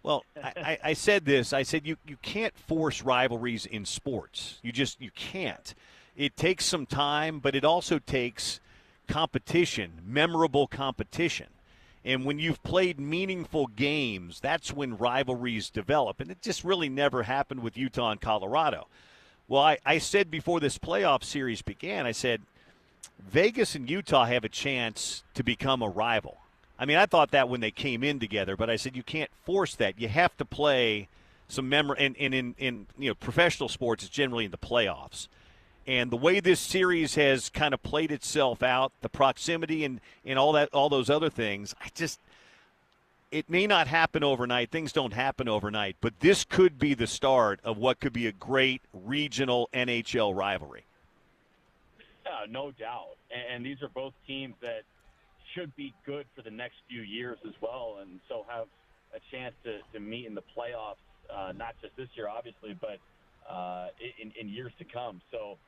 Well, I said this. I said you can't force rivalries in sports. You can't. It takes some time, but it also takes competition, memorable competition. And when you've played meaningful games, that's when rivalries develop. And it just really never happened with Utah and Colorado. Well, I said before this playoff series began, I said, Vegas and Utah have a chance to become a rival. I mean, I thought that when they came in together, but I said you can't force that. You have to play some memory. And in professional sports, it's generally in the playoffs. And the way this series has kind of played itself out, the proximity and all those other things, it may not happen overnight. Things don't happen overnight, but this could be the start of what could be a great regional NHL rivalry. No doubt. And these are both teams that should be good for the next few years as well, and so have a chance to meet in the playoffs, not just this year, obviously, but in years to come. So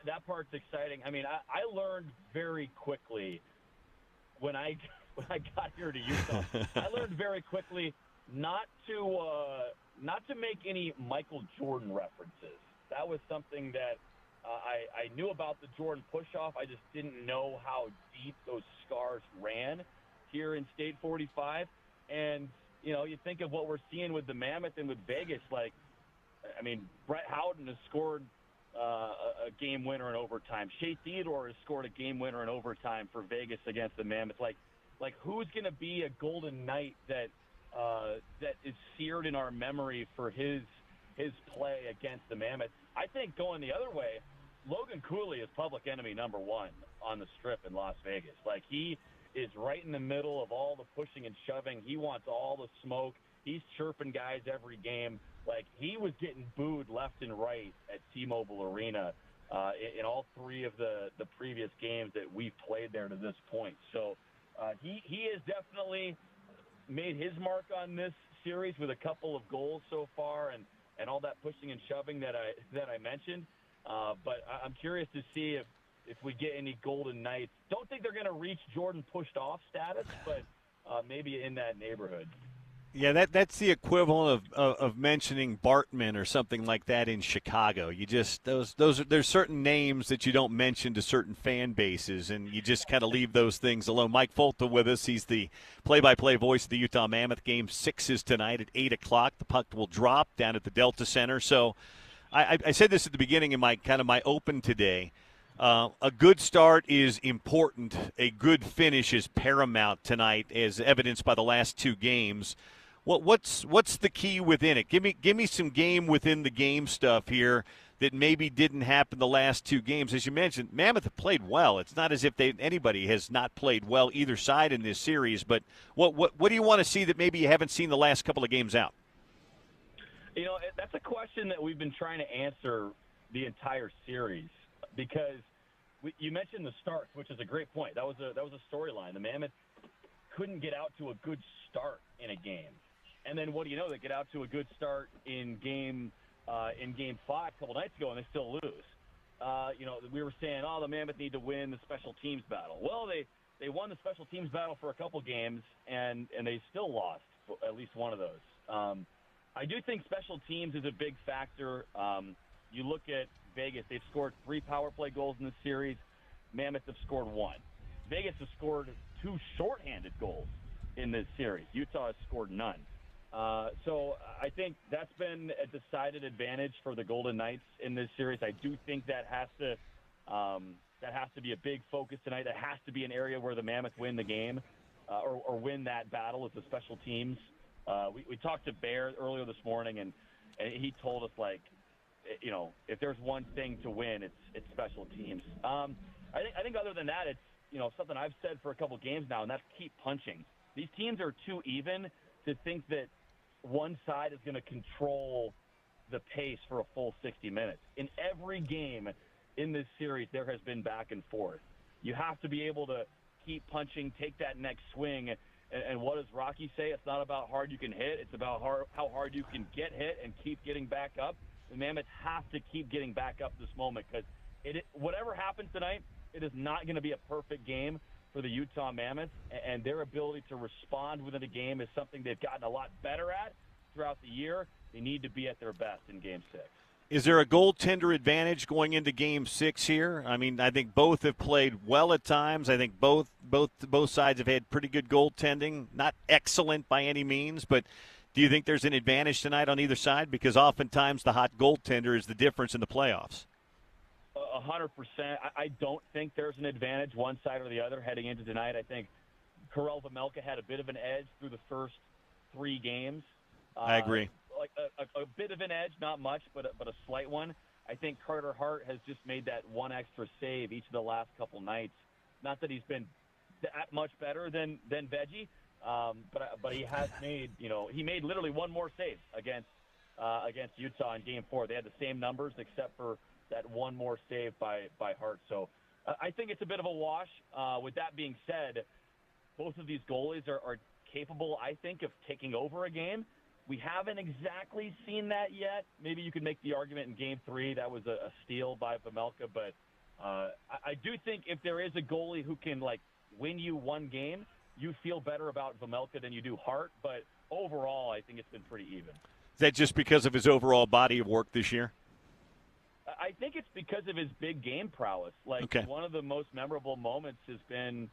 that part's exciting. I mean, I learned very quickly when I got here to Utah. I learned very quickly not to make any Michael Jordan references. That was something that I knew about the Jordan push-off. I just didn't know how deep those scars ran here in State 45. And, you think of what we're seeing with the Mammoth and with Vegas. Like, I mean, Brett Howden has scored a game winner in overtime. Shea Theodore has scored a game winner in overtime for Vegas against the Mammoth. Like who's going to be a Golden Knight that is seared in our memory for his play against the Mammoth? I think going the other way, Logan Cooley is public enemy number one on the Strip in Las Vegas. Like, he is right in the middle of all the pushing and shoving. He wants all the smoke. He's chirping guys every game. Like, he was getting booed left and right at T-Mobile Arena in all three of the previous games that we've played there to this point. So he has definitely made his mark on this series with a couple of goals so far and all that pushing and shoving that I mentioned. But I'm curious to see if we get any Golden Knights. Don't think they're going to reach Jordan pushed off status, but maybe in that neighborhood. Yeah, that's the equivalent of mentioning Bartman or something like that in Chicago. You just there's certain names that you don't mention to certain fan bases, and you just kind of leave those things alone. Mike Folta with us. He's the play-by-play voice of the Utah Mammoth. Game 6 is tonight at 8:00. The puck will drop down at the Delta Center. So I said this at the beginning in my open today. A good start is important. A good finish is paramount tonight, as evidenced by the last two games. What's the key within it? Give me some game within the game stuff here that maybe didn't happen the last two games. As you mentioned, Mammoth have played well. It's not as if anybody has not played well either side in this series. But what do you want to see that maybe you haven't seen the last couple of games out? That's a question that we've been trying to answer the entire series, because you mentioned the starts, which is a great point. That was a storyline. The Mammoth couldn't get out to a good start in a game. And then what do you know? They get out to a good start in game 5 a couple nights ago, and they still lose. We were saying, the Mammoth need to win the special teams battle. Well, they won the special teams battle for a couple games, and they still lost at least one of those. I do think special teams is a big factor. You look at Vegas, they've scored 3 power play goals in this series. Mammoth have scored 1. Vegas has scored 2 shorthanded goals in this series. Utah has scored none. So I think that's been a decided advantage for the Golden Knights in this series. I do think that has to be a big focus tonight. That has to be an area where the Mammoth win the game or win that battle with the special teams. We talked to Bear earlier this morning, and he told us, like, you know, if there's one thing to win, it's special teams. I think other than that, it's, you know, something I've said for a couple games now, and that's keep punching. These teams are too even to think that one side is going to control the pace for a full 60 minutes. In every game in this series, there has been back and forth. You have to be able to keep punching, take that next swing. And what does Rocky say? It's not about hard you can hit. It's about how hard you can get hit and keep getting back up. The Mammoths have to keep getting back up this moment because whatever happens tonight, it is not going to be a perfect game for the Utah Mammoths, and their ability to respond within a game is something they've gotten a lot better at throughout the year. They need to be at their best in Game 6. Is there a goaltender advantage going into Game 6 here? I mean, I think both have played well at times. I think both sides have had pretty good goaltending. Not excellent by any means, but do you think there's an advantage tonight on either side? Because oftentimes the hot goaltender is the difference in the playoffs. 100%. I don't think there's an advantage one side or the other heading into tonight. I think Karel Vejmelka had a bit of an edge through the first 3 games. I agree. Like a bit of an edge, not much, but a slight one. I think Carter Hart has just made that one extra save each of the last couple nights. Not that he's been that much better than Veggie, but he has made, you know, he made literally one more save against Utah in Game 4. They had the same numbers except for that one more save by Hart. So I think it's a bit of a wash. With that being said, both of these goalies are capable, I think, of taking over a game. We haven't exactly seen that yet. Maybe you could make the argument in Game 3 that was a steal by Vejmelka, but I do think if there is a goalie who can, like, win you one game, you feel better about Vejmelka than you do Hart. But overall, I think it's been pretty even. Is that just because of his overall body of work this year? I think it's because of his big game prowess. Like, okay. One of the most memorable moments has been,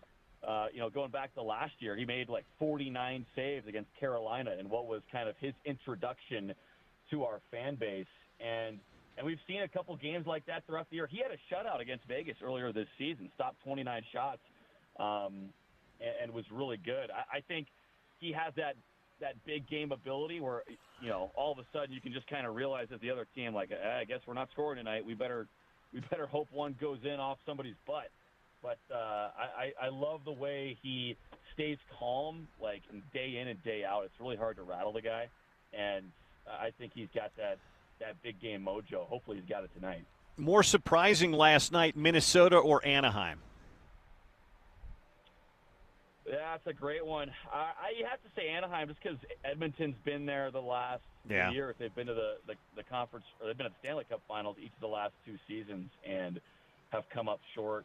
going back to last year. He made like 49 saves against Carolina in what was kind of his introduction to our fan base. And we've seen a couple games like that throughout the year. He had a shutout against Vegas earlier this season, stopped 29 shots, and was really good. I think he has that big game ability where, you know, all of a sudden you can just kind of realize that the other team, like, I guess we're not scoring tonight. We better hope one goes in off somebody's butt. But I love the way he stays calm, like, day in and day out. It's really hard to rattle the guy, and I think he's got that big game mojo. Hopefully he's got it tonight. More surprising last night, Minnesota or Anaheim? Yeah, that's a great one. I have to say Anaheim just because Edmonton's been there the last 2 years. They've been to the conference, or they've been at the Stanley Cup Finals each of the last 2 seasons and have come up short.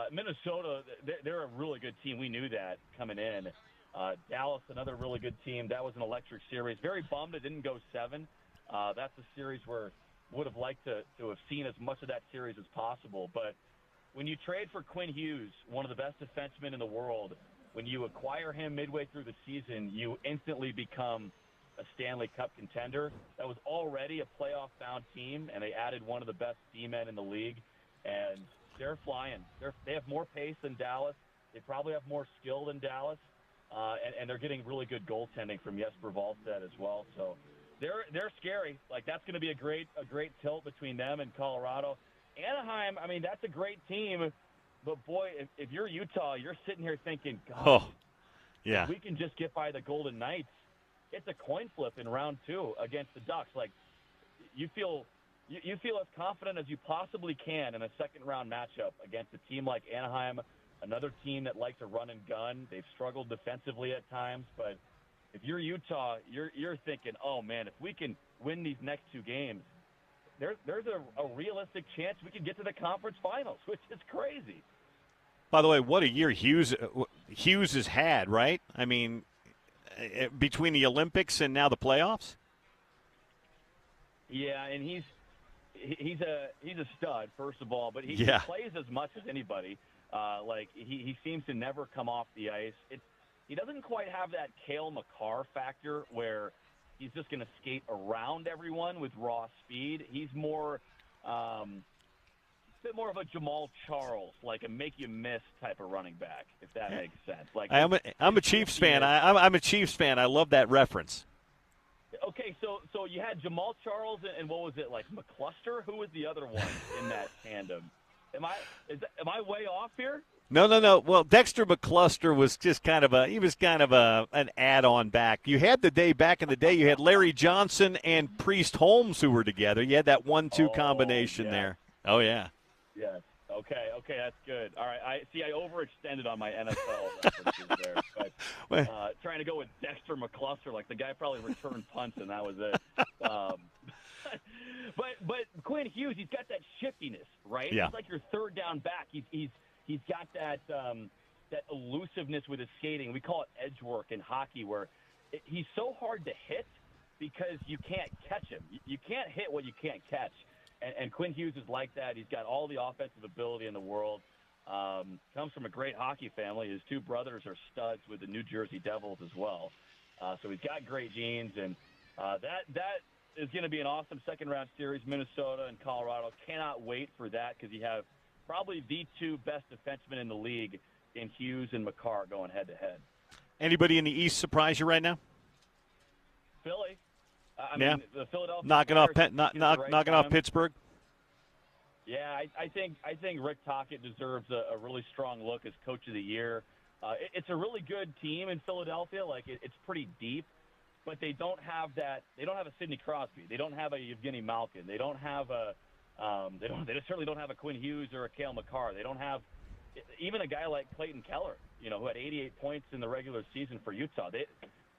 Minnesota, they're a really good team. We knew that coming in. Dallas, another really good team. That was an electric series. Very bummed it didn't go 7. That's a series where would have liked to have seen as much of that series as possible. But when you trade for Quinn Hughes, one of the best defensemen in the world, when you acquire him midway through the season, you instantly become a Stanley Cup contender. That was already a playoff-bound team, and they added one of the best D-men in the league. And they're flying. They have more pace than Dallas. They probably have more skill than Dallas, and they're getting really good goaltending from Jesper Wallstedt as well. So they're scary. Like, that's going to be a great tilt between them and Colorado. Anaheim, I mean, that's a great team, but boy, if you're Utah, you're sitting here thinking, God, if we can just get by the Golden Knights. It's a coin flip in round 2 against the Ducks. Like, you feel as confident as you possibly can in a second-round matchup against a team like Anaheim, another team that likes to run and gun. They've struggled defensively at times, but if you're Utah, you're thinking, oh, man, if we can win these next 2 games, there's a realistic chance we can get to the conference finals, which is crazy. By the way, what a year Hughes has had, right? I mean, between the Olympics and now the playoffs? Yeah, and he's a stud, first of all, but he plays as much as anybody. Like, he seems to never come off the ice. he doesn't quite have that Cale Makar factor where he's just going to skate around everyone with raw speed. He's more a bit more of a Jamal Charles, like a make you miss type of running back, if that makes sense. Like I'm a Chiefs fan. I'm a Chiefs fan. I love that reference. Okay, so you had Jamal Charles and what was it, like McCluster? Who was the other one in that tandem? Am I way off here? No. Well, Dexter McCluster was just kind of an add-on back. You had back in the day, you had Larry Johnson and Priest Holmes who were together. You had that 1-2 combination there. Oh, yeah. Yes. Okay, that's good. All right, I overextended on my NFL references there. But, trying to go with Dexter McCluster, like the guy probably returned punts and that was it. But Quinn Hughes, he's got that shiftiness, right? Yeah. He's like your third down back. He's got that elusiveness with his skating. We call it edge work in hockey, where he's so hard to hit because you can't catch him. You can't hit what you can't catch. And Quinn Hughes is like that. He's got all the offensive ability in the world. Comes from a great hockey family. His two brothers are studs with the New Jersey Devils as well. So he's got great genes, and that is going to be an awesome second-round series, Minnesota and Colorado. Cannot wait for that because you have probably the two best defensemen in the league in Hughes and Makar going head-to-head. Anybody in the East surprise you right now? Philly. I mean, the Philadelphia knocking off Pittsburgh. Yeah, I think Rick Tocchet deserves a really strong look as Coach of the Year. It's a really good team in Philadelphia. Like it's pretty deep, but they don't have that. They don't have a Sidney Crosby. They don't have a Evgeny Malkin. They don't have a. They certainly don't have a Quinn Hughes or a Cale Makar. They don't have even a guy like Clayton Keller, who had 88 points in the regular season for Utah.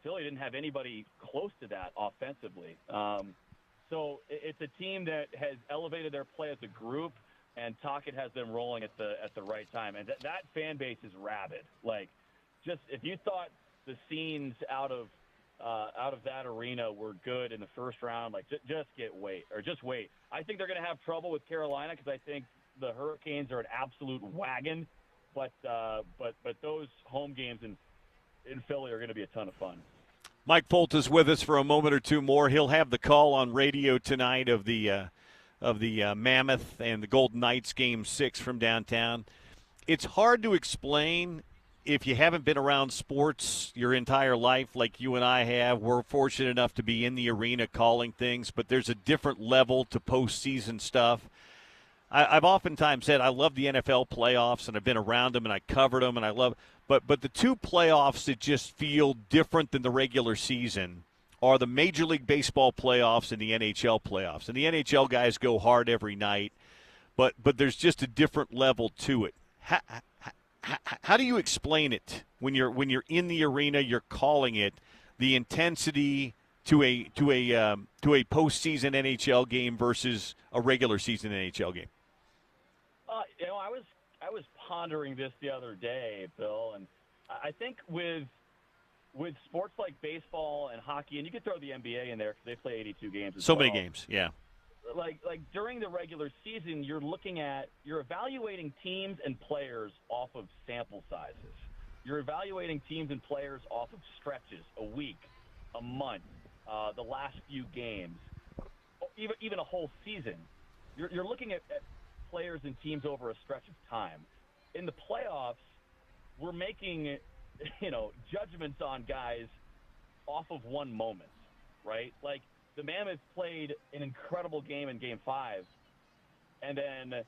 Philly didn't have anybody close to that offensively. So it's a team that has elevated their play as a group, and Tocchet has them rolling at the right time. And that fan base is rabid. Like, just if you thought the scenes out of that arena were good in the first round, like just wait. I think they're going to have trouble with Carolina because I think the Hurricanes are an absolute wagon. But those home games in Philly are going to be a ton of fun. Mike Folt is with us for a moment or two more. He'll have the call on radio tonight of the Mammoth and the Golden Knights Game 6 from downtown. It's hard to explain if you haven't been around sports your entire life like you and I have. We're fortunate enough to be in the arena calling things, but there's a different level to postseason stuff. I've oftentimes said I love the NFL playoffs, and I've been around them, and I covered them, and I love – but the two playoffs that just feel different than the regular season are the Major League Baseball playoffs and the NHL playoffs. And the NHL guys go hard every night, but there's just a different level to it. How do you explain it when you're in the arena, you're calling it, the intensity to a postseason NHL game versus a regular season NHL game? I was pondering this the other day, Bill, and I think with sports like baseball and hockey, and you could throw the NBA in there because they play 82 games as well. So many games, yeah. Like during the regular season, you're evaluating teams and players off of sample sizes. You're evaluating teams and players off of stretches, a week, a month, the last few games, even a whole season. You're looking at players and teams over a stretch of time. In the playoffs, we're making, judgments on guys off of one moment, right? Like the Mammoth played an incredible game in Game 5, and then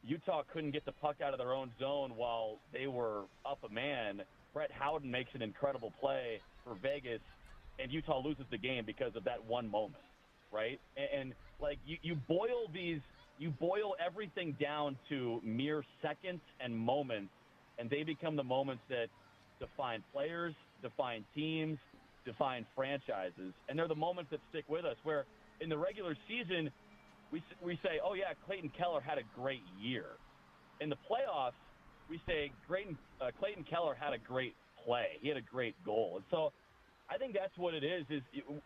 Utah couldn't get the puck out of their own zone while they were up a man. Brett Howden makes an incredible play for Vegas, and Utah loses the game because of that one moment, right? And like you boil everything down to mere seconds and moments, and they become the moments that define players, define teams, define franchises, and they're the moments that stick with us. Where in the regular season, we say, oh yeah, Clayton Keller had a great year. In the playoffs, we say Clayton Keller had a great play. He had a great goal. And so I think that's what it is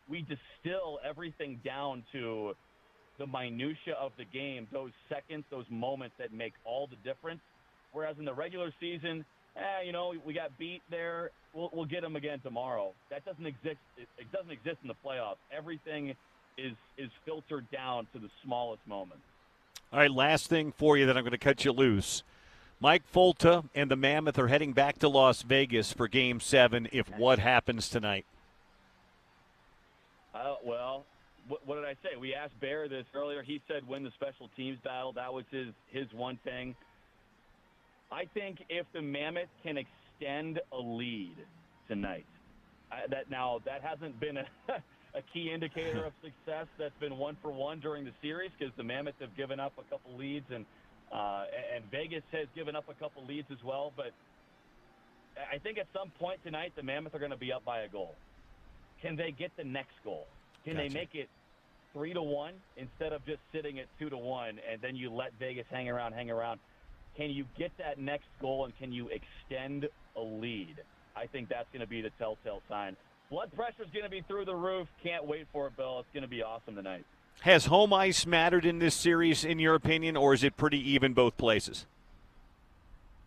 we distill everything down to the minutia of the game, those seconds, those moments that make all the difference. Whereas in the regular season, we got beat there. We'll get them again tomorrow. That doesn't exist. It doesn't exist in the playoffs. Everything is filtered down to the smallest moments. All right, last thing for you, then I'm going to cut you loose. Mike Folta and the Mammoth are heading back to Las Vegas for Game 7 if what happens tonight? Well, what did I say? We asked Bear this earlier. He said win the special teams battle. That was his one thing. I think if the Mammoth can extend a lead tonight, that hasn't been a key indicator of success. That's been 1-for-1 during the series because the Mammoth have given up a couple leads and Vegas has given up a couple leads as well. But I think at some point tonight the Mammoth are going to be up by a goal. Can they get the next goal? Can they make it 3-1 instead of just sitting at 2-1 and then you let Vegas hang around? Can you get that next goal and can you extend a lead? I think that's going to be the telltale sign. Blood pressure's going to be through the roof. Can't wait for it, Bill. It's going to be awesome tonight. Has home ice mattered in this series, in your opinion, or is it pretty even both places?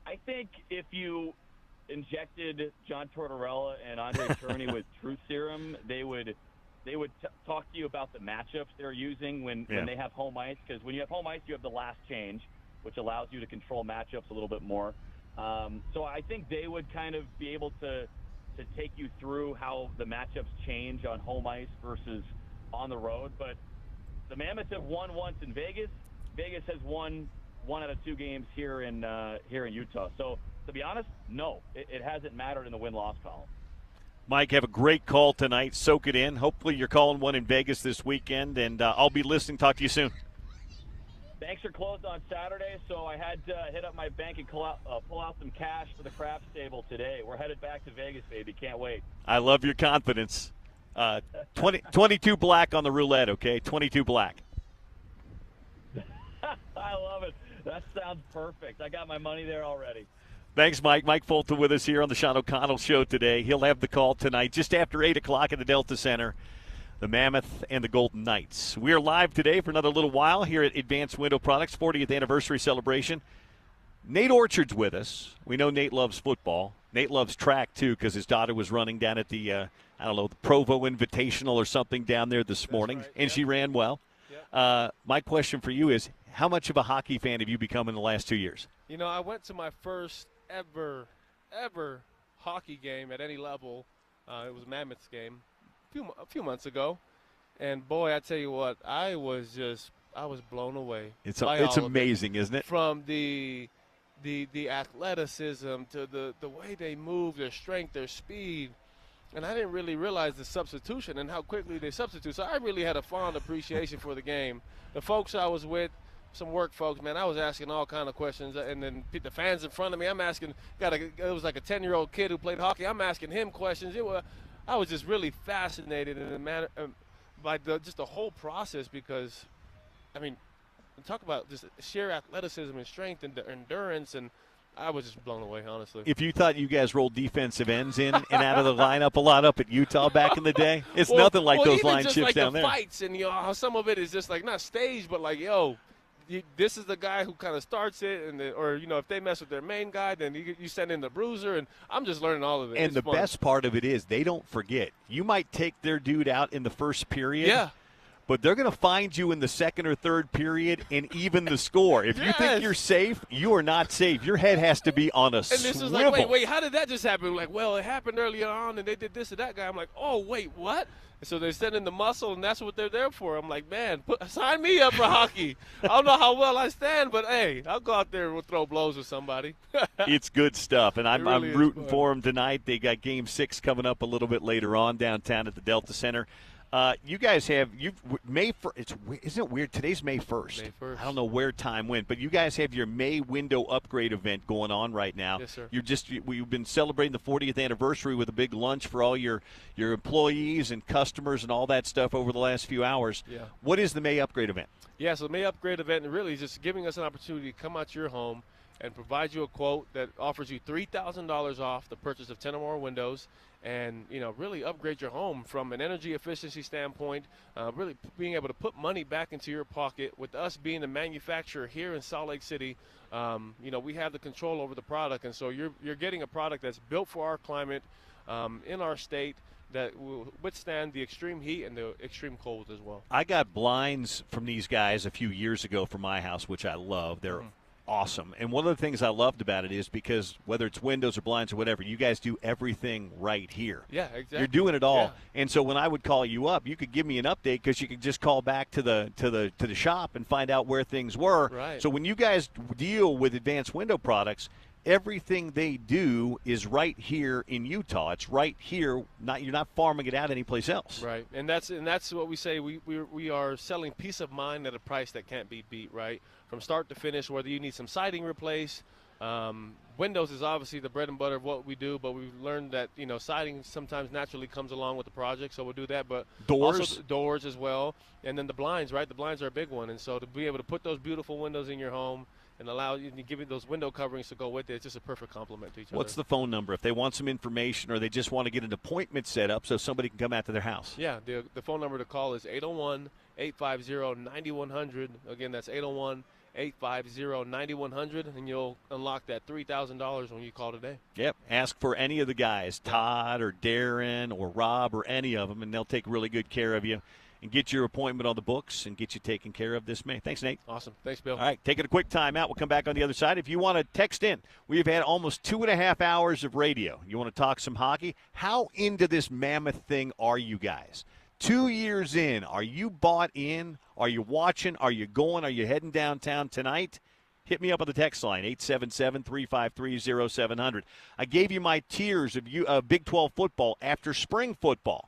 I think if you injected John Tortorella and Andre Tourney with truth serum, they would talk to you about the matchups they're using when they have home ice. Because when you have home ice, you have the last change, which allows you to control matchups a little bit more. So I think they would kind of be able to take you through how the matchups change on home ice versus on the road. But the Mammoths have won once in Vegas. Vegas has won 1 out of 2 games here in Utah. So to be honest, no, it hasn't mattered in the win-loss column. Mike, have a great call tonight. Soak it in. Hopefully you're calling one in Vegas this weekend, and I'll be listening. Talk to you soon. Banks are closed on Saturday, so I had to hit up my bank and pull out some cash for the craps table today. We're headed back to Vegas, baby. Can't wait. I love your confidence. 22 black on the roulette, okay? 22 black. I love it. That sounds perfect. I got my money there already. Thanks, Mike. Mike Folta with us here on the Sean O'Connell Show today. He'll have the call tonight just after 8 o'clock at the Delta Center. The Mammoth and the Golden Knights. We are live today for another little while here at Advanced Window Products 40th anniversary celebration. Nate Orchard's with us. We know Nate loves football. Nate loves track, too, because his daughter was running down at the, the Provo Invitational or something down there this morning, right. And she ran well. Yep. My question for you is, how much of a hockey fan have you become in the last 2 years? You know, I went to my first ever hockey game at any level. It was a Mammoth's game. A few months ago, and boy, I tell you what, I was blown away. It's amazing, isn't it? From the athleticism to the way they move, their strength, their speed, and I didn't really realize the substitution and how quickly they substitute. So I really had a fond appreciation for the game. The folks I was with, some work folks, man, I was asking all kind of questions, and then the fans in front of me, I'm asking. It was like a 10-year-old kid who played hockey. I'm asking him questions. I was just really fascinated in the manner by just the whole process because, I mean, talk about just sheer athleticism and strength and endurance, and I was just blown away, honestly. If you thought you guys rolled defensive ends in and out of the lineup a lot up at Utah back in the day, it's nothing like those line shifts like down there. Fights and how some of it is just like not staged, but like this is the guy who kind of starts it, or if they mess with their main guy, then you send in the bruiser, and I'm just learning all of it. And the best part of it is they don't forget. You might take their dude out in the first period, but they're going to find you in the second or third period and even the score. If you think you're safe, you are not safe. Your head has to be on a swivel. And this is like, wait, how did that just happen? Like, well, it happened earlier on, and they did this to that guy. I'm like, oh, wait, what? So they send in the muscle, and that's what they're there for. I'm like, man, sign me up for hockey. I don't know how well I stand, but, hey, I'll go out there and throw blows with somebody. It's good stuff, and I'm rooting for them tonight. They got Game 6 coming up a little bit later on downtown at the Delta Center. You guys have May 1st. Isn't it weird? Today's May 1st. May 1st. I don't know where time went, but you guys have your May window upgrade event going on right now. Yes, sir. We've been celebrating the 40th anniversary with a big lunch for all your employees and customers and all that stuff over the last few hours. Yeah. What is the May upgrade event? Yeah, so the May upgrade event really is just giving us an opportunity to come out to your home and provide you a quote that offers you $3,000 off the purchase of 10 or more windows, and really upgrade your home from an energy efficiency standpoint, really being able to put money back into your pocket. With us being the manufacturer here in Salt Lake City, we have the control over the product, and so you're getting a product that's built for our climate, in our state, that will withstand the extreme heat and the extreme cold as well. I got blinds from these guys a few years ago for my house, which I love. They're awesome. And one of the things I loved about it is because whether it's windows or blinds or whatever, you guys do everything right here. Yeah, exactly. You're doing it all. Yeah. And so when I would call you up, you could give me an update because you could just call back to the shop and find out where things were. Right. So when you guys deal with advanced window products, everything they do is right here in Utah. It's right here. You're not farming it out anyplace else. Right, and that's what we say. We are selling peace of mind at a price that can't be beat. Right, from start to finish. Whether you need some siding replaced, windows is obviously the bread and butter of what we do. But we've learned that siding sometimes naturally comes along with the project, so we'll do that. But also doors as well, and then the blinds. Right, the blinds are a big one, and so to be able to put those beautiful windows in your home and allow you to give you those window coverings to go with it. It's just a perfect complement to each other. What's the phone number if they want some information or they just want to get an appointment set up so somebody can come out to their house? Yeah, the phone number to call is 801-850-9100. Again, that's 801-850-9100, and you'll unlock that $3,000 when you call today. Yep. Ask for any of the guys, Todd or Darren or Rob or any of them, and they'll take really good care of you and get your appointment on the books and get you taken care of this May. Thanks, Nate. Awesome. Thanks, Bill. All right, taking a quick time out. We'll come back on the other side. If you want to text in, we've had almost 2.5 hours of radio. You want to talk some hockey? How into this Mammoth thing are you guys? 2 years in, are you bought in? Are you watching? Are you going? Are you heading downtown tonight? Hit me up on the text line, 877-353-0700. I gave you my tiers of Big 12 football after spring football.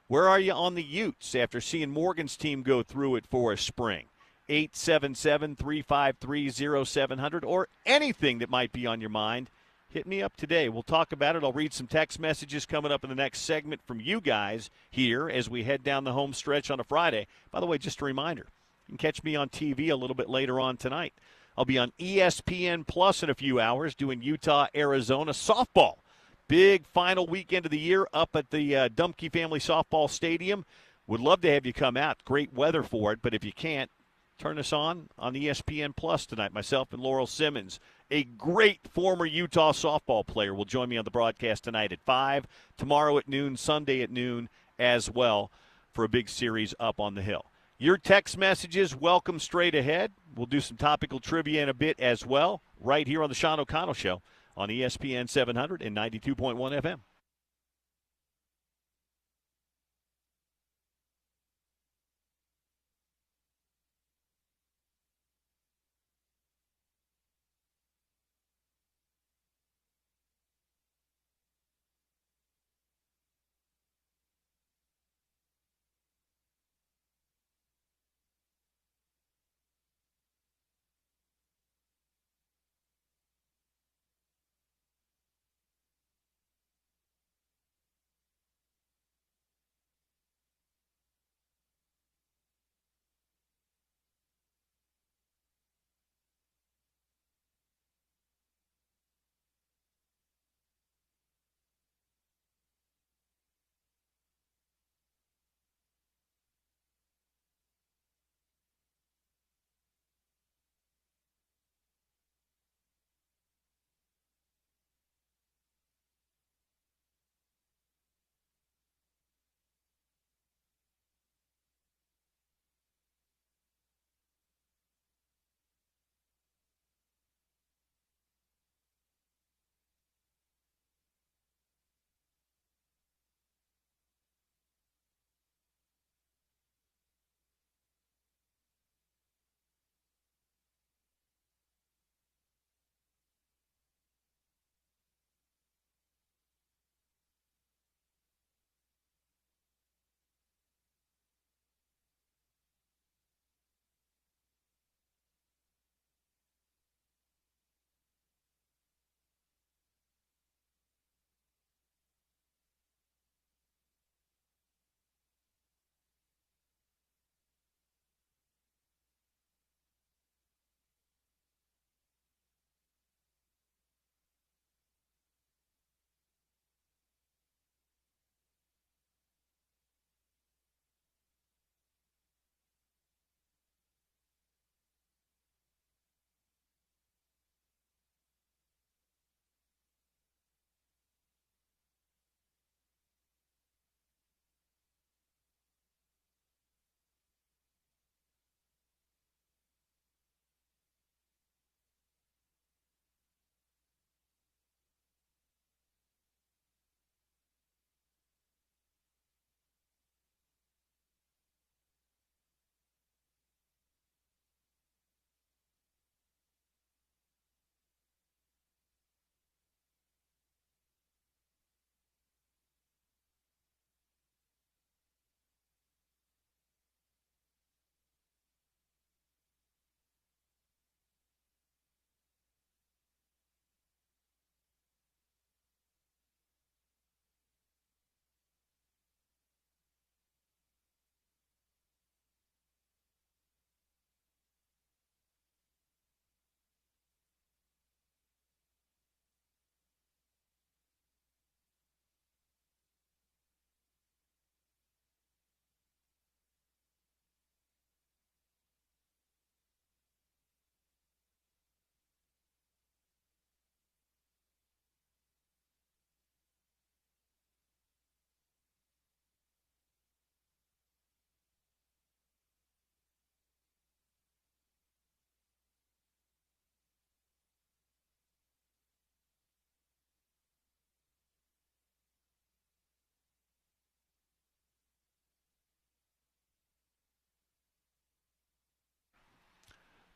Where are you on the Utes after seeing Morgan's team go through it for a spring? 877-353-0700, or anything that might be on your mind. Hit me up today. We'll talk about it. I'll read some text messages coming up in the next segment from you guys here as we head down the home stretch on a Friday. By the way, just a reminder, you can catch me on TV a little bit later on tonight. I'll be on ESPN Plus in a few hours doing Utah-Arizona softball. Big final weekend of the year up at the Dumke Family Softball Stadium. Would love to have you come out. Great weather for it, but if you can't, turn us on ESPN Plus tonight. Myself and Laurel Simmons, a great former Utah softball player, will join me on the broadcast tonight at 5, tomorrow at noon, Sunday at noon as well for a big series up on the hill. Your text messages, welcome straight ahead. We'll do some topical trivia in a bit as well, right here on the Sean O'Connell Show on ESPN 700 and 92.1 FM.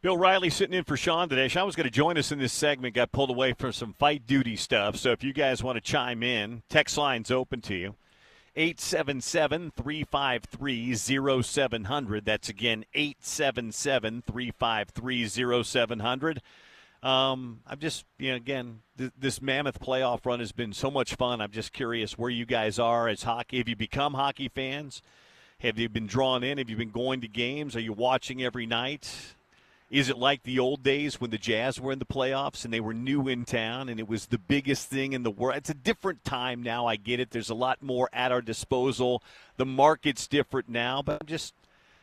Bill Riley sitting in for Sean today. Sean was going to join us in this segment, got pulled away for some fight duty stuff. So if you guys want to chime in, text line's open to you. 877-353-0700. That's, again, 877-353-0700. I'm just, again, this Mammoth playoff run has been so much fun. I'm just curious where you guys are as hockey. Have you become hockey fans? Have you been drawn in? Have you been going to games? Are you watching every night? Is it like the old days when the Jazz were in the playoffs and they were new in town and it was the biggest thing in the world? It's a different time now. I get it. There's a lot more at our disposal. The market's different now. But I'm just,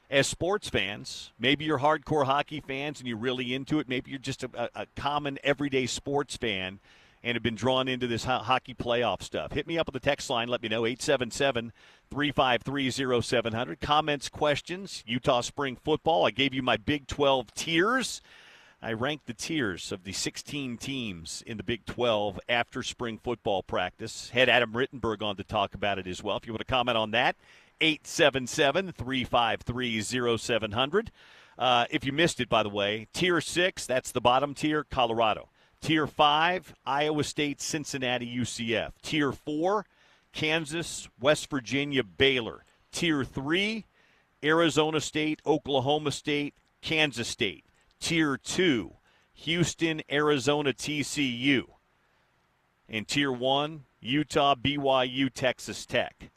as sports fans, maybe you're hardcore hockey fans and you're really into it. Maybe you're just a common everyday sports fan and have been drawn into this hockey playoff stuff. Hit me up on the text line. Let me know, 877-353-0700. Comments, questions, Utah spring football. I gave you my Big 12 tiers. I ranked the tiers of the 16 teams in the Big 12 after spring football practice. Had Adam Rittenberg on to talk about it as well. If you want to comment on that, 877-353-0700. If you missed it, by the way, Tier 6, that's the bottom tier, Colorado. Tier 5, Iowa State, Cincinnati, UCF. Tier 4, Kansas, West Virginia, Baylor. Tier 3, Arizona State, Oklahoma State, Kansas State. Tier 2, Houston, Arizona, TCU. And Tier 1, Utah, BYU, Texas Tech.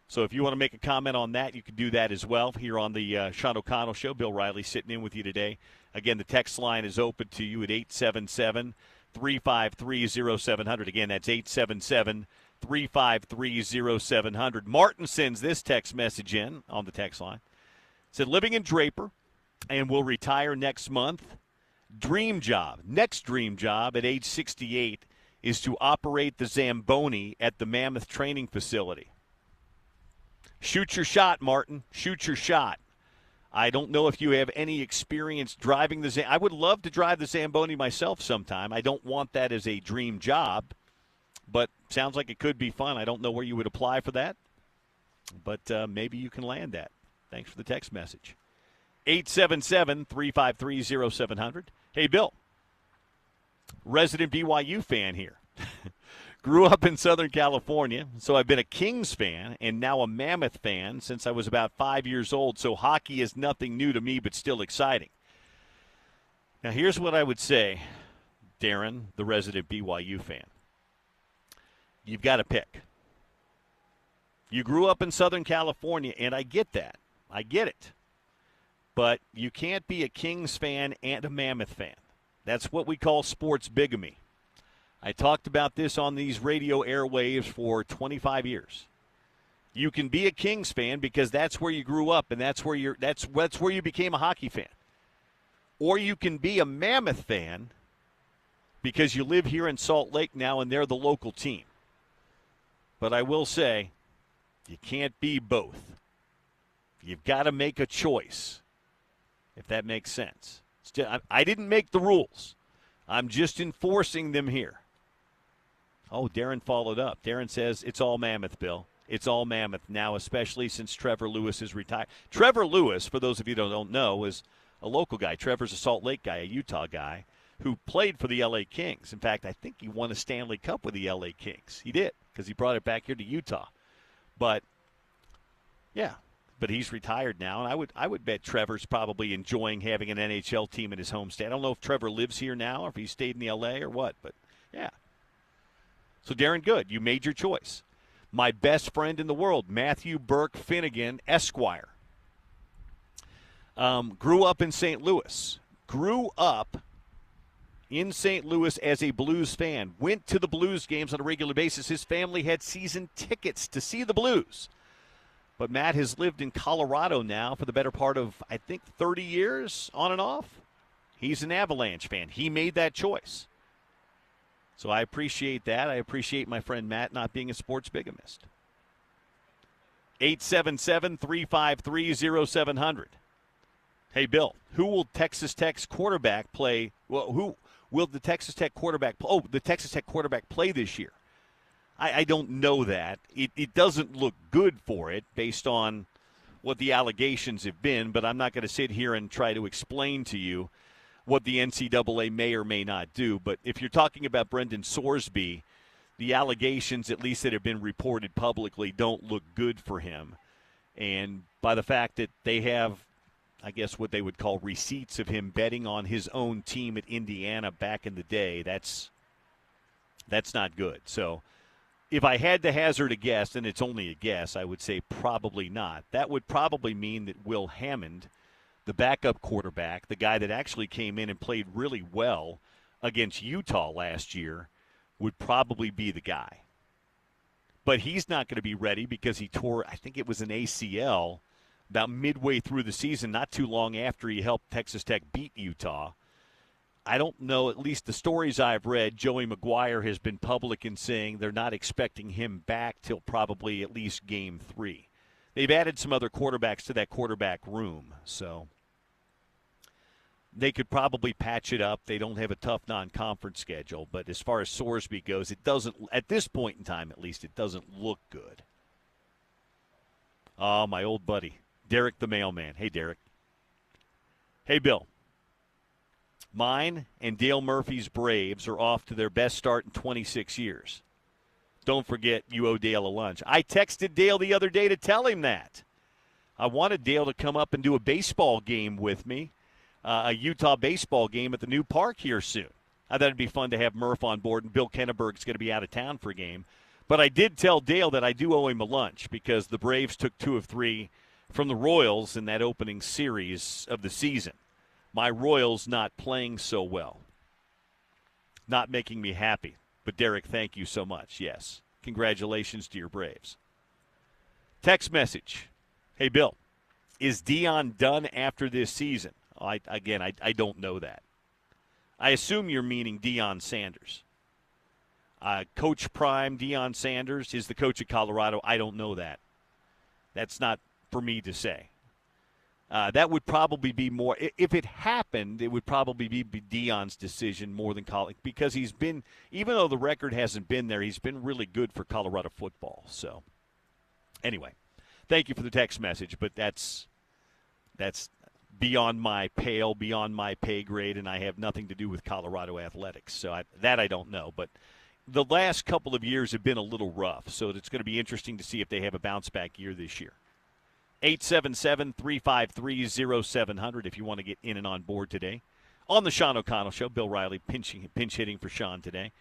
So if you want to make a comment on that, you can do that as well here on the Sean O'Connell Show. Bill Riley sitting in with you today. Again, the text line is open to you at 877-353-0700. Again, that's 877-353-0700. Martin sends this text message in on the text line. Said, living in Draper and will retire next month. Dream job, next dream job at age 68 is to operate the Zamboni at the Mammoth training facility. Shoot your shot, Martin. Shoot your shot. I don't know if you have any experience driving the Zamboni. I would love to drive the Zamboni myself sometime. I don't want that as a dream job, but sounds like it could be fun. I don't know where you would apply for that, but maybe you can land that. Thanks for the text message. 877-353-0700. Hey, Bill, resident BYU fan here. Grew up in Southern California, so I've been a Kings fan and now a Mammoth fan since I was about 5 years old, so hockey is nothing new to me but still exciting. Now, here's what I would say, Darren, the resident BYU fan. You've got to pick. You grew up in Southern California, and I get that. I get it. But you can't be a Kings fan and a Mammoth fan. That's what we call sports bigamy. I talked about this on these radio airwaves for 25 years. You can be a Kings fan because that's where you grew up and that's where you became a hockey fan. Or you can be a Mammoth fan because you live here in Salt Lake now and they're the local team. But I will say, you can't be both. You've got to make a choice, if that makes sense. I didn't make the rules. I'm just enforcing them here. Oh, Darren followed up. Darren says, it's all Mammoth, Bill. It's all Mammoth now, especially since Trevor Lewis is retired. Trevor Lewis, for those of you who don't know, is a local guy. Trevor's a Salt Lake guy, a Utah guy, who played for the L.A. Kings. In fact, I think he won a Stanley Cup with the L.A. Kings. He did, because he brought it back here to Utah. But, yeah, but he's retired now, and I would bet Trevor's probably enjoying having an NHL team in his home state. I don't know if Trevor lives here now or if he stayed in the L.A. or what, but, yeah. So, Darren, good. You made your choice. My best friend in the world, Matthew Burke Finnegan, Esquire. Grew up in St. Louis. Grew up in St. Louis as a Blues fan. Went to the Blues games on a regular basis. His family had season tickets to see the Blues. But Matt has lived in Colorado now for the better part of, I think, 30 years on and off. He's an Avalanche fan. He made that choice. So I appreciate that. I appreciate my friend Matt not being a sports bigamist. 877-353-0700. Hey, Bill, who will Texas Tech's quarterback play? Well, who will the Texas Tech quarterback play? Oh, the Texas Tech quarterback play this year. I don't know that. It doesn't look good for it based on what the allegations have been, but I'm not going to sit here and try to explain to you what the NCAA may or may not do. But if you're talking about Brendan Sorsby, the allegations, at least that have been reported publicly, don't look good for him. And by the fact that they have, I guess, what they would call receipts of him betting on his own team at Indiana back in the day, that's not good. So if I had to hazard a guess, and it's only a guess, I would say probably not. That would probably mean that Will Hammond, the backup quarterback, the guy that actually came in and played really well against Utah last year, would probably be the guy. But he's not going to be ready because he tore, I think it was an ACL, about midway through the season, not too long after he helped Texas Tech beat Utah. I don't know, at least the stories I've read, Joey McGuire has been public in saying they're not expecting him back till probably at least game 3. They've added some other quarterbacks to that quarterback room, so they could probably patch it up. They don't have a tough non-conference schedule, but as far as Sorsby goes, it doesn't, at this point in time at least, it doesn't look good. Oh, my old buddy, Derek the mailman. Hey, Derek. Hey, Bill. Mine and Dale Murphy's Braves are off to their best start in 26 years. Don't forget you owe Dale a lunch. I texted Dale the other day to tell him that. I wanted Dale to come up and do a baseball game with me, a Utah baseball game at the new park here soon. I thought it'd be fun to have Murph on board, and Bill Kenneberg's going to be out of town for a game. But I did tell Dale that I do owe him a lunch because the Braves took 2 of 3 from the Royals in that opening series of the season. My Royals not playing so well. Not making me happy. But, Derek, thank you so much. Yes. Congratulations to your Braves. Text message. Hey, Bill, is Deion done after this season? I don't know that. I assume you're meaning Deion Sanders. Coach Prime, Deion Sanders, is the coach of Colorado. I don't know that. That's not for me to say. That would probably be more, if it happened, it would probably be Deion's decision more than Colin, because he's been, even though the record hasn't been there, he's been really good for Colorado football. So, anyway, thank you for the text message, but that's beyond my pale, beyond my pay grade, and I have nothing to do with Colorado athletics. So I don't know, but the last couple of years have been a little rough, so it's going to be interesting to see if they have a bounce-back year this year. 877-353-0700 if you want to get in and on board today. On the Sean O'Connell Show, Bill Riley pinch hitting for Sean today.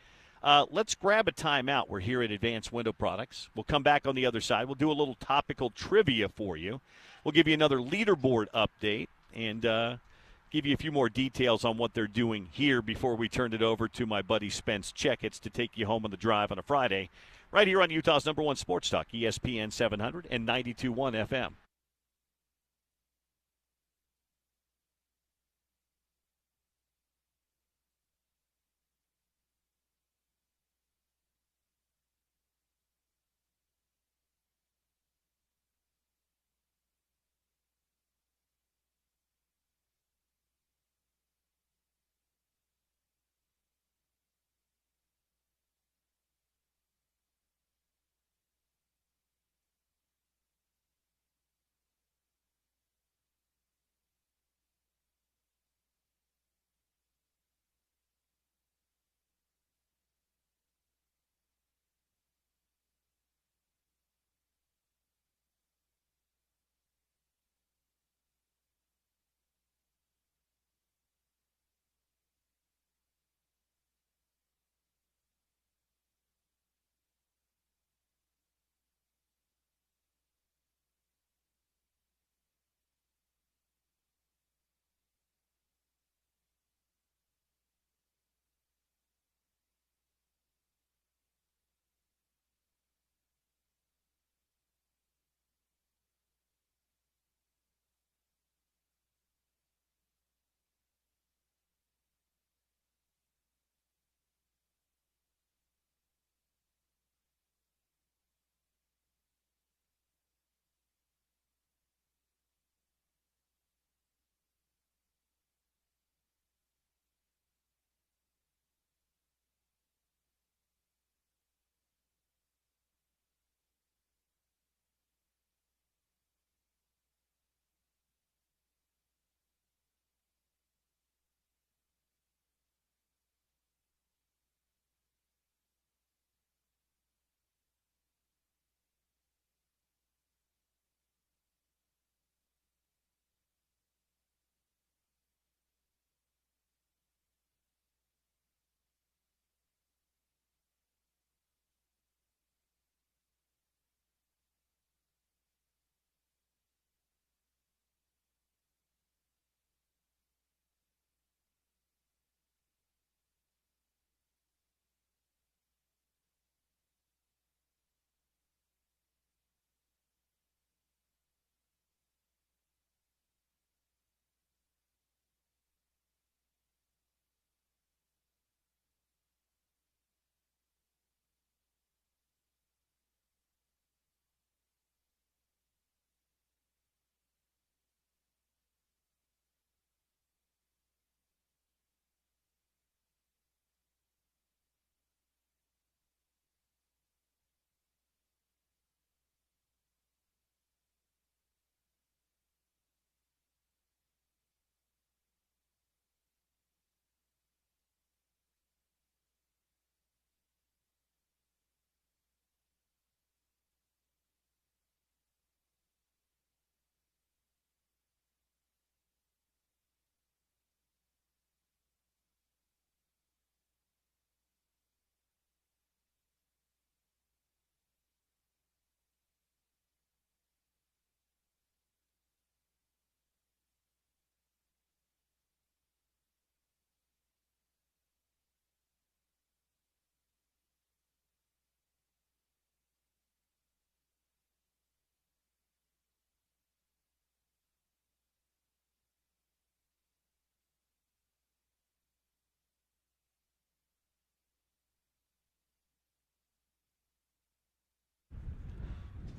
Let's grab a timeout. We're here at Advanced Window Products. We'll come back on the other side. We'll do a little topical trivia for you. We'll give you another leaderboard update and give you a few more details on what they're doing here before we turn it over to my buddy Spence Checketts to take you home on the drive on a Friday, right here on Utah's #1 sports talk, ESPN 700 and 92.1 FM.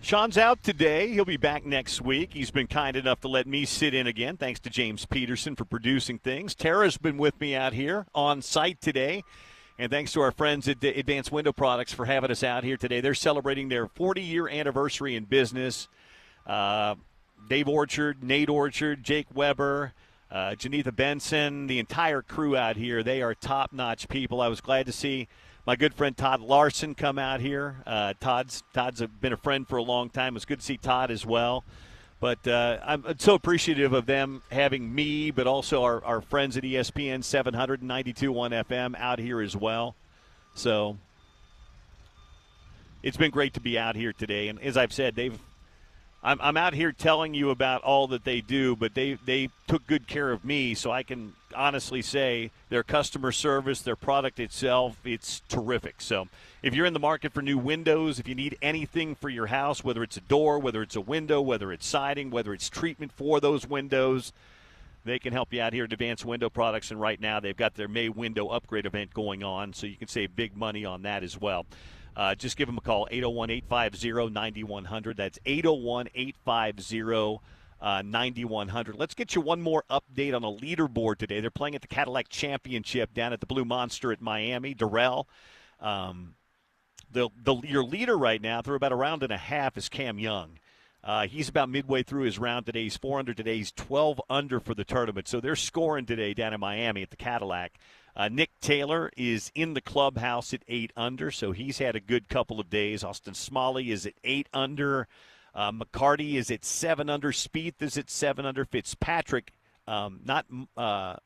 Sean's out today. He'll be back next week. He's been kind enough to let me sit in again. Thanks to James Peterson for producing things. Tara's been with me out here on site today. And thanks to our friends at Advanced Window Products for having us out here today. They're celebrating their 40-year anniversary in business. Dave Orchard, Nate Orchard, Jake Weber, Janitha Benson, the entire crew out here. They are top-notch people. I was glad to see my good friend Todd Larson come out here. Todd's been a friend for a long time. It was good to see Todd as well. But I'm so appreciative of them having me, but also our friends at ESPN 792.1 FM out here as well. So it's been great to be out here today. And as I've said, I'm out here telling you about all that they do, but they took good care of me, so I can honestly say their customer service, their product itself, it's terrific. So if you're in the market for new windows, if you need anything for your house, whether it's a door, whether it's a window, whether it's siding, whether it's treatment for those windows, they can help you out here at Advanced Window Products. And right now they've got their May window upgrade event going on, so you can save big money on that as well. Just give them a call, 801-850-9100. That's 801-850-9100. Let's get you one more update on a leaderboard today. They're playing at the Cadillac Championship down at the Blue Monster at Miami. Darrell, your leader right now through about a round and a half is Cam Young. He's about midway through his round today. He's 4 under today. He's 12 under for the tournament. So they're scoring today down in Miami at the Cadillac. Nick Taylor is in the clubhouse at 8 under, so he's had a good couple of days. Austin Smalley is at 8 under. McCarty is at 7 under. Spieth is at 7 under. Fitzpatrick, not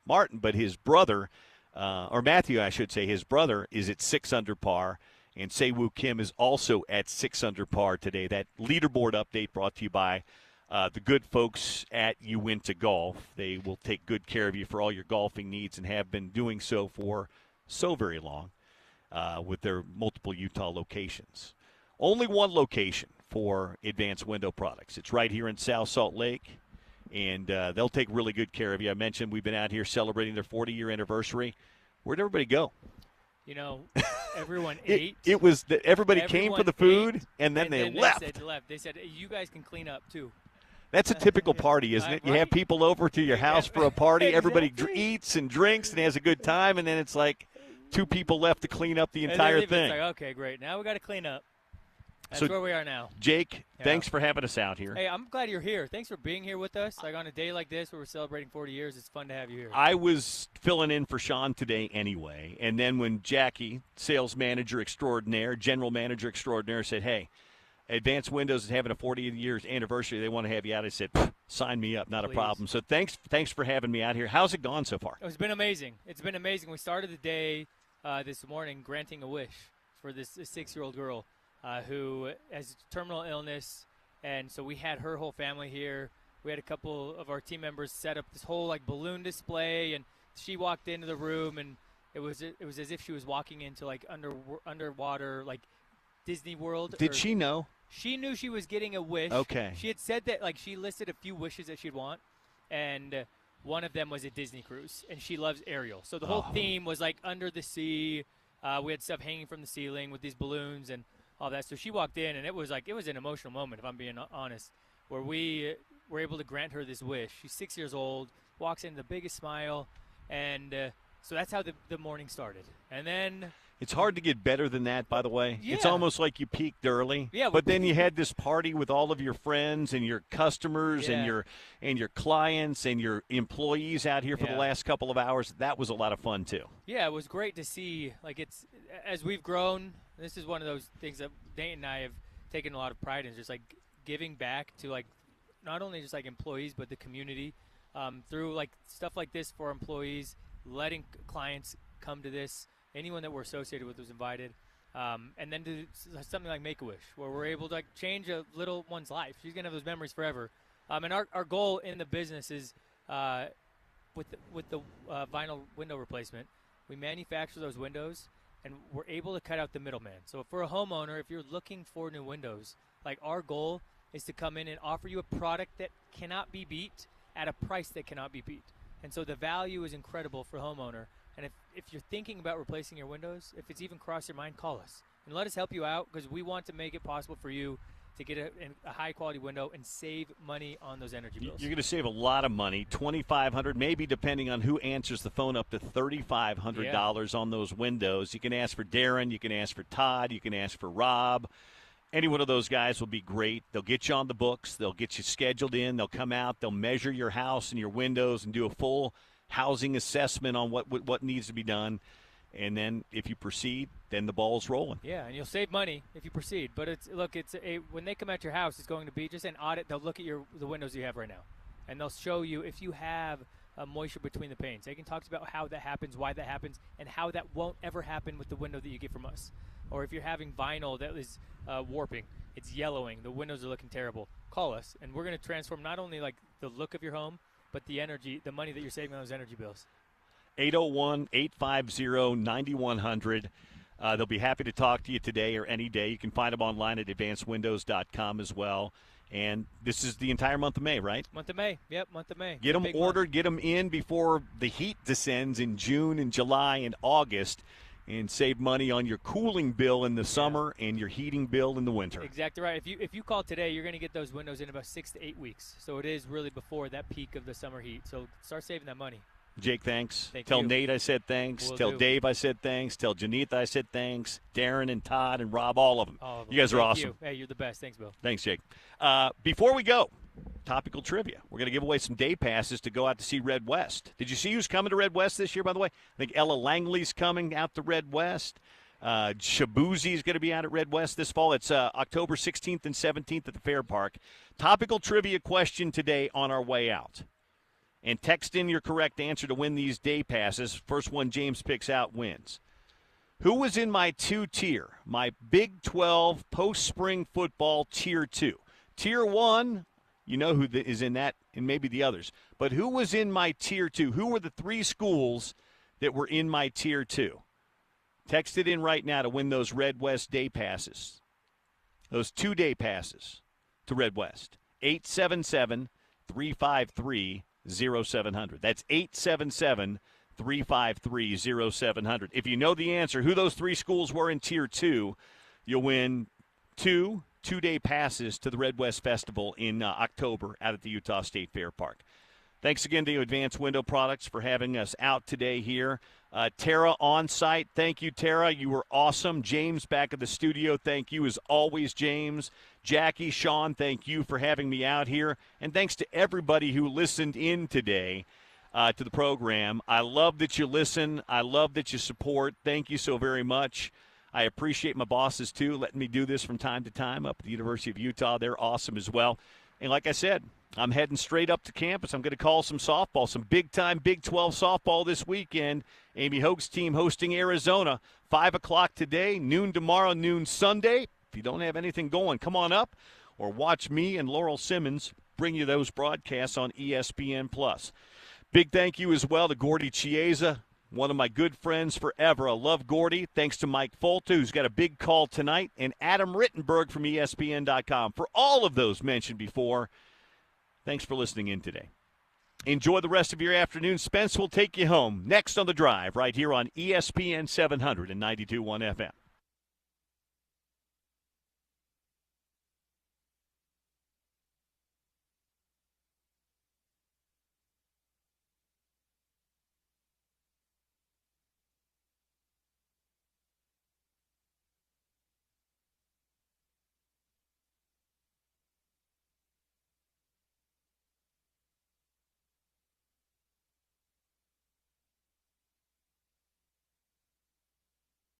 Martin, but his brother, or Matthew, I should say, his brother is at 6 under par. And Se-Woo Kim is also at 6 under par today. That leaderboard update brought to you by the good folks at Uinta Golf. They will take good care of you for all your golfing needs and have been doing so for so very long with their multiple Utah locations. Only one location for Advanced Window Products. It's right here in South Salt Lake, and they'll take really good care of you. I mentioned we've been out here celebrating their 40-year anniversary. Where'd everybody go? You know, everyone ate. It was that everybody came for the food, ate, and then they left. They said, hey, you guys can clean up, too. That's a typical party, isn't it? You have people over to your house for a party. Exactly. Everybody eats and drinks and has a good time, and then it's like 2 people left to clean up the entire thing. It's like, okay, great. Now we got to clean up. That's where we are now. Jake, thanks for having us out here. Hey, I'm glad you're here. Thanks for being here with us. Like on a day like this where we're celebrating 40 years, it's fun to have you here. I was filling in for Sean today anyway, and then when Jackie, sales manager extraordinaire, general manager extraordinaire, said, hey, Advanced Windows is having a 40-year anniversary. They want to have you out. I said, sign me up, not Please. a problem. So thanks for having me out here. How's it gone so far? It's been amazing. It's been amazing. We started the day this morning granting a wish for this 6-year-old girl who has terminal illness, and so we had her whole family here. We had a couple of our team members set up this whole like balloon display, and she walked into the room, and it was as if she was walking into like underwater like Disney World. Did she know? She knew she was getting a wish. Okay. She had said that, like, she listed a few wishes that she'd want, and one of them was a Disney cruise, and she loves Ariel. So the whole theme was, like, under the sea. We had stuff hanging from the ceiling with these balloons and all that. So she walked in, and it was an emotional moment, if I'm being honest, where we were able to grant her this wish. She's 6 years old, walks in the biggest smile, and so that's how the morning started. And then it's hard to get better than that, by the way. Yeah. It's almost like you peaked early. Yeah, but then you had this party with all of your friends and your customers and your clients and your employees out here for the last couple of hours. That was a lot of fun too. Yeah, it was great to see. Like, it's as we've grown, this is one of those things that Nate and I have taken a lot of pride in, just like giving back to like not only just like employees but the community through like stuff like this for employees, letting clients come to this. Anyone that we're associated with was invited. And then do something like Make-A-Wish, where we're able to like, change a little one's life. She's going to have those memories forever. And our goal in the business is with the vinyl window replacement, we manufacture those windows, and we're able to cut out the middleman. So for a homeowner, if you're looking for new windows, like our goal is to come in and offer you a product that cannot be beat at a price that cannot be beat. And so the value is incredible for a homeowner. And if you're thinking about replacing your windows, if it's even crossed your mind, call us. And let us help you out, because we want to make it possible for you to get a high-quality window and save money on those energy bills. You're going to save a lot of money, $2,500, maybe depending on who answers the phone, up to $3,500 on those windows. You can ask for Darren. You can ask for Todd. You can ask for Rob. Any one of those guys will be great. They'll get you on the books. They'll get you scheduled in. They'll come out. They'll measure your house and your windows and do a full housing assessment on what needs to be done. And then if you proceed, then the ball's rolling. Yeah, and you'll save money if you proceed. But when they come at your house, it's going to be just an audit. They'll look at the windows you have right now, and they'll show you if you have moisture between the panes. They can talk about how that happens, why that happens, and how that won't ever happen with the window that you get from us. Or if you're having vinyl that is warping, it's yellowing, the windows are looking terrible, call us, and we're going to transform not only like the look of your home, but the money that you're saving on those energy bills. 801-850-9100. They'll be happy to talk to you today or any day. You can find them online at advancedwindows.com as well. And this is the entire month of May, right? Month of May. Yep, month of May. Get them ordered, get them in before the heat descends in June and July and August, and save money on your cooling bill in the summer and your heating bill in the winter. Exactly right. If you call today, you're going to get those windows in about 6 to 8 weeks. So it is really before that peak of the summer heat. So start saving that money. Jake, thanks. Tell Nate I said thanks. Tell Dave I said thanks. Tell Janitha I said thanks. Darren and Todd and Rob, all of them. You guys are awesome. Hey, you're the best. Thanks, Bill. Thanks, Jake. Before we go, topical trivia. We're going to give away some day passes to go out to see Red West. Did you see who's coming to Red West this year, by the way? I think Ella Langley's coming out to Red West. Shabuzi is going to be out at Red West this fall. It's October 16th and 17th at the Fair Park. Topical trivia question today on our way out. And text in your correct answer to win these day passes. First one James picks out wins. Who was in my 2-tier, my Big 12 post-spring football Tier 2? Tier 1, you know who is in that, and maybe the others. But who was in my Tier 2? Who were the 3 schools that were in my Tier 2? Text it in right now to win those Red West day passes. Those 2-day passes to Red West. 877-353-0700. That's 877-353-0700. If you know the answer, who those 3 schools were in Tier 2, you'll win 2-day passes to the Red West Festival in October out at the Utah State Fair Park. Thanks again to Advanced Window Products for having us out today here. Tara on site, thank you, Tara. You were awesome. James back at the studio, thank you as always, James. Jackie, Sean, thank you for having me out here. And thanks to everybody who listened in today to the program. I love that you listen. I love that you support. Thank you so very much. I appreciate my bosses, too, letting me do this from time to time up at the University of Utah. They're awesome as well. And like I said, I'm heading straight up to campus. I'm going to call some softball, some big-time Big 12 softball this weekend. Amy Hoke's team hosting Arizona, 5 o'clock today, noon tomorrow, noon Sunday. If you don't have anything going, come on up or watch me and Laurel Simmons bring you those broadcasts on ESPN+. Big thank you as well to Gordy Chiesa, one of my good friends forever. I love Gordy. Thanks to Mike Folta, who's got a big call tonight, and Adam Rittenberg from ESPN.com. For all of those mentioned before, thanks for listening in today. Enjoy the rest of your afternoon. Spence will take you home next on The Drive right here on ESPN 700 and 92.1 FM.